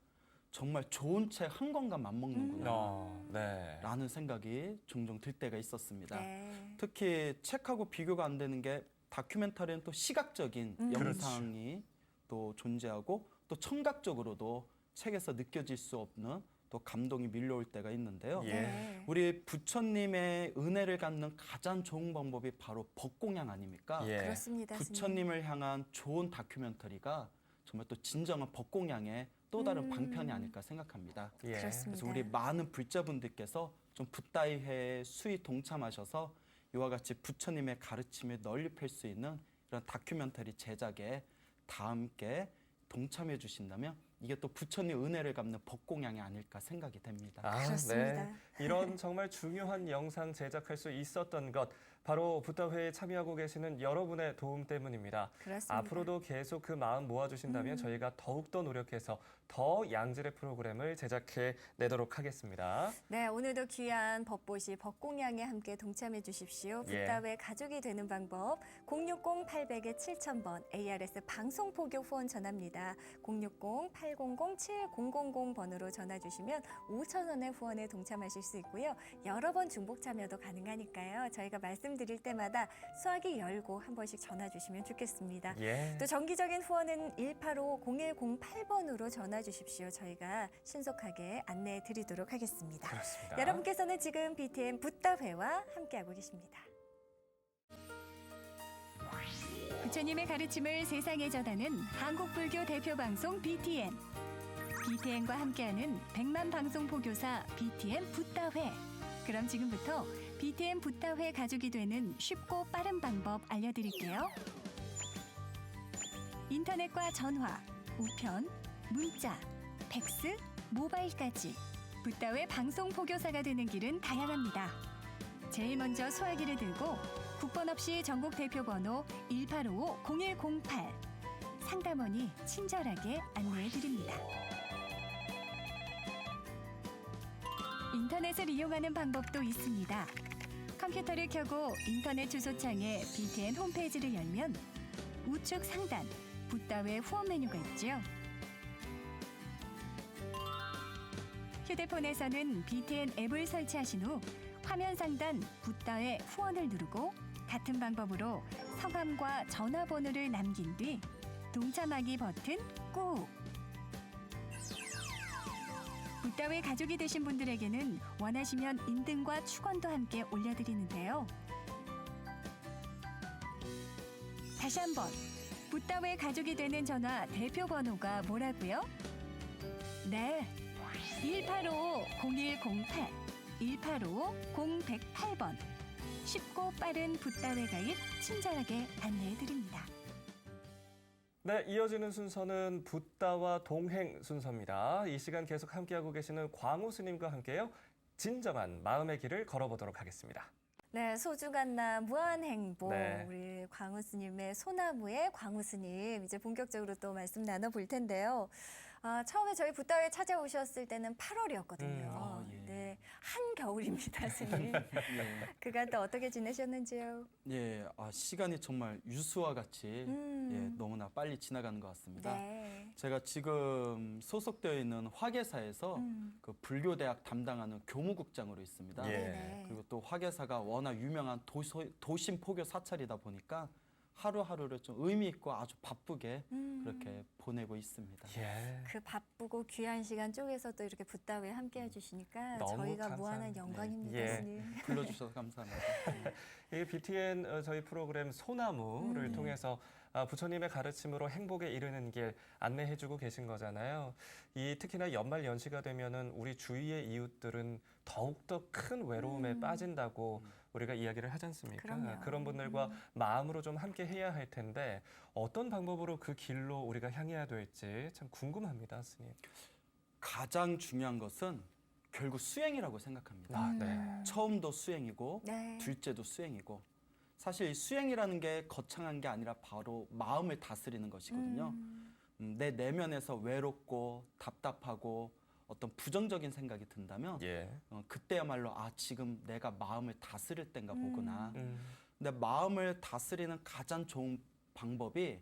정말 좋은 책 한 권과 맞먹는구나 네. 라는 생각이 종종 들 때가 있었습니다. 네. 특히 책하고 비교가 안 되는 게 다큐멘터리는 또 시각적인 영상이 또 존재하고 또 청각적으로도 책에서 느껴질 수 없는 또 감동이 밀려올 때가 있는데요. 예. 네. 우리 부처님의 은혜를 갖는 가장 좋은 방법이 바로 법공양 아닙니까? 예. 그렇습니다. 부처님을 향한 좋은 다큐멘터리가 정말 또 진정한 법공양의 또 다른 방편이 아닐까 생각합니다. 예. 그렇습니다. 그래서 우리 많은 불자분들께서 좀 붓다회에 수히 동참하셔서 이와 같이 부처님의 가르침을 널리 펼 수 있는 이런 다큐멘터리 제작에 다 함께 동참해 주신다면 이게 또 부처님 은혜를 갚는 법공양이 아닐까 생각이 됩니다. 그렇습니다. 네. 이런 정말 중요한 영상 제작할 수 있었던 것 바로 붓다회에 참여하고 계시는 여러분의 도움 때문입니다. 그렇습니다. 앞으로도 계속 그 마음 모아주신다면 저희가 더욱더 노력해서 더 양질의 프로그램을 제작해 내도록 하겠습니다. 네, 오늘도 귀한 법보시 법공양에 함께 동참해 주십시오. 예. 붓다회 가족이 되는 방법 060-800-7000번 ARS 방송포교 후원 전화입니다. 060-800-7000번으로 전화 주시면 5,000원의 후원에 동참하실 수 있고요. 여러 번 중복 참여도 가능하니까요. 저희가 말씀드릴 때마다 수화기 열고 한 번씩 전화 주시면 좋겠습니다. 예. 또 정기적인 후원은 185-0108번으로 전화 주십시오. 저희가 신속하게 안내해 드리도록 하겠습니다. 그렇습니다. 여러분께서는 지금 BTN 붓다회와 함께하고 계십니다. 부처님의 가르침을 세상에 전하는 한국불교 대표 방송 BTN. BTN과 함께하는 100만 방송 포교사 BTN 붓다회. 그럼 지금부터 BTN 붓다회 가족이 되는 쉽고 빠른 방법 알려드릴게요. 인터넷과 전화, 우편, 문자, 팩스, 모바일까지 붓다회 방송 포교사가 되는 길은 다양합니다. 제일 먼저 수화기를 들고 국번 없이 전국 대표 번호 1855-0108 상담원이 친절하게 안내해 드립니다. 인터넷을 이용하는 방법도 있습니다. 컴퓨터를 켜고 인터넷 주소창에 BTN 홈페이지를 열면 우측 상단 붓다회 후원 메뉴가 있죠. 휴대폰에서는 BTN 앱을 설치하신 후 화면 상단 붓다회 후원을 누르고 같은 방법으로 성함과 전화번호를 남긴 뒤 동참하기 버튼 꾹. 붓다회 가족이 되신 분들에게는 원하시면 인증과 축원도 함께 올려드리는데요. 다시 한번 붓다웨 가족이 되는 전화 대표 번호가 뭐라고요? 네, 185-0108, 185-0108번. 쉽고 빠른 붓다웨 가입 친절하게 안내해드립니다. 네, 이어지는 순서는 붓다와 동행 순서입니다. 이 시간 계속 함께하고 계시는 광우 스님과 함께요. 진정한 마음의 길을 걸어보도록 하겠습니다. 네, 소중한 나 무한 행복. 네. 우리 광우 스님의 소나무의 광우 스님 이제 본격적으로 또 말씀 나눠볼 텐데요. 처음에 저희 붓다웨 찾아오셨을 때는 8월이었거든요. 예. 네, 한겨울입니다, 스님. 그간 또 어떻게 지내셨는지요? 예, 시간이 정말 유수와 같이 예, 너무나 빨리 지나가는 것 같습니다. 네. 제가 지금 소속되어 있는 화계사에서 그 불교대학 담당하는 교무국장으로 있습니다. 예. 네. 그리고 또 화계사가 워낙 유명한 도심 포교 사찰이다 보니까 하루하루를 좀 의미 있고 아주 바쁘게 그렇게 보내고 있습니다. 예. 그 바쁘고 귀한 시간 쪽에서 또 이렇게 붓다웨 함께 해주시니까 너무 저희가 감사합니다. 무한한 영광입니다, 예. 스님. 불러주셔서 감사합니다. 이 BTN 저희 프로그램 소나무를 통해서 부처님의 가르침으로 행복에 이르는 길 안내해주고 계신 거잖아요. 이 특히나 연말 연시가 되면은 우리 주위의 이웃들은 더욱더 큰 외로움에 빠진다고 우리가 이야기를 하지 않습니까? 그럼요. 그런 분들과 마음으로 좀 함께 해야 할 텐데 어떤 방법으로 그 길로 우리가 향해야 될지 참 궁금합니다, 스님. 가장 중요한 것은 결국 수행이라고 생각합니다. 네. 처음도 수행이고 네. 둘째도 수행이고 사실 이 수행이라는 게 거창한 게 아니라 바로 마음을 다스리는 것이거든요. 내 내면에서 외롭고 답답하고 어떤 부정적인 생각이 든다면 예. 그때야말로 지금 내가 마음을 다스릴 땐가 보구나. 음. 근데 마음을 다스리는 가장 좋은 방법이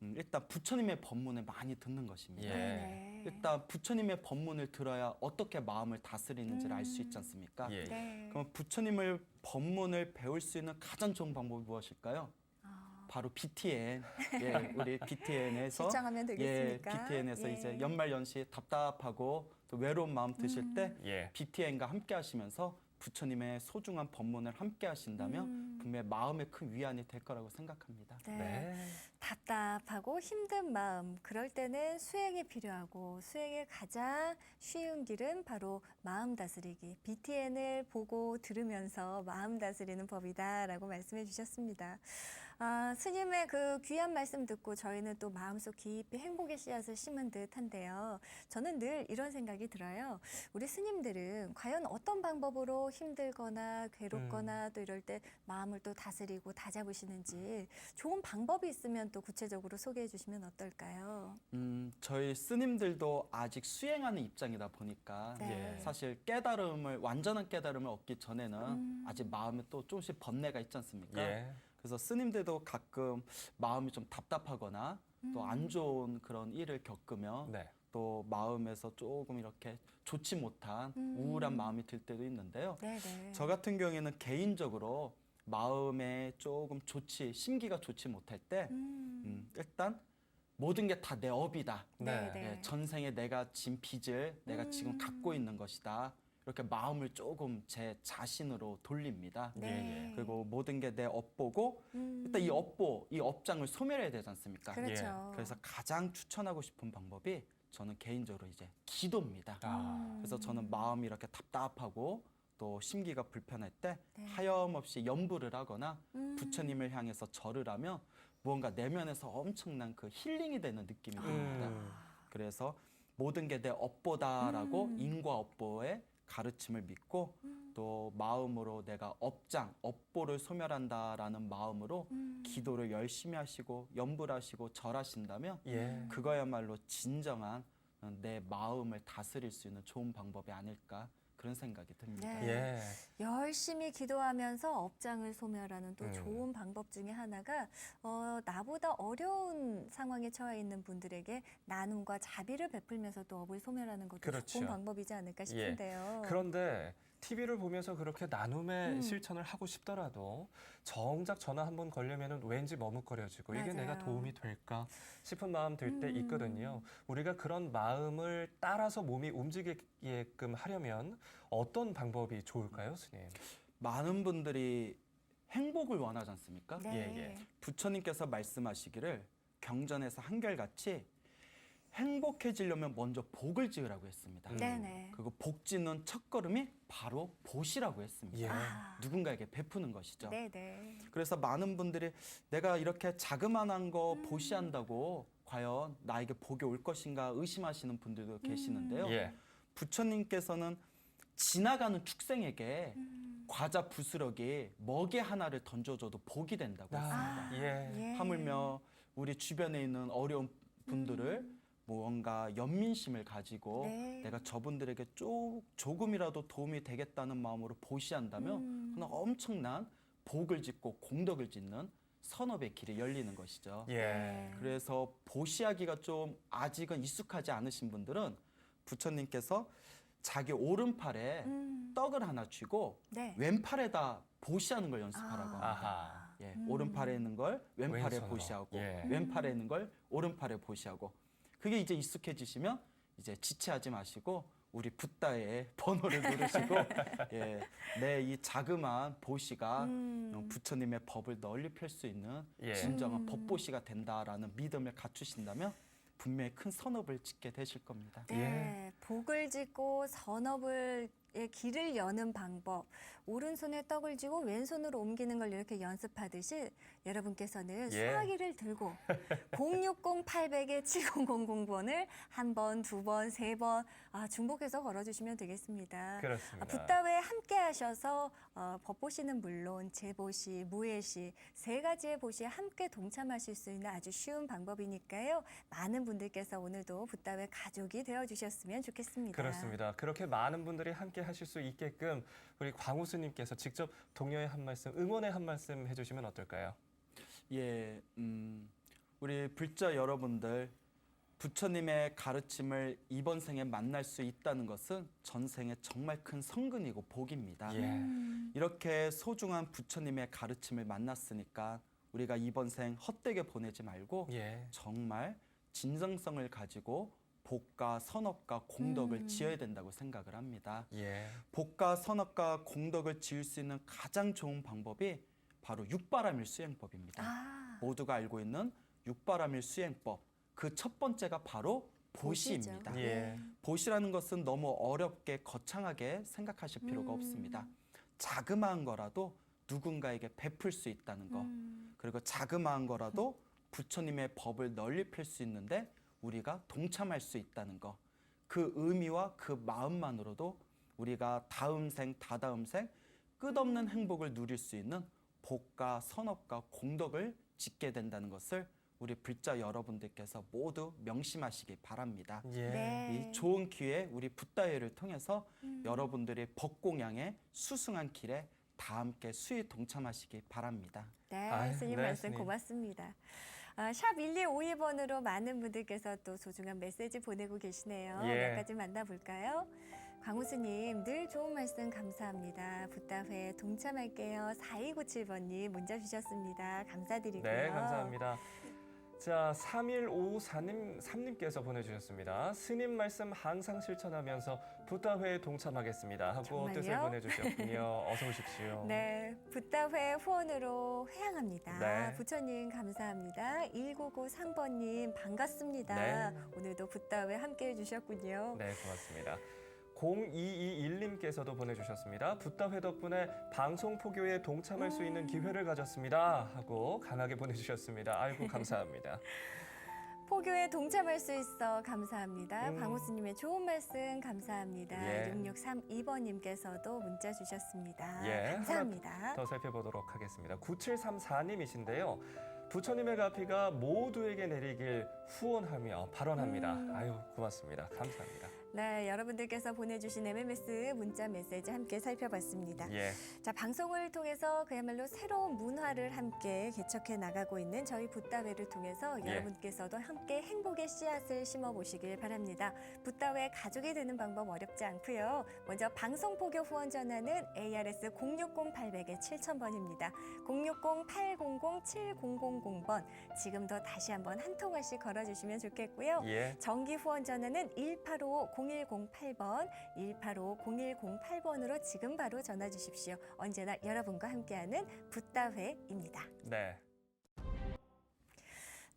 일단 부처님의 법문을 많이 듣는 것입니다. 예. 네. 일단 부처님의 법문을 들어야 어떻게 마음을 다스리는지를 알 수 있지 않습니까? 예. 네. 그럼 부처님을 법문을 배울 수 있는 가장 좋은 방법이 무엇일까요? 바로 BTN. 예, 우리 BTN에서 실장하면 되겠습니까? BTN에서 예. 이제 연말 연시 답답하고 또 외로운 마음 드실 때 예. BTN과 함께 하시면서 부처님의 소중한 법문을 함께 하신다면 분명히 마음에 큰 위안이 될 거라고 생각합니다. 네. 네. 답답하고 힘든 마음, 그럴 때는 수행이 필요하고 수행의 가장 쉬운 길은 바로 마음 다스리기. BTN을 보고 들으면서 마음 다스리는 법이다라고 말씀해 주셨습니다. 스님의 그 귀한 말씀 듣고 저희는 또 마음속 깊이 행복의 씨앗을 심은 듯한데요. 저는 늘 이런 생각이 들어요. 우리 스님들은 과연 어떤 방법으로 힘들거나 괴롭거나 또 이럴 때 마음을 또 다스리고 다잡으시는지 좋은 방법이 있으면 또 구체적으로 소개해 주시면 어떨까요? 저희 스님들도 아직 수행하는 입장이다 보니까 네. 사실 완전한 깨달음을 얻기 전에는 아직 마음에 또 조금씩 번뇌가 있지 않습니까? 예. 그래서 스님들도 가끔 마음이 좀 답답하거나 또 안 좋은 그런 일을 겪으면 네. 또 마음에서 조금 이렇게 좋지 못한 우울한 마음이 들 때도 있는데요. 네네. 저 같은 경우에는 개인적으로 마음에 조금 심기가 좋지 못할 때 일단 모든 게 다 내 업이다. 네. 네. 전생에 내가 진 빚을 내가 지금 갖고 있는 것이다. 이렇게 마음을 조금 제 자신으로 돌립니다. 네. 그리고 모든 게 내 업보고 일단 이 업장을 소멸해야 되지 않습니까? 그렇죠. 그래서 가장 추천하고 싶은 방법이 저는 개인적으로 이제 기도입니다. 그래서 저는 마음이 이렇게 답답하고 또 심기가 불편할 때 네. 하염없이 염불을 하거나 부처님을 향해서 절을 하면 무언가 내면에서 엄청난 그 힐링이 되는 느낌이 듭니다. 그래서 모든 게 내 업보다라고 인과 업보의 가르침을 믿고 또 마음으로 내가 업보를 소멸한다라는 마음으로 기도를 열심히 하시고 염불하시고 절하신다면 예. 그거야말로 진정한 내 마음을 다스릴 수 있는 좋은 방법이 아닐까 그런 생각이 듭니다. 네. 예. 열심히 기도하면서 업장을 소멸하는 또 좋은 방법 중에 하나가 나보다 어려운 상황에 처해 있는 분들에게 나눔과 자비를 베풀면서 또 업을 소멸하는 것도 그렇죠. 좋은 방법이지 않을까 싶은데요. 그런데 TV를 보면서 그렇게 나눔의 실천을 하고 싶더라도 정작 전화 한 번 걸려면 왠지 머뭇거려지고 이게 맞아요. 내가 도움이 될까 싶은 마음 들 때 있거든요. 우리가 그런 마음을 따라서 몸이 움직이게끔 하려면 어떤 방법이 좋을까요, 스님? 많은 분들이 행복을 원하지 않습니까? 네. 예, 예. 부처님께서 말씀하시기를 경전에서 한결같이 행복해지려면 먼저 복을 지으라고 했습니다. 네네. 그리고 복 짓는 첫걸음이 바로 보시라고 했습니다. 예. 누군가에게 베푸는 것이죠. 네네. 그래서 많은 분들이 내가 이렇게 자그마한 거 보시한다고 과연 나에게 복이 올 것인가 의심하시는 분들도 계시는데요. 예. 부처님께서는 지나가는 축생에게 과자 부스러기 먹이 하나를 던져줘도 복이 된다고 했습니다. 예. 하물며 우리 주변에 있는 어려운 분들을 뭔가 연민심을 가지고 네. 내가 저분들에게 조금이라도 도움이 되겠다는 마음으로 보시한다면 그건 엄청난 복을 짓고 공덕을 짓는 선업의 길이 열리는 것이죠. 예. 그래서 보시하기가 좀 아직은 익숙하지 않으신 분들은 부처님께서 자기 오른팔에 떡을 하나 쥐고 네. 왼팔에다 보시하는 걸 연습하라고 합니다. 아하. 예, 오른팔에 있는 걸 왼팔에 왼손으로. 보시하고 예. 왼팔에 있는 걸 오른팔에 보시하고 그게 이제 익숙해지시면 이제 지체하지 마시고 우리 붓다의 번호를 누르시고 예, 내 이 자그마한 보시가 부처님의 법을 널리 펼 수 있는 예. 진정한 법보시가 된다라는 믿음을 갖추신다면 분명히 큰 선업을 짓게 되실 겁니다. 네, 복을 짓고 선업을 길을 여는 방법. 오른손에 떡을 쥐고 왼손으로 옮기는 걸 이렇게 연습하듯이 여러분께서는 예. 수화기를 들고 060-800에 7000번을 한 번, 두 번, 세 번 중복해서 걸어주시면 되겠습니다. 그렇습니다. 붓다회 함께 하셔서 법보시는 물론 제보시, 무예시 세 가지의 보시에 함께 동참하실 수 있는 아주 쉬운 방법이니까요. 많은 분들께서 오늘도 붓다회 가족이 되어주셨으면 좋겠습니다. 그렇습니다. 그렇게 많은 분들이 함께 하실 수 있게끔 우리 광우스님께서 직접 동료의 한 말씀, 응원의 한 말씀 해주시면 어떨까요? 예, 우리 불자 여러분들 부처님의 가르침을 이번 생에 만날 수 있다는 것은 전생에 정말 큰 성근이고 복입니다. 예. 이렇게 소중한 부처님의 가르침을 만났으니까 우리가 이번 생 헛되게 보내지 말고 예. 정말 진정성을 가지고 복과 선업과 공덕을 지어야 된다고 생각을 합니다. 예. 복과 선업과 공덕을 지을 수 있는 가장 좋은 방법이 바로 육바라밀 수행법입니다. 모두가 알고 있는 육바라밀 수행법. 그 첫 번째가 바로 보시입니다. 보시죠. 예. 보시라는 것은 너무 어렵게 거창하게 생각하실 필요가 없습니다. 자그마한 거라도 누군가에게 베풀 수 있다는 거. 그리고 자그마한 거라도 부처님의 법을 널리 펼 수 있는데 우리가 동참할 수 있다는 거. 그 의미와 그 마음만으로도 우리가 다음 생, 다다음 생 끝없는 행복을 누릴 수 있는 복과 선업과 공덕을 짓게 된다는 것을 우리 불자 여러분들께서 모두 명심하시기 바랍니다. 예. 네. 이 좋은 기회에 우리 붓다회를 통해서 여러분들이 법공양의 수승한 길에 다 함께 수위 동참하시기 바랍니다. 네, 아유, 스님 네, 말씀 스님. 고맙습니다. 샵 1252번으로 많은 분들께서 또 소중한 메시지 보내고 계시네요. 예. 몇 가지 만나볼까요? 광우스님 늘 좋은 말씀 감사합니다. 붓다회 동참할게요. 4297번님 문자 주셨습니다. 감사드리고요. 네, 감사합니다. 자, 3154님께서 보내주셨습니다. 스님 말씀 항상 실천하면서 붓다회에 동참하겠습니다 하고 정말요? 뜻을 보내주셨군요. 어서 오십시오. 네, 붓다회 후원으로 회양합니다. 네. 부처님 감사합니다. 1993번님 반갑습니다. 네. 오늘도 붓다회 함께해 주셨군요. 네, 고맙습니다. 0221님께서도 보내주셨습니다. 붓다회 덕분에 방송 포교에 동참할 수 있는 기회를 가졌습니다 하고 강하게 보내주셨습니다. 아이고 감사합니다. 포교에 동참할 수 있어 감사합니다. 광우스님의 좋은 말씀 감사합니다. 예. 6632번님께서도 문자 주셨습니다. 예, 감사합니다. 더 살펴보도록 하겠습니다. 9734님이신데요. 부처님의 가피가 모두에게 내리길 후원하며 발언합니다. 아유 고맙습니다. 감사합니다. 네, 여러분들께서 보내주신 MMS 문자 메시지 함께 살펴봤습니다. 예. 자, 방송을 통해서 그야말로 새로운 문화를 함께 개척해 나가고 있는 저희 붓다회를 통해서 예. 여러분께서도 함께 행복의 씨앗을 심어보시길 바랍니다. 붓다회 가족이 되는 방법 어렵지 않고요. 먼저 방송포교 후원 전화는 ARS 060-800에 7000번입니다. 060-800-7000번 지금도 다시 한번 한 통화씩 걸어주시면 좋겠고요. 예. 정기 후원 전화는 185-0108번, 185-0108번으로 지금 바로 전화 주십시오. 언제나 여러분과 함께하는 붓다회입니다. 네.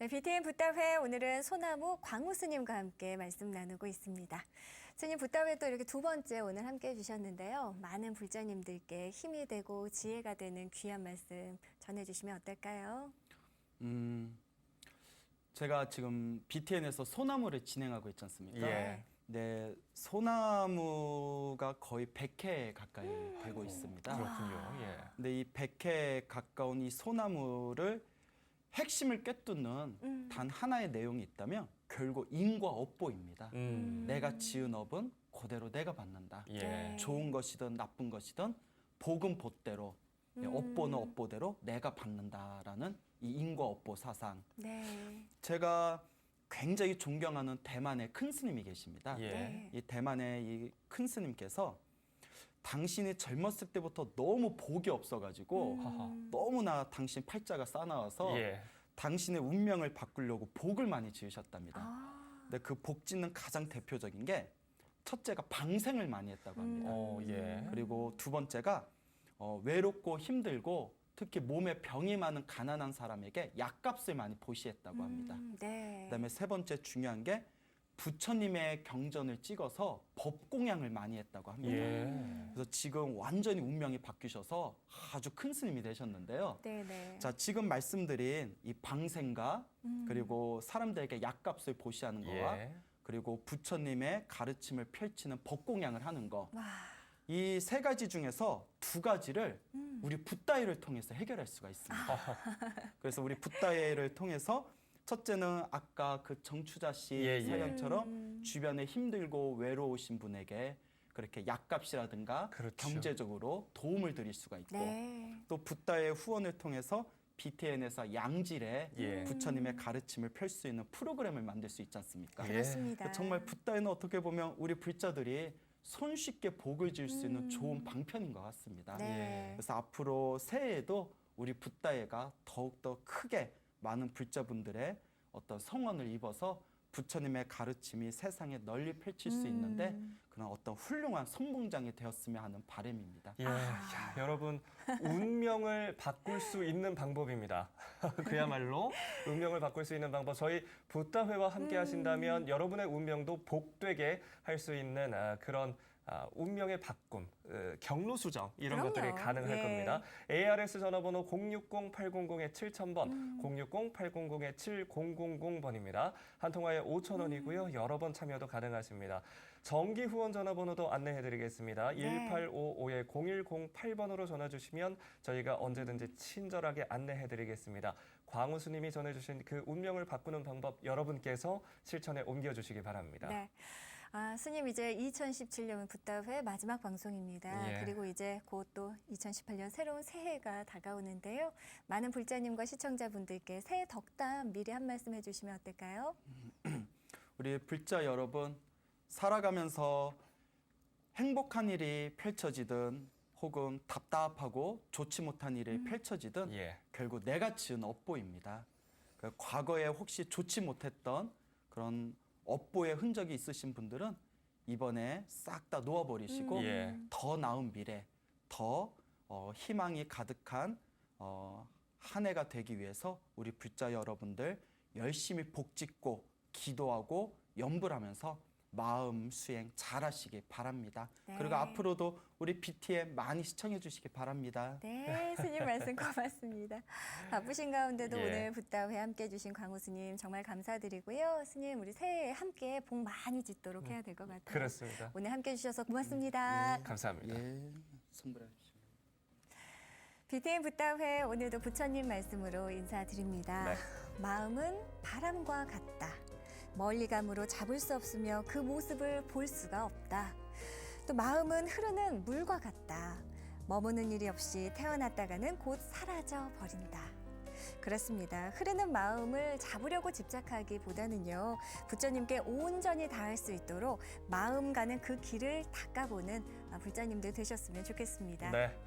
네, BTN 붓다회 오늘은 소나무 광우 스님과 함께 말씀 나누고 있습니다. 스님 붓다회 또 이렇게 두 번째 오늘 함께 해주셨는데요. 많은 불자님들께 힘이 되고 지혜가 되는 귀한 말씀 전해주시면 어떨까요? 제가 지금 BTN에서 소나무를 진행하고 있지 않습니까? 예. 네, 소나무가 거의 100회 가까이 되고 있습니다. 그렇군요. 예. 근데 이 100회 가까운 이 소나무를 핵심을 꿰뚫는 단 하나의 내용이 있다면 결국 인과 업보입니다. 내가 지은 업은 그대로 내가 받는다. 예. 네. 좋은 것이든 나쁜 것이든 복은 복대로, 업보는 업보대로 내가 받는다라는 이 인과 업보 사상. 네. 제가 굉장히 존경하는 대만의 큰 스님이 계십니다. 예. 네. 이 대만의 이 큰 스님께서 당신이 젊었을 때부터 너무 복이 없어가지고 너무나 당신 팔자가 싸나워서 예. 당신의 운명을 바꾸려고 복을 많이 지으셨답니다. 아. 근데 그 복 짓는 가장 대표적인 게 첫째가 방생을 많이 했다고 합니다. 예. 그리고 두 번째가 외롭고 힘들고 특히 몸에 병이 많은 가난한 사람에게 약값을 많이 보시했다고 합니다. 네. 그다음에 세 번째 중요한 게 부처님의 경전을 찍어서 법공양을 많이 했다고 합니다. 예. 그래서 지금 완전히 운명이 바뀌셔서 아주 큰 스님이 되셨는데요. 네네. 자, 지금 말씀드린 이 방생과 그리고 사람들에게 약값을 보시하는 거와 예. 그리고 부처님의 가르침을 펼치는 법공양을 하는 거. 와. 이 세 가지 중에서 두 가지를 우리 붓다회를 통해서 해결할 수가 있습니다. 그래서 우리 붓다회를 통해서 첫째는 아까 그 정추자 씨 예, 예. 사연처럼 주변에 힘들고 외로우신 분에게 그렇게 약값이라든가 그렇죠. 경제적으로 도움을 드릴 수가 있고 네. 또 붓다의 후원을 통해서 BTN에서 양질의 예. 부처님의 가르침을 펼 수 있는 프로그램을 만들 수 있지 않습니까? 예. 그렇습니다. 정말 붓다에는 어떻게 보면 우리 불자들이 손쉽게 복을 질 수 있는 좋은 방편인 것 같습니다. 네. 그래서 앞으로 새해에도 우리 붓다회가 더욱더 크게 많은 불자분들의 어떤 성원을 입어서 부처님의 가르침이 세상에 널리 펼칠 수 있는데 그런 어떤 훌륭한 선봉장이 되었으면 하는 바람입니다. 예, 야, 여러분 운명을 바꿀 수 있는 방법입니다. 그야말로 운명을 바꿀 수 있는 방법. 저희 붓다회와 함께 하신다면 여러분의 운명도 복되게 할 수 있는 그런 운명의 바꿈, 경로 수정 이런 그럼요. 것들이 가능할 예. 겁니다. ARS 전화번호 060-800-7000번, 060-800-7000번입니다. 한 통화에 5,000원이고요. 여러 번 참여도 가능하십니다. 정기 후원 전화번호도 안내해드리겠습니다. 네. 1855-0108번으로 전화 주시면 저희가 언제든지 친절하게 안내해드리겠습니다. 광우 스님이 전해주신 그 운명을 바꾸는 방법 여러분께서 실천에 옮겨주시기 바랍니다. 네. 스님 이제 2017년 붓다회 마지막 방송입니다. 예. 그리고 이제 곧 또 2018년 새로운 새해가 다가오는데요. 많은 불자님과 시청자분들께 새해 덕담 미리 한 말씀 해주시면 어떨까요? 우리 불자 여러분, 살아가면서 행복한 일이 펼쳐지든 혹은 답답하고 좋지 못한 일이 펼쳐지든 예. 결국 내가 지은 업보입니다. 그 과거에 혹시 좋지 못했던 그런 업보의 흔적이 있으신 분들은 이번에 싹 다 놓아버리시고 예. 더 나은 미래, 더 희망이 가득한 한 해가 되기 위해서 우리 불자 여러분들 열심히 복짓고 기도하고 염불하면서 마음 수행 잘하시기 바랍니다. 네. 그리고 앞으로도 우리 BTN 많이 시청해 주시기 바랍니다. 네, 스님 말씀 고맙습니다. 바쁘신 가운데도 예. 오늘 붓다회 함께 해주신 광우 스님 정말 감사드리고요. 스님 우리 새해에 함께 복 많이 짓도록 해야 될 것 같아요. 그렇습니다. 오늘 함께 해주셔서 고맙습니다. 감사합니다. 예, 선물하십시오. BTN 붓다회 오늘도 부처님 말씀으로 인사드립니다. 네. 마음은 바람과 같다. 멀리 감으로 잡을 수 없으며 그 모습을 볼 수가 없다. 또 마음은 흐르는 물과 같다. 머무는 일이 없이 태어났다가는 곧 사라져 버린다. 그렇습니다. 흐르는 마음을 잡으려고 집착하기보다는요. 부처님께 온전히 닿을 수 있도록 마음 가는 그 길을 닦아보는 불자님들 되셨으면 좋겠습니다. 네.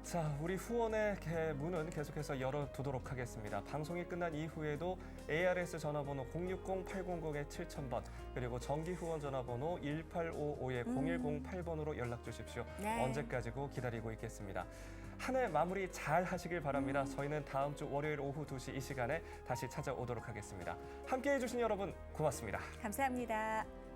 자, 우리 후원의 문은 계속해서 열어두도록 하겠습니다. 방송이 끝난 이후에도 ARS 전화번호 060-800-7000번 그리고 정기 후원 전화번호 1855-0108번으로 연락 주십시오. 네. 언제까지고 기다리고 있겠습니다. 한 해 마무리 잘 하시길 바랍니다. 저희는 다음 주 월요일 오후 2시 이 시간에 다시 찾아오도록 하겠습니다. 함께해 주신 여러분 고맙습니다. 감사합니다.